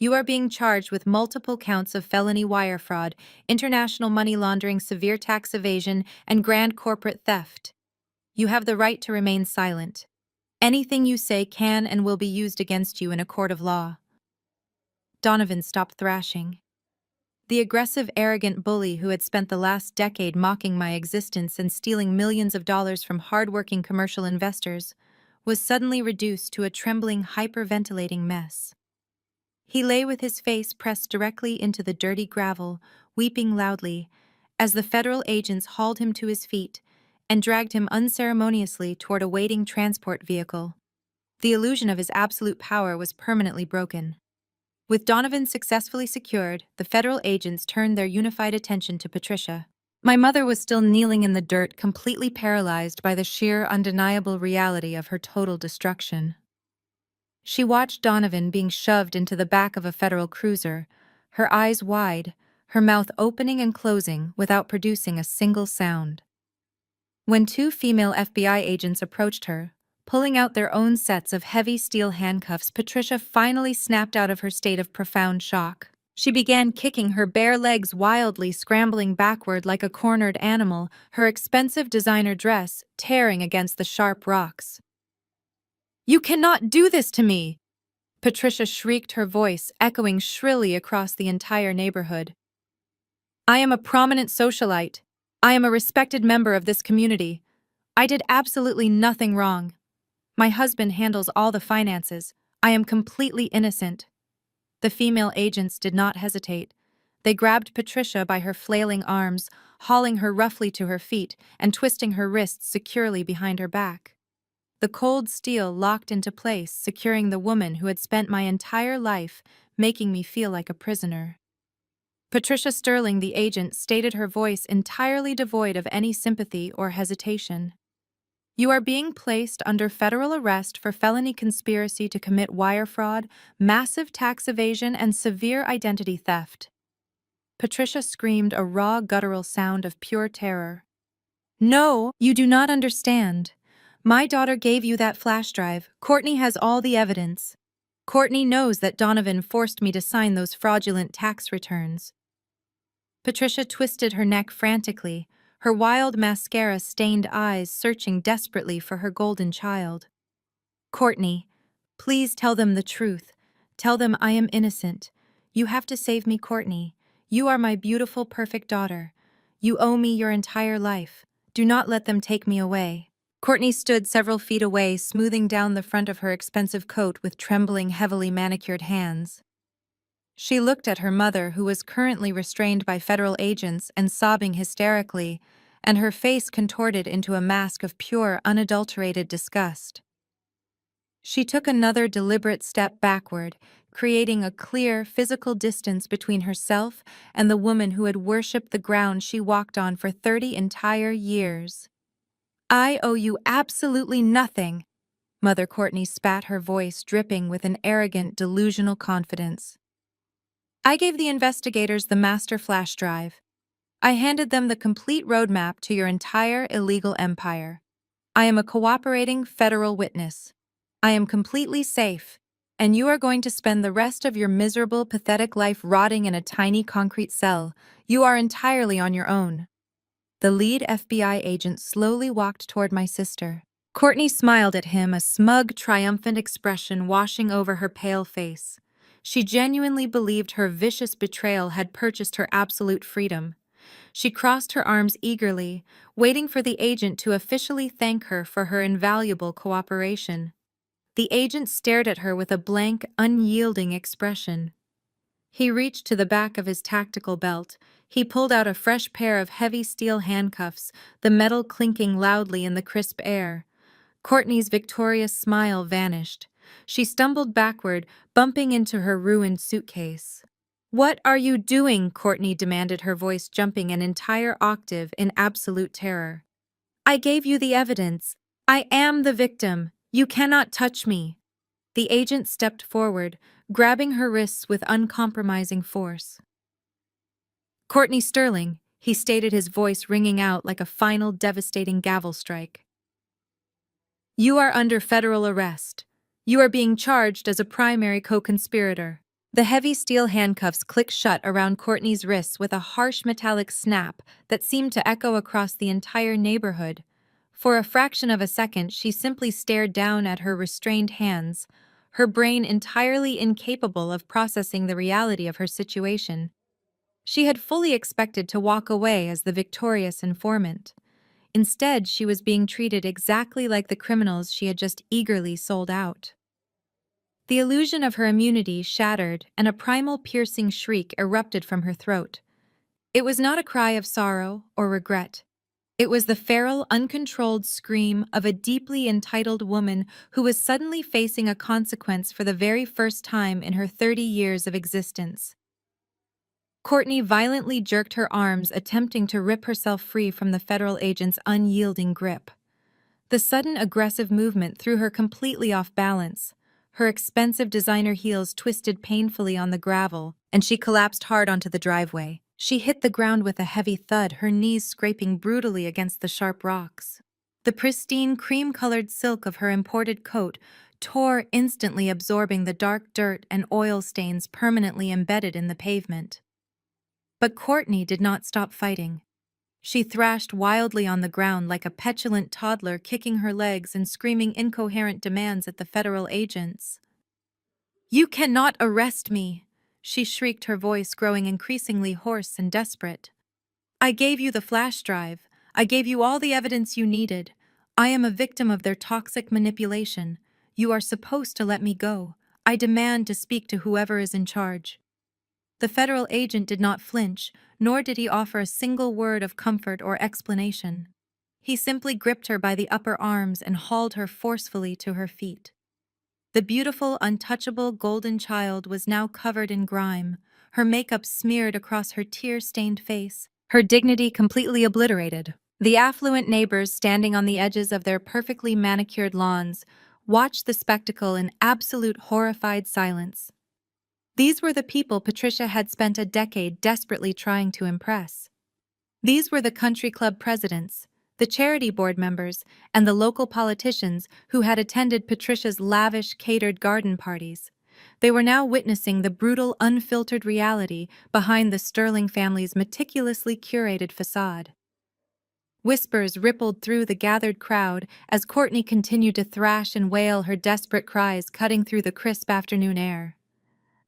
"You are being charged with multiple counts of felony wire fraud, international money laundering, severe tax evasion, and grand corporate theft. You have the right to remain silent. Anything you say can and will be used against you in a court of law." Donovan stopped thrashing. The aggressive, arrogant bully who had spent the last decade mocking my existence and stealing millions of dollars from hard-working commercial investors was suddenly reduced to a trembling, hyperventilating mess. He lay with his face pressed directly into the dirty gravel, weeping loudly, as the federal agents hauled him to his feet and dragged him unceremoniously toward a waiting transport vehicle. The illusion of his absolute power was permanently broken. With Donovan successfully secured, the federal agents turned their unified attention to Patricia. My mother was still kneeling in the dirt, completely paralyzed by the sheer, undeniable reality of her total destruction. She watched Donovan being shoved into the back of a federal cruiser, her eyes wide, her mouth opening and closing without producing a single sound. When two female FBI agents approached her, pulling out their own sets of heavy steel handcuffs, Patricia finally snapped out of her state of profound shock. She began kicking her bare legs wildly, scrambling backward like a cornered animal, her expensive designer dress tearing against the sharp rocks. "You cannot do this to me!" Patricia shrieked, her voice echoing shrilly across the entire neighborhood. "I am a prominent socialite. I am a respected member of this community. I did absolutely nothing wrong. My husband handles all the finances. I am completely innocent." The female agents did not hesitate. They grabbed Patricia by her flailing arms, hauling her roughly to her feet and twisting her wrists securely behind her back. The cold steel locked into place, securing the woman who had spent my entire life making me feel like a prisoner. Patricia Sterling, the agent, stated, her voice entirely devoid of any sympathy or hesitation. You are being placed under federal arrest for felony conspiracy to commit wire fraud, massive tax evasion, and severe identity theft. Patricia screamed a raw, guttural sound of pure terror. No, you do not understand. My daughter gave you that flash drive. Courtney has all the evidence. Courtney knows that Donovan forced me to sign those fraudulent tax returns. Patricia twisted her neck frantically, her wild mascara-stained eyes searching desperately for her golden child. Courtney, please tell them the truth. Tell them I am innocent. You have to save me, Courtney. You are my beautiful, perfect daughter. You owe me your entire life. Do not let them take me away. Courtney stood several feet away, smoothing down the front of her expensive coat with trembling, heavily manicured hands. She looked at her mother, who was currently restrained by federal agents and sobbing hysterically, and her face contorted into a mask of pure, unadulterated disgust. She took another deliberate step backward, creating a clear, physical distance between herself and the woman who had worshipped the ground she walked on for 30 entire years. I owe you absolutely nothing, Mother Courtney spat, her voice dripping with an arrogant, delusional confidence. I gave the investigators the master flash drive. I handed them the complete roadmap to your entire illegal empire. I am a cooperating federal witness. I am completely safe, and you are going to spend the rest of your miserable, pathetic life rotting in a tiny concrete cell. You are entirely on your own. The lead FBI agent slowly walked toward my sister. Courtney smiled at him, a smug, triumphant expression washing over her pale face. She genuinely believed her vicious betrayal had purchased her absolute freedom. She crossed her arms eagerly, waiting for the agent to officially thank her for her invaluable cooperation. The agent stared at her with a blank, unyielding expression. He reached to the back of his tactical belt. He pulled out a fresh pair of heavy steel handcuffs, the metal clinking loudly in the crisp air. Courtney's victorious smile vanished. She stumbled backward, bumping into her ruined suitcase. What are you doing? Courtney demanded, her voice jumping an entire octave in absolute terror. I gave you the evidence. I am the victim. You cannot touch me. The agent stepped forward, grabbing her wrists with uncompromising force. Courtney Sterling, he stated, his voice ringing out like a final devastating gavel strike. You are under federal arrest. You are being charged as a primary co-conspirator. The heavy steel handcuffs clicked shut around Courtney's wrists with a harsh metallic snap that seemed to echo across the entire neighborhood. For a fraction of a second, she simply stared down at her restrained hands, her brain entirely incapable of processing the reality of her situation. She had fully expected to walk away as the victorious informant. Instead, she was being treated exactly like the criminals she had just eagerly sold out. The illusion of her immunity shattered, and a primal, piercing shriek erupted from her throat. It was not a cry of sorrow or regret. It was the feral, uncontrolled scream of a deeply entitled woman who was suddenly facing a consequence for the very first time in her 30 years of existence. Courtney violently jerked her arms, attempting to rip herself free from the federal agent's unyielding grip. The sudden aggressive movement threw her completely off balance. Her expensive designer heels twisted painfully on the gravel, and she collapsed hard onto the driveway. She hit the ground with a heavy thud, her knees scraping brutally against the sharp rocks. The pristine, cream-colored silk of her imported coat tore, instantly absorbing the dark dirt and oil stains permanently embedded in the pavement. But Courtney did not stop fighting. She thrashed wildly on the ground like a petulant toddler, kicking her legs and screaming incoherent demands at the federal agents. "You cannot arrest me!" she shrieked, her voice growing increasingly hoarse and desperate. "I gave you the flash drive. I gave you all the evidence you needed. I am a victim of their toxic manipulation. You are supposed to let me go. I demand to speak to whoever is in charge." The federal agent did not flinch, nor did he offer a single word of comfort or explanation. He simply gripped her by the upper arms and hauled her forcefully to her feet. The beautiful, untouchable golden child was now covered in grime, her makeup smeared across her tear-stained face, her dignity completely obliterated. The affluent neighbors standing on the edges of their perfectly manicured lawns watched the spectacle in absolute horrified silence. These were the people Patricia had spent a decade desperately trying to impress. These were the country club presidents, the charity board members, and the local politicians who had attended Patricia's lavish, catered garden parties. They were now witnessing the brutal, unfiltered reality behind the Sterling family's meticulously curated facade. Whispers rippled through the gathered crowd as Courtney continued to thrash and wail, her desperate cries cutting through the crisp afternoon air.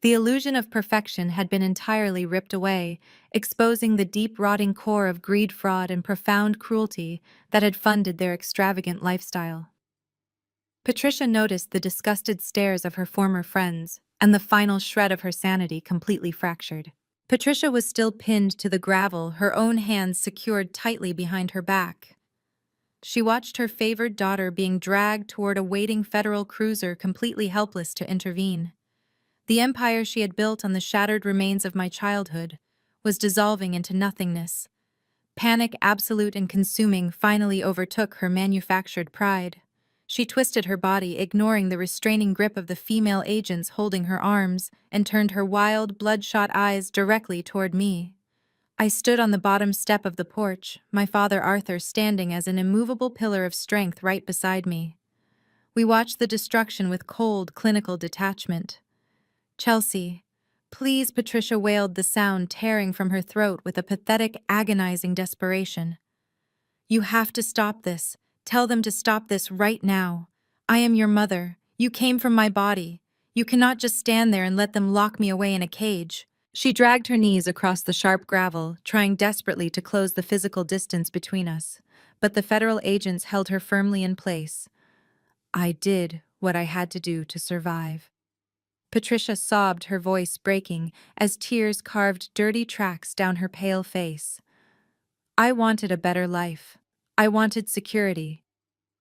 The illusion of perfection had been entirely ripped away, exposing the deep rotting core of greed, fraud, and profound cruelty that had funded their extravagant lifestyle. Patricia noticed the disgusted stares of her former friends, and the final shred of her sanity completely fractured. Patricia was still pinned to the gravel, her own hands secured tightly behind her back. She watched her favored daughter being dragged toward a waiting federal cruiser, completely helpless to intervene. The empire she had built on the shattered remains of my childhood was dissolving into nothingness. Panic, absolute and consuming, finally overtook her manufactured pride. She twisted her body, ignoring the restraining grip of the female agents holding her arms, and turned her wild, bloodshot eyes directly toward me. I stood on the bottom step of the porch, my father Arthur standing as an immovable pillar of strength right beside me. We watched the destruction with cold, clinical detachment. "Chelsea, please," Patricia wailed, the sound tearing from her throat with a pathetic, agonizing desperation. "You have to stop this. Tell them to stop this right now. I am your mother. You came from my body. You cannot just stand there and let them lock me away in a cage." She dragged her knees across the sharp gravel, trying desperately to close the physical distance between us, but the federal agents held her firmly in place. "I did what I had to do to survive." Patricia sobbed, her voice breaking, as tears carved dirty tracks down her pale face. "I wanted a better life. I wanted security.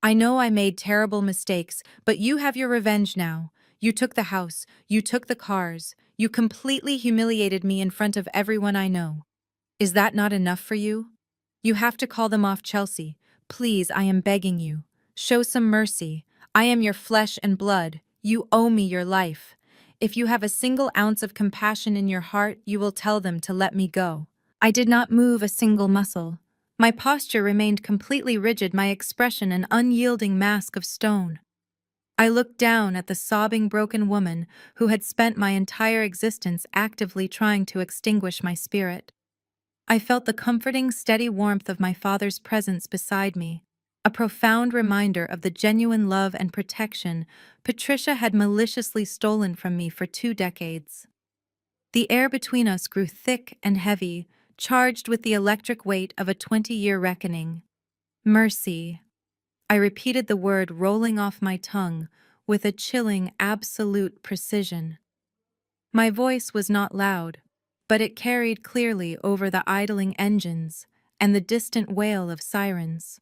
I know I made terrible mistakes, but you have your revenge now. You took the house, you took the cars, you completely humiliated me in front of everyone I know. Is that not enough for you? You have to call them off, Chelsea. Please, I am begging you. Show some mercy. I am your flesh and blood. You owe me your life. If you have a single ounce of compassion in your heart, you will tell them to let me go." I did not move a single muscle. My posture remained completely rigid, my expression an unyielding mask of stone. I looked down at the sobbing, broken woman who had spent my entire existence actively trying to extinguish my spirit. I felt the comforting, steady warmth of my father's presence beside me, a profound reminder of the genuine love and protection Patricia had maliciously stolen from me for 2 decades. The air between us grew thick and heavy, charged with the electric weight of a 20-year reckoning. Mercy. I repeated the word, rolling off my tongue with a chilling, absolute precision. My voice was not loud, but it carried clearly over the idling engines and the distant wail of sirens.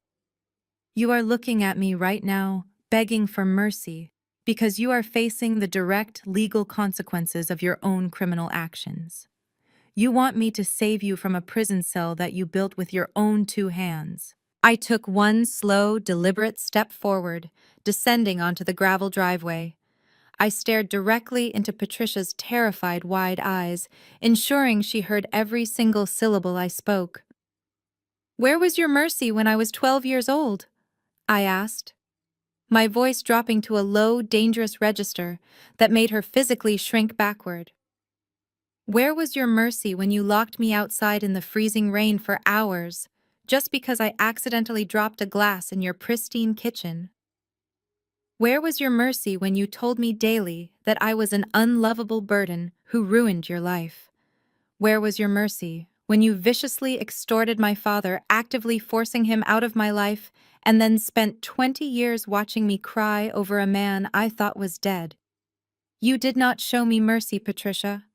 You are looking at me right now, begging for mercy, because you are facing the direct legal consequences of your own criminal actions. You want me to save you from a prison cell that you built with your own 2 hands. I took one slow, deliberate step forward, descending onto the gravel driveway. I stared directly into Patricia's terrified, wide eyes, ensuring she heard every single syllable I spoke. "Where was your mercy when I was 12 years old?" I asked, my voice dropping to a low, dangerous register that made her physically shrink backward. "Where was your mercy when you locked me outside in the freezing rain for hours, just because I accidentally dropped a glass in your pristine kitchen? Where was your mercy when you told me daily that I was an unlovable burden who ruined your life? Where was your mercy when you viciously extorted my father, actively forcing him out of my life, and then spent 20 years watching me cry over a man I thought was dead? You did not show me mercy, Patricia.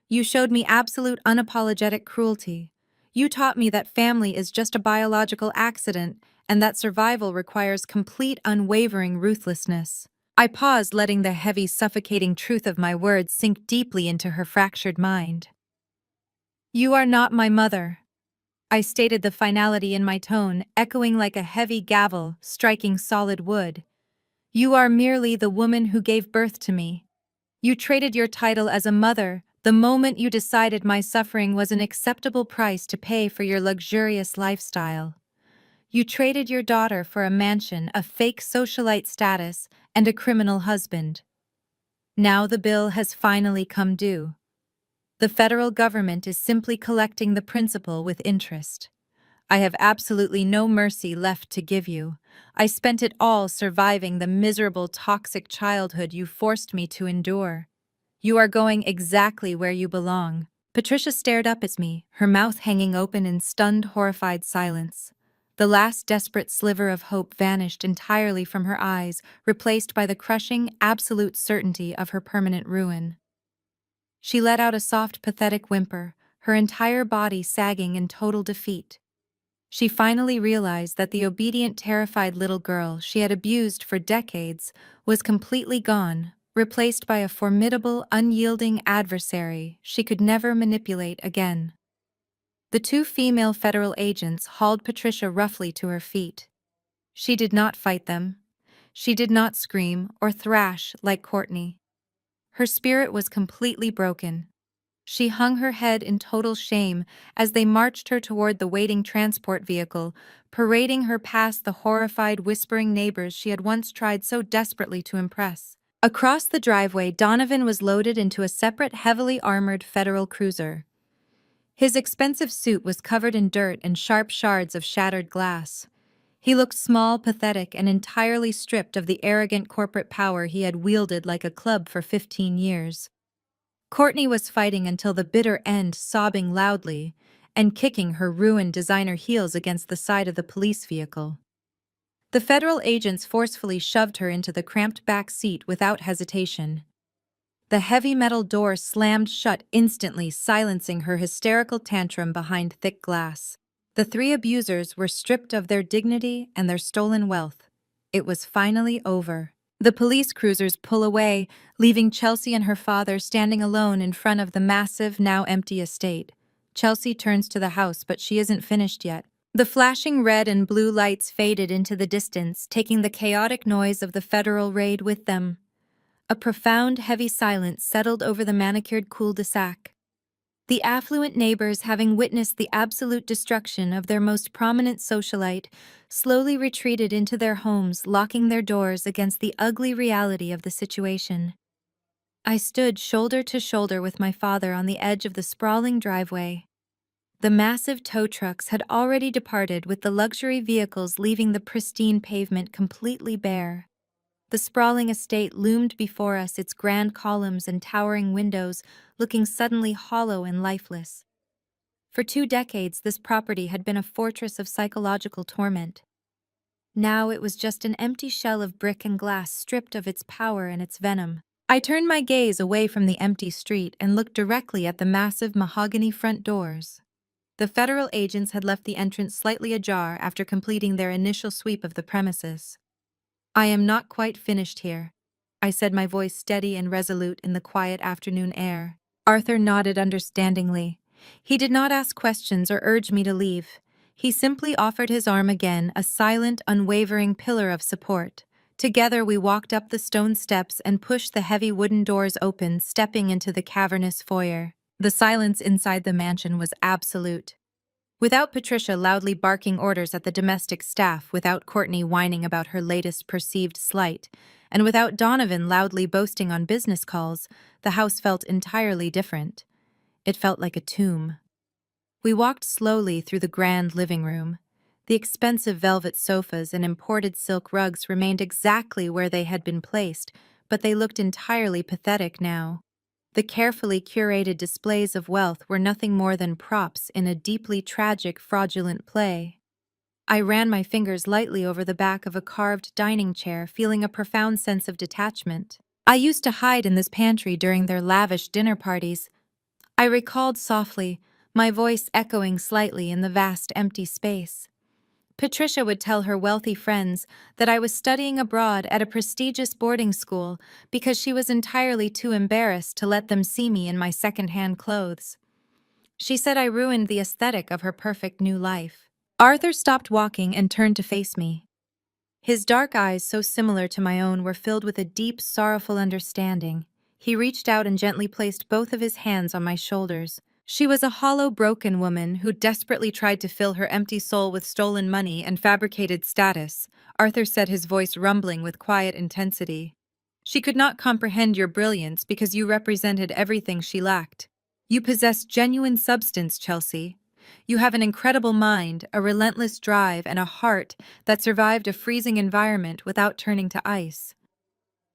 You showed me absolute unapologetic cruelty. You taught me that family is just a biological accident, and that survival requires complete, unwavering ruthlessness. I paused, letting the heavy, suffocating truth of my words sink deeply into her fractured mind. "You are not my mother," I stated, the finality in my tone echoing like a heavy gavel striking solid wood. "You are merely the woman who gave birth to me. You traded your title as a mother the moment you decided my suffering was an acceptable price to pay for your luxurious lifestyle. You traded your daughter for a mansion, a fake socialite status, and a criminal husband. Now the bill has finally come due. The federal government is simply collecting the principal with interest. I have absolutely no mercy left to give you. I spent it all surviving the miserable, toxic childhood you forced me to endure. You are going exactly where you belong." Patricia stared up at me, her mouth hanging open in stunned, horrified silence. The last desperate sliver of hope vanished entirely from her eyes, replaced by the crushing, absolute certainty of her permanent ruin. She let out a soft, pathetic whimper, her entire body sagging in total defeat. She finally realized that the obedient, terrified little girl she had abused for decades was completely gone, replaced by a formidable, unyielding adversary she could never manipulate again. The two female federal agents hauled Patricia roughly to her feet. She did not fight them. She did not scream or thrash like Courtney. Her spirit was completely broken. She hung her head in total shame as they marched her toward the waiting transport vehicle, parading her past the horrified, whispering neighbors she had once tried so desperately to impress. Across the driveway, Donovan was loaded into a separate, heavily armored federal cruiser. His expensive suit was covered in dirt and sharp shards of shattered glass. He looked small, pathetic, and entirely stripped of the arrogant corporate power he had wielded like a club for 15 years. Courtney was fighting until the bitter end, sobbing loudly and kicking her ruined designer heels against the side of the police vehicle. The federal agents forcefully shoved her into the cramped back seat without hesitation. The heavy metal door slammed shut instantly, silencing her hysterical tantrum behind thick glass. The three abusers were stripped of their dignity and their stolen wealth. It was finally over. The police cruisers pull away, leaving Chelsea and her father standing alone in front of the massive, now empty estate. Chelsea turns to the house, but she isn't finished yet. The flashing red and blue lights faded into the distance, taking the chaotic noise of the federal raid with them. A profound, heavy silence settled over the manicured cul-de-sac. The affluent neighbors, having witnessed the absolute destruction of their most prominent socialite, slowly retreated into their homes, locking their doors against the ugly reality of the situation. I stood shoulder to shoulder with my father on the edge of the sprawling driveway. The massive tow trucks had already departed, with the luxury vehicles leaving the pristine pavement completely bare. The sprawling estate loomed before us, its grand columns and towering windows looking suddenly hollow and lifeless. For 2 decades, this property had been a fortress of psychological torment. Now it was just an empty shell of brick and glass, stripped of its power and its venom. I turned my gaze away from the empty street and looked directly at the massive mahogany front doors. The federal agents had left the entrance slightly ajar after completing their initial sweep of the premises. "I am not quite finished here," I said, my voice steady and resolute in the quiet afternoon air. Arthur nodded understandingly. He did not ask questions or urge me to leave. He simply offered his arm again, a silent, unwavering pillar of support. Together we walked up the stone steps and pushed the heavy wooden doors open, stepping into the cavernous foyer. The silence inside the mansion was absolute. Without Patricia loudly barking orders at the domestic staff, without Courtney whining about her latest perceived slight, and without Donovan loudly boasting on business calls, the house felt entirely different. It felt like a tomb. We walked slowly through the grand living room. The expensive velvet sofas and imported silk rugs remained exactly where they had been placed, but they looked entirely pathetic now. The carefully curated displays of wealth were nothing more than props in a deeply tragic, fraudulent play. I ran my fingers lightly over the back of a carved dining chair, feeling a profound sense of detachment. I used to hide in this pantry during their lavish dinner parties. I recalled softly, my voice echoing slightly in the vast empty space. Patricia would tell her wealthy friends that I was studying abroad at a prestigious boarding school because she was entirely too embarrassed to let them see me in my second-hand clothes. She said I ruined the aesthetic of her perfect new life. Arthur stopped walking and turned to face me. His dark eyes, so similar to my own, were filled with a deep, sorrowful understanding. He reached out and gently placed both of his hands on my shoulders. She was a hollow, broken woman who desperately tried to fill her empty soul with stolen money and fabricated status, Arthur said, his voice rumbling with quiet intensity. She could not comprehend your brilliance because you represented everything she lacked. You possess genuine substance, Chelsea. You have an incredible mind, a relentless drive, and a heart that survived a freezing environment without turning to ice.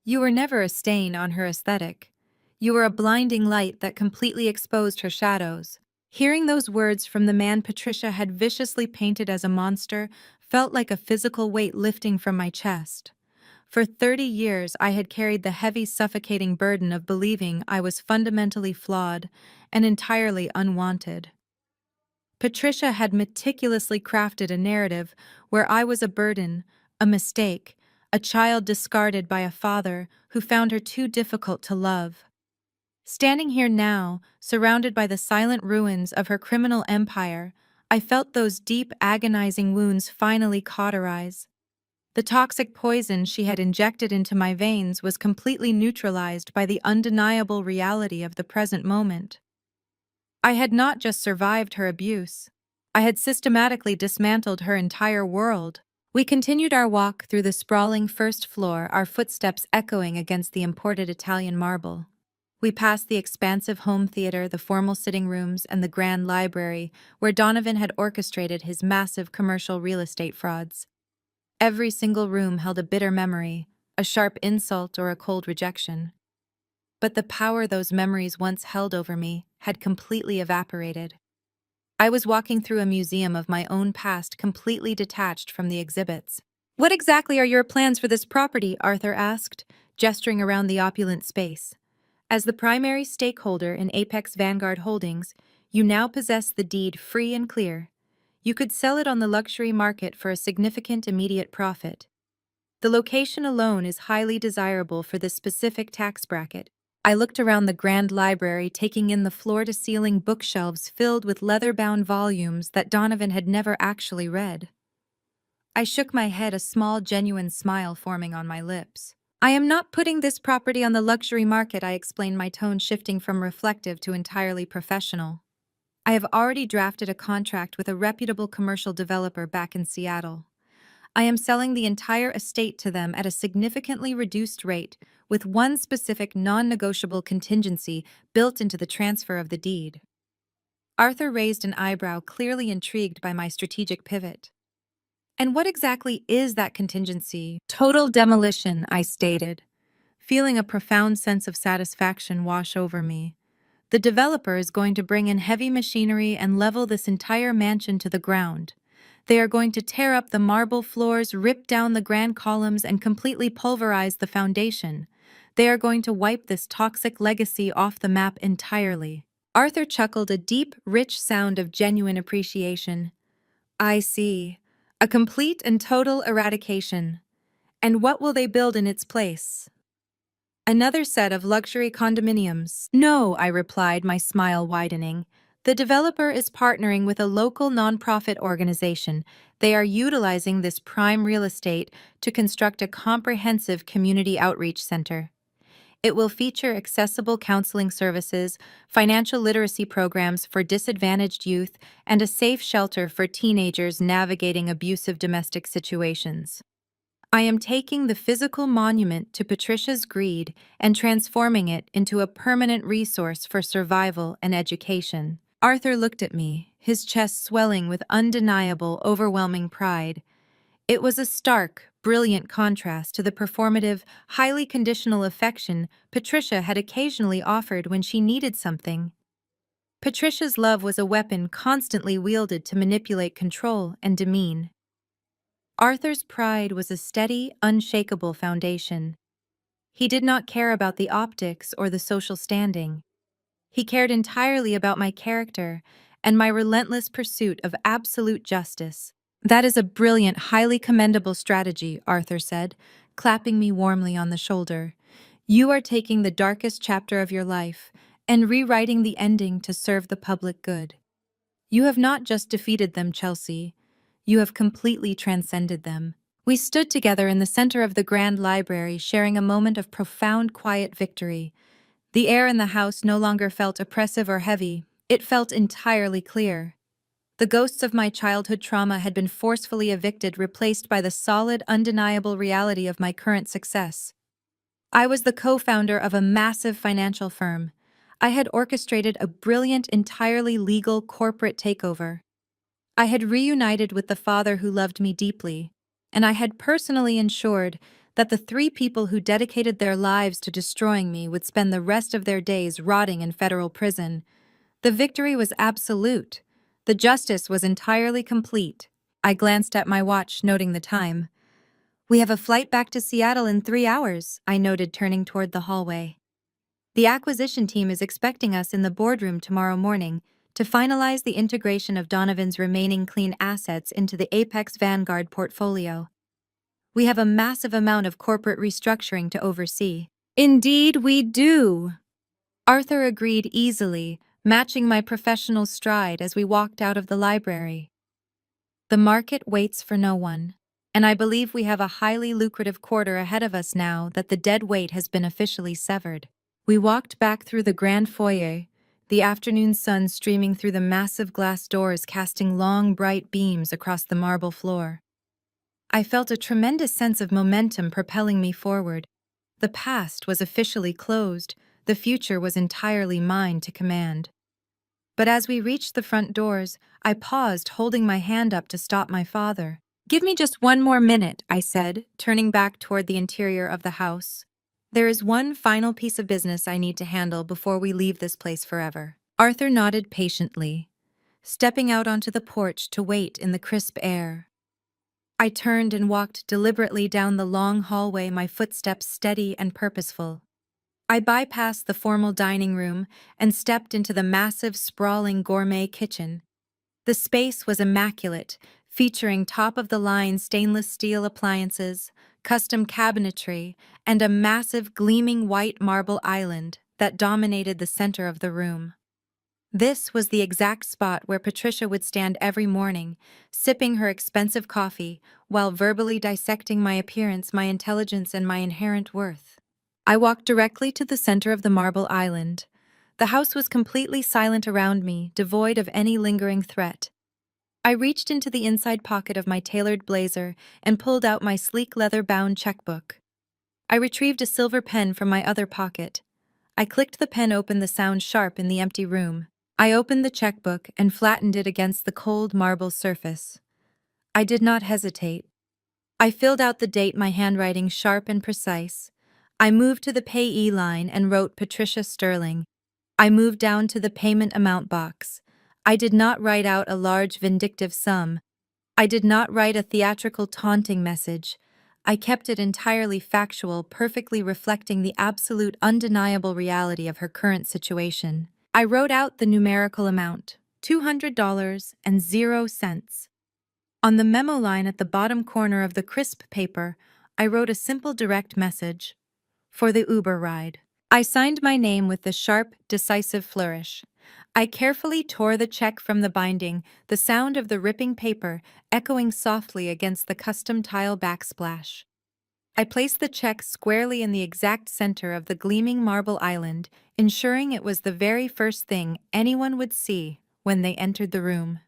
You were never a stain on her aesthetic. You were a blinding light that completely exposed her shadows. Hearing those words from the man Patricia had viciously painted as a monster felt like a physical weight lifting from my chest. For 30 years, I had carried the heavy, suffocating burden of believing I was fundamentally flawed and entirely unwanted. Patricia had meticulously crafted a narrative where I was a burden, a mistake, a child discarded by a father who found her too difficult to love. Standing here now, surrounded by the silent ruins of her criminal empire, I felt those deep, agonizing wounds finally cauterize. The toxic poison she had injected into my veins was completely neutralized by the undeniable reality of the present moment. I had not just survived her abuse. I had systematically dismantled her entire world. We continued our walk through the sprawling first floor, our footsteps echoing against the imported Italian marble. We passed the expansive home theater, the formal sitting rooms, and the grand library where Donovan had orchestrated his massive commercial real estate frauds. Every single room held a bitter memory, a sharp insult, or a cold rejection. But the power those memories once held over me had completely evaporated. I was walking through a museum of my own past, completely detached from the exhibits. "What exactly are your plans for this property?" Arthur asked, gesturing around the opulent space. "As the primary stakeholder in Apex Vanguard Holdings, you now possess the deed free and clear. You could sell it on the luxury market for a significant immediate profit. The location alone is highly desirable for this specific tax bracket." I looked around the grand library, taking in the floor-to-ceiling bookshelves filled with leather-bound volumes that Donovan had never actually read. I shook my head, a small, genuine smile forming on my lips. "I am not putting this property on the luxury market," I explained, my tone shifting from reflective to entirely professional. "I have already drafted a contract with a reputable commercial developer back in Seattle. I am selling the entire estate to them at a significantly reduced rate, with one specific non-negotiable contingency built into the transfer of the deed." Arthur raised an eyebrow, clearly intrigued by my strategic pivot. "And what exactly is that contingency?" "Total demolition," I stated, feeling a profound sense of satisfaction wash over me. "The developer is going to bring in heavy machinery and level this entire mansion to the ground. They are going to tear up the marble floors, rip down the grand columns, and completely pulverize the foundation. They are going to wipe this toxic legacy off the map entirely." Arthur chuckled, a deep, rich sound of genuine appreciation. "I see. A complete and total eradication. And what will they build in its place? Another set of luxury condominiums?" "No," I replied, my smile widening. "The developer is partnering with a local nonprofit organization. They are utilizing this prime real estate to construct a comprehensive community outreach center. It will feature accessible counseling services, financial literacy programs for disadvantaged youth, and a safe shelter for teenagers navigating abusive domestic situations. I am taking the physical monument to Patricia's greed and transforming it into a permanent resource for survival and education." Arthur looked at me, his chest swelling with undeniable, overwhelming pride. It was a stark, brilliant contrast to the performative, highly conditional affection Patricia had occasionally offered when she needed something. Patricia's love was a weapon constantly wielded to manipulate, control, and demean. Arthur's pride was a steady, unshakable foundation. He did not care about the optics or the social standing. He cared entirely about my character and my relentless pursuit of absolute justice. That is a brilliant, highly commendable strategy, Arthur said, clapping me warmly on the shoulder. You are taking the darkest chapter of your life and rewriting the ending to serve the public good. You have not just defeated them, Chelsea. You have completely transcended them. We stood together in the center of the grand library, sharing a moment of profound, quiet victory. The air in the house no longer felt oppressive or heavy. It felt entirely clear. The ghosts of my childhood trauma had been forcefully evicted, replaced by the solid, undeniable reality of my current success. I was the co-founder of a massive financial firm. I had orchestrated a brilliant, entirely legal corporate takeover. I had reunited with the father who loved me deeply, and I had personally ensured that the three people who dedicated their lives to destroying me would spend the rest of their days rotting in federal prison. The victory was absolute. The justice was entirely complete. I glanced at my watch, noting the time. We have a flight back to Seattle in 3 hours, I noted, turning toward the hallway. The acquisition team is expecting us in the boardroom tomorrow morning to finalize the integration of Donovan's remaining clean assets into the Apex Vanguard portfolio. We have a massive amount of corporate restructuring to oversee. Indeed, we do. Arthur agreed easily, matching my professional stride as we walked out of the library. The market waits for no one, and I believe we have a highly lucrative quarter ahead of us now that the dead weight has been officially severed. We walked back through the grand foyer, the afternoon sun streaming through the massive glass doors, casting long, bright beams across the marble floor. I felt a tremendous sense of momentum propelling me forward. The past was officially closed, the future was entirely mine to command. But as we reached the front doors, I paused, holding my hand up to stop my father. Give me just one more minute, I said, turning back toward the interior of the house. There is one final piece of business I need to handle before we leave this place forever. Arthur nodded patiently, stepping out onto the porch to wait in the crisp air. I turned and walked deliberately down the long hallway, my footsteps steady and purposeful. I bypassed the formal dining room and stepped into the massive, sprawling gourmet kitchen. The space was immaculate, featuring top-of-the-line stainless steel appliances, custom cabinetry, and a massive, gleaming white marble island that dominated the center of the room. This was the exact spot where Patricia would stand every morning, sipping her expensive coffee while verbally dissecting my appearance, my intelligence, and my inherent worth. I walked directly to the center of the marble island. The house was completely silent around me, devoid of any lingering threat. I reached into the inside pocket of my tailored blazer and pulled out my sleek leather-bound checkbook. I retrieved a silver pen from my other pocket. I clicked the pen open, the sound sharp in the empty room. I opened the checkbook and flattened it against the cold marble surface. I did not hesitate. I filled out the date, my handwriting sharp and precise. I moved to the payee line and wrote Patricia Sterling. I moved down to the payment amount box. I did not write out a large vindictive sum. I did not write a theatrical taunting message. I kept it entirely factual, perfectly reflecting the absolute undeniable reality of her current situation. I wrote out the numerical amount, $200.00. On the memo line at the bottom corner of the crisp paper, I wrote a simple direct message. For the Uber ride. I signed my name with the sharp, decisive flourish. I carefully tore the check from the binding, the sound of the ripping paper echoing softly against the custom tile backsplash. I placed the check squarely in the exact center of the gleaming marble island, ensuring it was the very first thing anyone would see when they entered the room.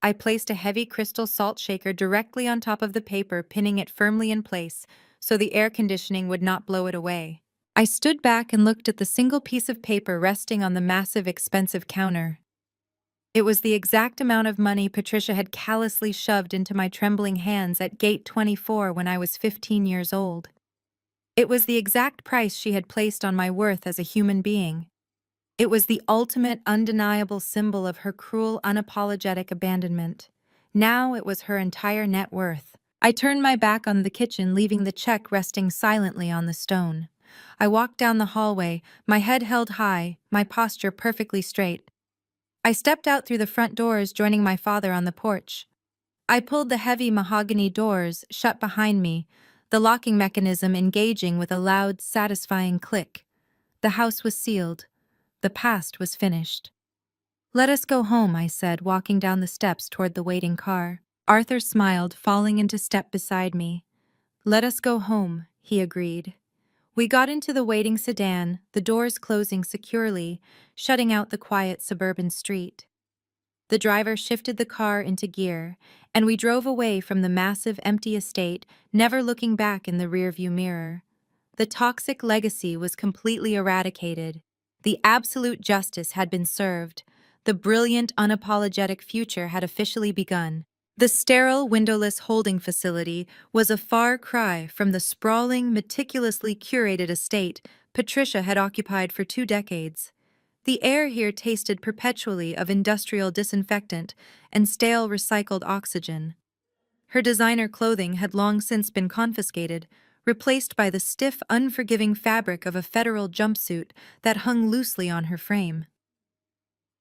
I placed a heavy crystal salt shaker directly on top of the paper, pinning it firmly in place so the air conditioning would not blow it away. I stood back and looked at the single piece of paper resting on the massive, expensive counter. It was the exact amount of money Patricia had callously shoved into my trembling hands at gate 24 when I was 15 years old. It was the exact price she had placed on my worth as a human being. It was the ultimate, undeniable symbol of her cruel, unapologetic abandonment. Now it was her entire net worth. I turned my back on the kitchen, leaving the check resting silently on the stone. I walked down the hallway, my head held high, my posture perfectly straight. I stepped out through the front doors, joining my father on the porch. I pulled the heavy mahogany doors shut behind me, the locking mechanism engaging with a loud, satisfying click. The house was sealed. The past was finished. "Let us go home," I said, walking down the steps toward the waiting car. Arthur smiled, falling into step beside me. "Let us go home," he agreed. We got into the waiting sedan, the doors closing securely, shutting out the quiet suburban street. The driver shifted the car into gear, and we drove away from the massive empty estate, never looking back in the rearview mirror. The toxic legacy was completely eradicated. The absolute justice had been served. The brilliant, unapologetic future had officially begun. The sterile, windowless holding facility was a far cry from the sprawling, meticulously curated estate Patricia had occupied for 2 decades. The air here tasted perpetually of industrial disinfectant and stale recycled oxygen. Her designer clothing had long since been confiscated, replaced by the stiff, unforgiving fabric of a federal jumpsuit that hung loosely on her frame.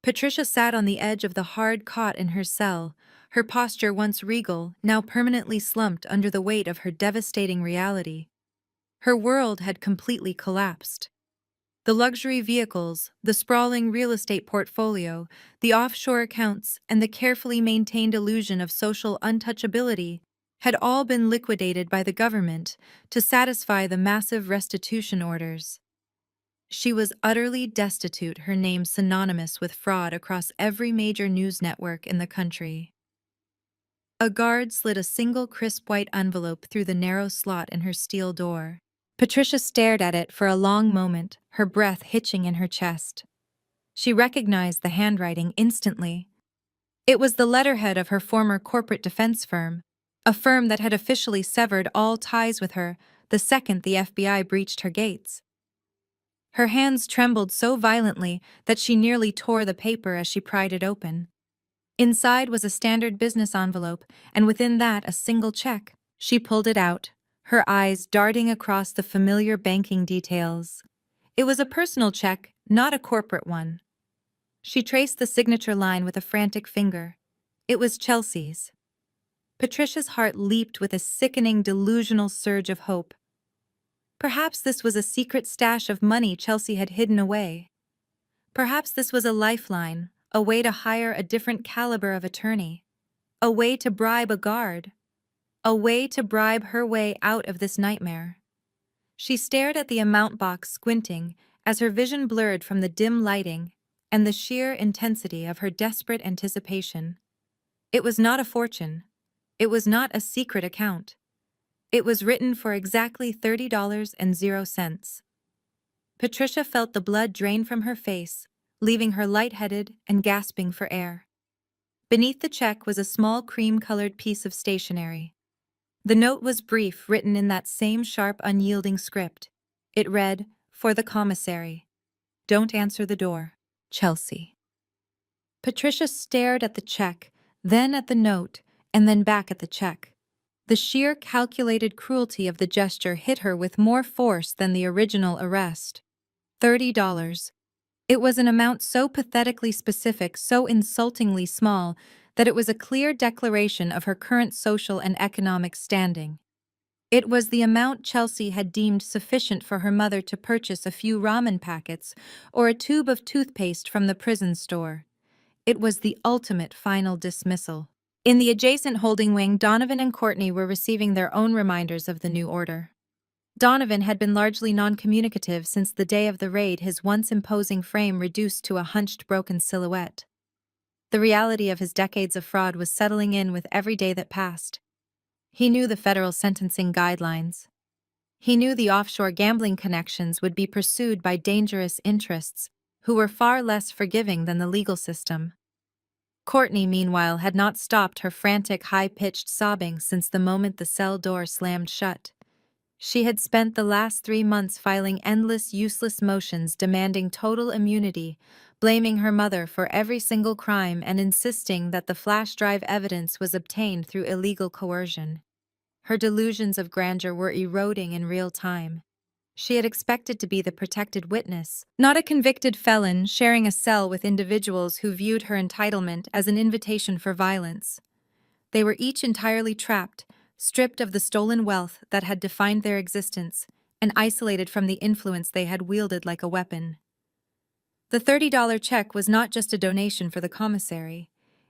Patricia sat on the edge of the hard cot in her cell, her posture once regal, now permanently slumped under the weight of her devastating reality. Her world had completely collapsed. The luxury vehicles, the sprawling real estate portfolio, the offshore accounts, and the carefully maintained illusion of social untouchability had all been liquidated by the government to satisfy the massive restitution orders. She was utterly destitute, her name synonymous with fraud across every major news network in the country. A guard slid a single crisp white envelope through the narrow slot in her steel door. Patricia stared at it for a long moment, her breath hitching in her chest. She recognized the handwriting instantly. It was the letterhead of her former corporate defense firm, a firm that had officially severed all ties with her the second the FBI breached her gates. Her hands trembled so violently that she nearly tore the paper as she pried it open. Inside was a standard business envelope, and within that a single check. She pulled it out, her eyes darting across the familiar banking details. It was a personal check, not a corporate one. She traced the signature line with a frantic finger. It was Chelsea's. Patricia's heart leaped with a sickening, delusional surge of hope. Perhaps this was a secret stash of money Chelsea had hidden away. Perhaps this was a lifeline, a way to hire a different caliber of attorney, a way to bribe a guard, a way to bribe her way out of this nightmare. She stared at the amount box, squinting, as her vision blurred from the dim lighting and the sheer intensity of her desperate anticipation. It was not a fortune. It was not a secret account. It was written for exactly $30.00. Patricia felt the blood drain from her face, leaving her lightheaded and gasping for air. Beneath the check was a small cream-colored piece of stationery. The note was brief, written in that same sharp, unyielding script. It read, "For the commissary. Don't answer the door. Chelsea." Patricia stared at the check, then at the note, and then back at the check. The sheer calculated cruelty of the gesture hit her with more force than the original arrest. $30. It was an amount so pathetically specific, so insultingly small, that it was a clear declaration of her current social and economic standing. It was the amount Chelsea had deemed sufficient for her mother to purchase a few ramen packets or a tube of toothpaste from the prison store. It was the ultimate final dismissal. In the adjacent holding wing, Donovan and Courtney were receiving their own reminders of the new order. Donovan had been largely non-communicative since the day of the raid, his once imposing frame reduced to a hunched, broken silhouette. The reality of his decades of fraud was settling in with every day that passed. He knew the federal sentencing guidelines. He knew the offshore gambling connections would be pursued by dangerous interests, who were far less forgiving than the legal system. Courtney, meanwhile, had not stopped her frantic, high-pitched sobbing since the moment the cell door slammed shut. She had spent the last 3 months filing endless, useless motions demanding total immunity, blaming her mother for every single crime and insisting that the flash drive evidence was obtained through illegal coercion. Her delusions of grandeur were eroding in real time. She had expected to be the protected witness, not a convicted felon sharing a cell with individuals who viewed her entitlement as an invitation for violence. They were each entirely trapped, stripped of the stolen wealth that had defined their existence, and isolated from the influence they had wielded like a weapon. The $30 check was not just a donation for the commissary.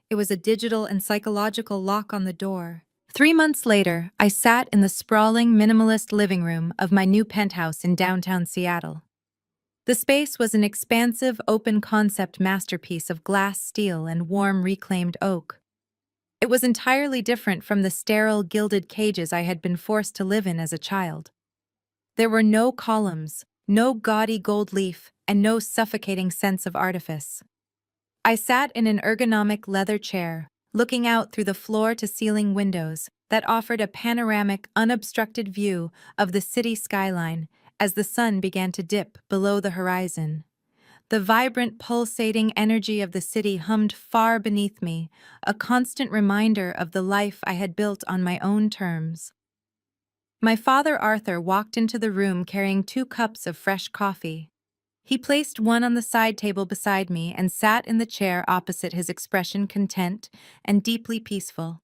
It was a digital and psychological lock on the door. 3 months later, I sat in the sprawling, minimalist living room of my new penthouse in downtown Seattle. The space was an expansive, open-concept masterpiece of glass, steel, and warm, reclaimed oak. It was entirely different from the sterile, gilded cages I had been forced to live in as a child. There were no columns, no gaudy gold leaf, and no suffocating sense of artifice. I sat in an ergonomic leather chair, looking out through the floor-to-ceiling windows that offered a panoramic, unobstructed view of the city skyline as the sun began to dip below the horizon. The vibrant, pulsating energy of the city hummed far beneath me, a constant reminder of the life I had built on my own terms. My father Arthur walked into the room carrying 2 cups of fresh coffee. He placed one on the side table beside me and sat in the chair opposite, his expression content and deeply peaceful.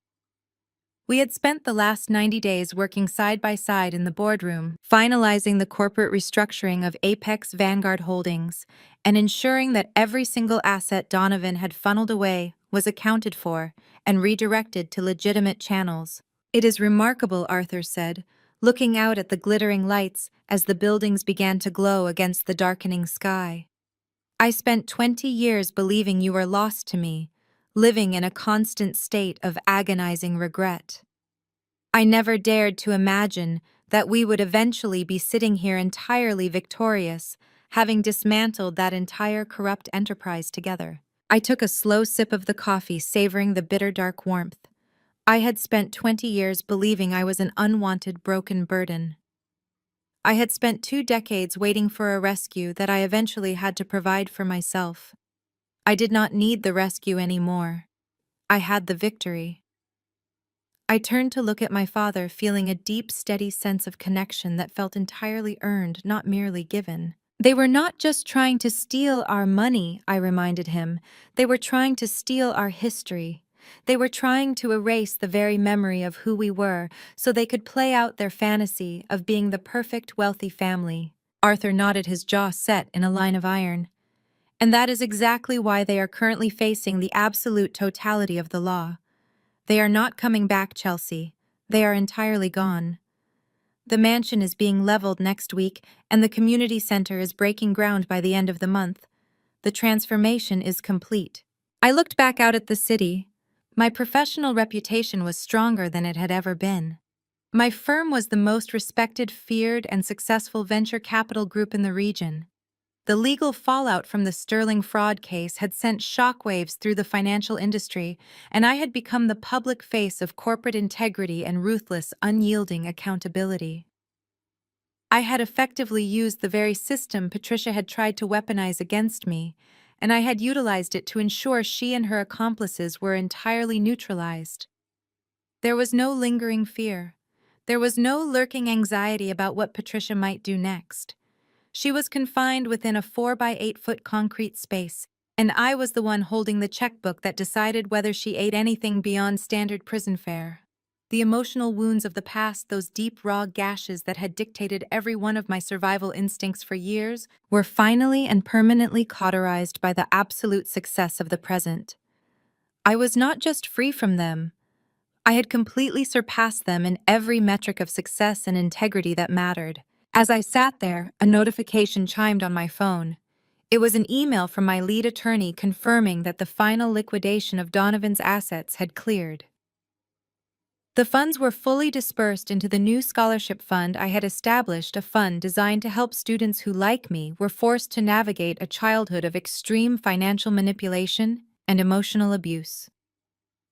We had spent the last 90 days working side by side in the boardroom, finalizing the corporate restructuring of Apex Vanguard Holdings and ensuring that every single asset Donovan had funneled away was accounted for and redirected to legitimate channels. "It is remarkable," Arthur said, looking out at the glittering lights as the buildings began to glow against the darkening sky. "I spent 20 years believing you were lost to me, living in a constant state of agonizing regret. I never dared to imagine that we would eventually be sitting here entirely victorious, having dismantled that entire corrupt enterprise together." I took a slow sip of the coffee, savoring the bitter dark warmth. I had spent 20 years believing I was an unwanted, broken burden. I had spent 2 decades waiting for a rescue that I eventually had to provide for myself. I did not need the rescue anymore. I had the victory. I turned to look at my father, feeling a deep, steady sense of connection that felt entirely earned, not merely given. "They were not just trying to steal our money," I reminded him. "They were trying to steal our history. They were trying to erase the very memory of who we were so they could play out their fantasy of being the perfect, wealthy family." Arthur nodded, his jaw set in a line of iron. "And that is exactly why they are currently facing the absolute totality of the law. They are not coming back, Chelsea. They are entirely gone. The mansion is being leveled next week, and the community center is breaking ground by the end of the month. The transformation is complete." I looked back out at the city. My professional reputation was stronger than it had ever been. My firm was the most respected, feared, and successful venture capital group in the region. The legal fallout from the Sterling fraud case had sent shockwaves through the financial industry, and I had become the public face of corporate integrity and ruthless, unyielding accountability. I had effectively used the very system Patricia had tried to weaponize against me, and I had utilized it to ensure she and her accomplices were entirely neutralized. There was no lingering fear. There was no lurking anxiety about what Patricia might do next. She was confined within a 4 by 8 foot concrete space, and I was the one holding the checkbook that decided whether she ate anything beyond standard prison fare. The emotional wounds of the past, those deep, raw gashes that had dictated every one of my survival instincts for years, were finally and permanently cauterized by the absolute success of the present. I was not just free from them. I had completely surpassed them in every metric of success and integrity that mattered. As I sat there, a notification chimed on my phone. It was an email from my lead attorney confirming that the final liquidation of Donovan's assets had cleared. The funds were fully dispersed into the new scholarship fund I had established, a fund designed to help students who, like me, were forced to navigate a childhood of extreme financial manipulation and emotional abuse.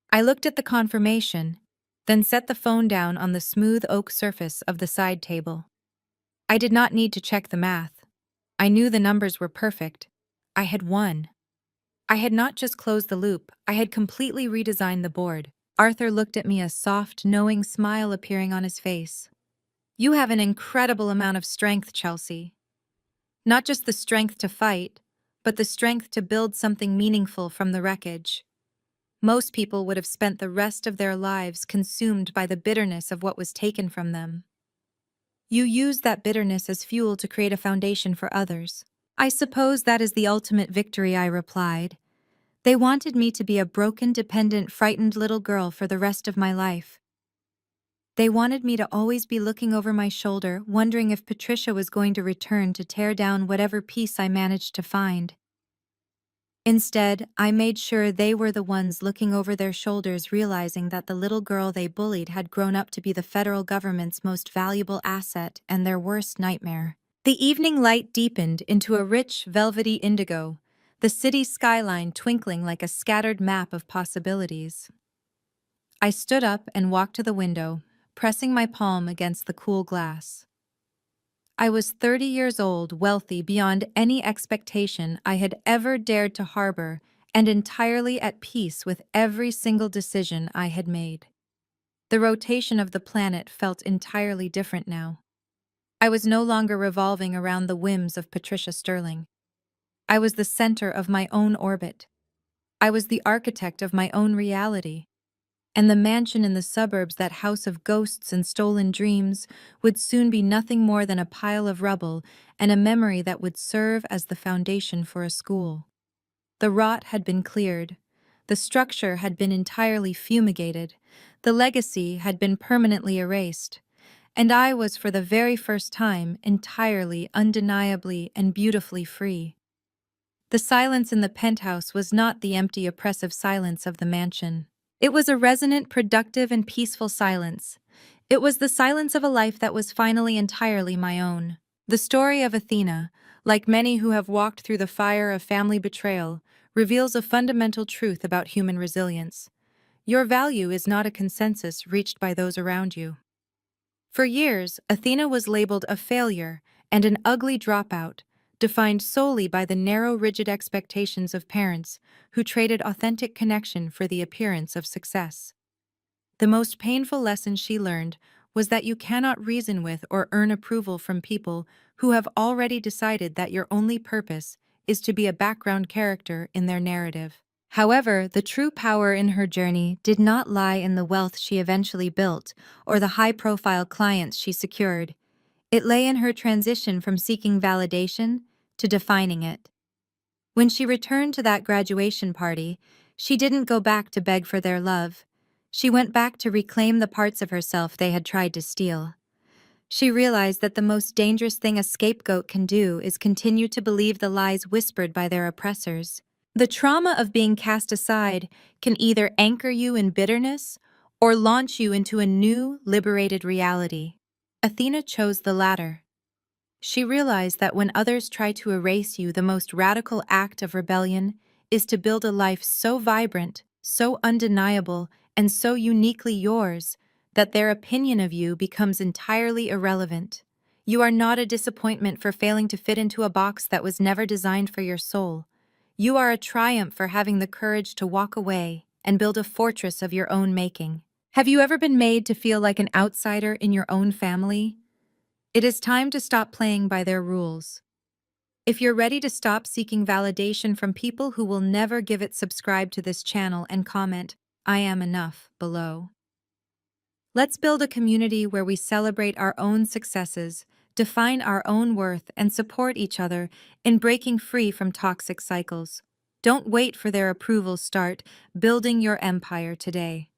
I looked at the confirmation, then set the phone down on the smooth oak surface of the side table. I did not need to check the math. I knew the numbers were perfect. I had won. I had not just closed the loop, I had completely redesigned the board. Arthur looked at me, a soft, knowing smile appearing on his face. "You have an incredible amount of strength, Chelsea. Not just the strength to fight, but the strength to build something meaningful from the wreckage." Most people would have spent the rest of their lives consumed by the bitterness of what was taken from them. You use that bitterness as fuel to create a foundation for others. I suppose that is the ultimate victory, I replied. They wanted me to be a broken, dependent, frightened little girl for the rest of my life. They wanted me to always be looking over my shoulder, wondering if Patricia was going to return to tear down whatever piece I managed to find. Instead, I made sure they were the ones looking over their shoulders, realizing that the little girl they bullied had grown up to be the federal government's most valuable asset and their worst nightmare. The evening light deepened into a rich, velvety indigo, the city skyline twinkling like a scattered map of possibilities. I stood up and walked to the window, pressing my palm against the cool glass. I was 30 years old, wealthy beyond any expectation I had ever dared to harbor, and entirely at peace with every single decision I had made. The rotation of the planet felt entirely different now. I was no longer revolving around the whims of Patricia Sterling. I was the center of my own orbit. I was the architect of my own reality. And the mansion in the suburbs, that house of ghosts and stolen dreams, would soon be nothing more than a pile of rubble and a memory that would serve as the foundation for a school. The rot had been cleared. The structure had been entirely fumigated. The legacy had been permanently erased. And I was, for the very first time, entirely, undeniably, and beautifully free. The silence in the penthouse was not the empty, oppressive silence of the mansion. It was a resonant, productive, and peaceful silence. It was the silence of a life that was finally entirely my own. The story of Athena, like many who have walked through the fire of family betrayal, reveals a fundamental truth about human resilience. Your value is not a consensus reached by those around you. For years, Athena was labeled a failure and an ugly dropout, defined solely by the narrow, rigid expectations of parents who traded authentic connection for the appearance of success. The most painful lesson she learned was that you cannot reason with or earn approval from people who have already decided that your only purpose is to be a background character in their narrative. However, the true power in her journey did not lie in the wealth she eventually built or the high-profile clients she secured. It lay in her transition from seeking validation to defining it. When she returned to that graduation party, she didn't go back to beg for their love. She went back to reclaim the parts of herself they had tried to steal. She realized that the most dangerous thing a scapegoat can do is continue to believe the lies whispered by their oppressors. The trauma of being cast aside can either anchor you in bitterness or launch you into a new, liberated reality. Athena chose the latter. She realized that when others try to erase you, the most radical act of rebellion is to build a life so vibrant, so undeniable, and so uniquely yours that their opinion of you becomes entirely irrelevant. You are not a disappointment for failing to fit into a box that was never designed for your soul. You are a triumph for having the courage to walk away and build a fortress of your own making. Have you ever been made to feel like an outsider in your own family? It is time to stop playing by their rules. If you're ready to stop seeking validation from people who will never give it, subscribe to this channel and comment, "I am enough," below. Let's build a community where we celebrate our own successes, define our own worth, and support each other in breaking free from toxic cycles. Don't wait for their approval. Start building your empire today.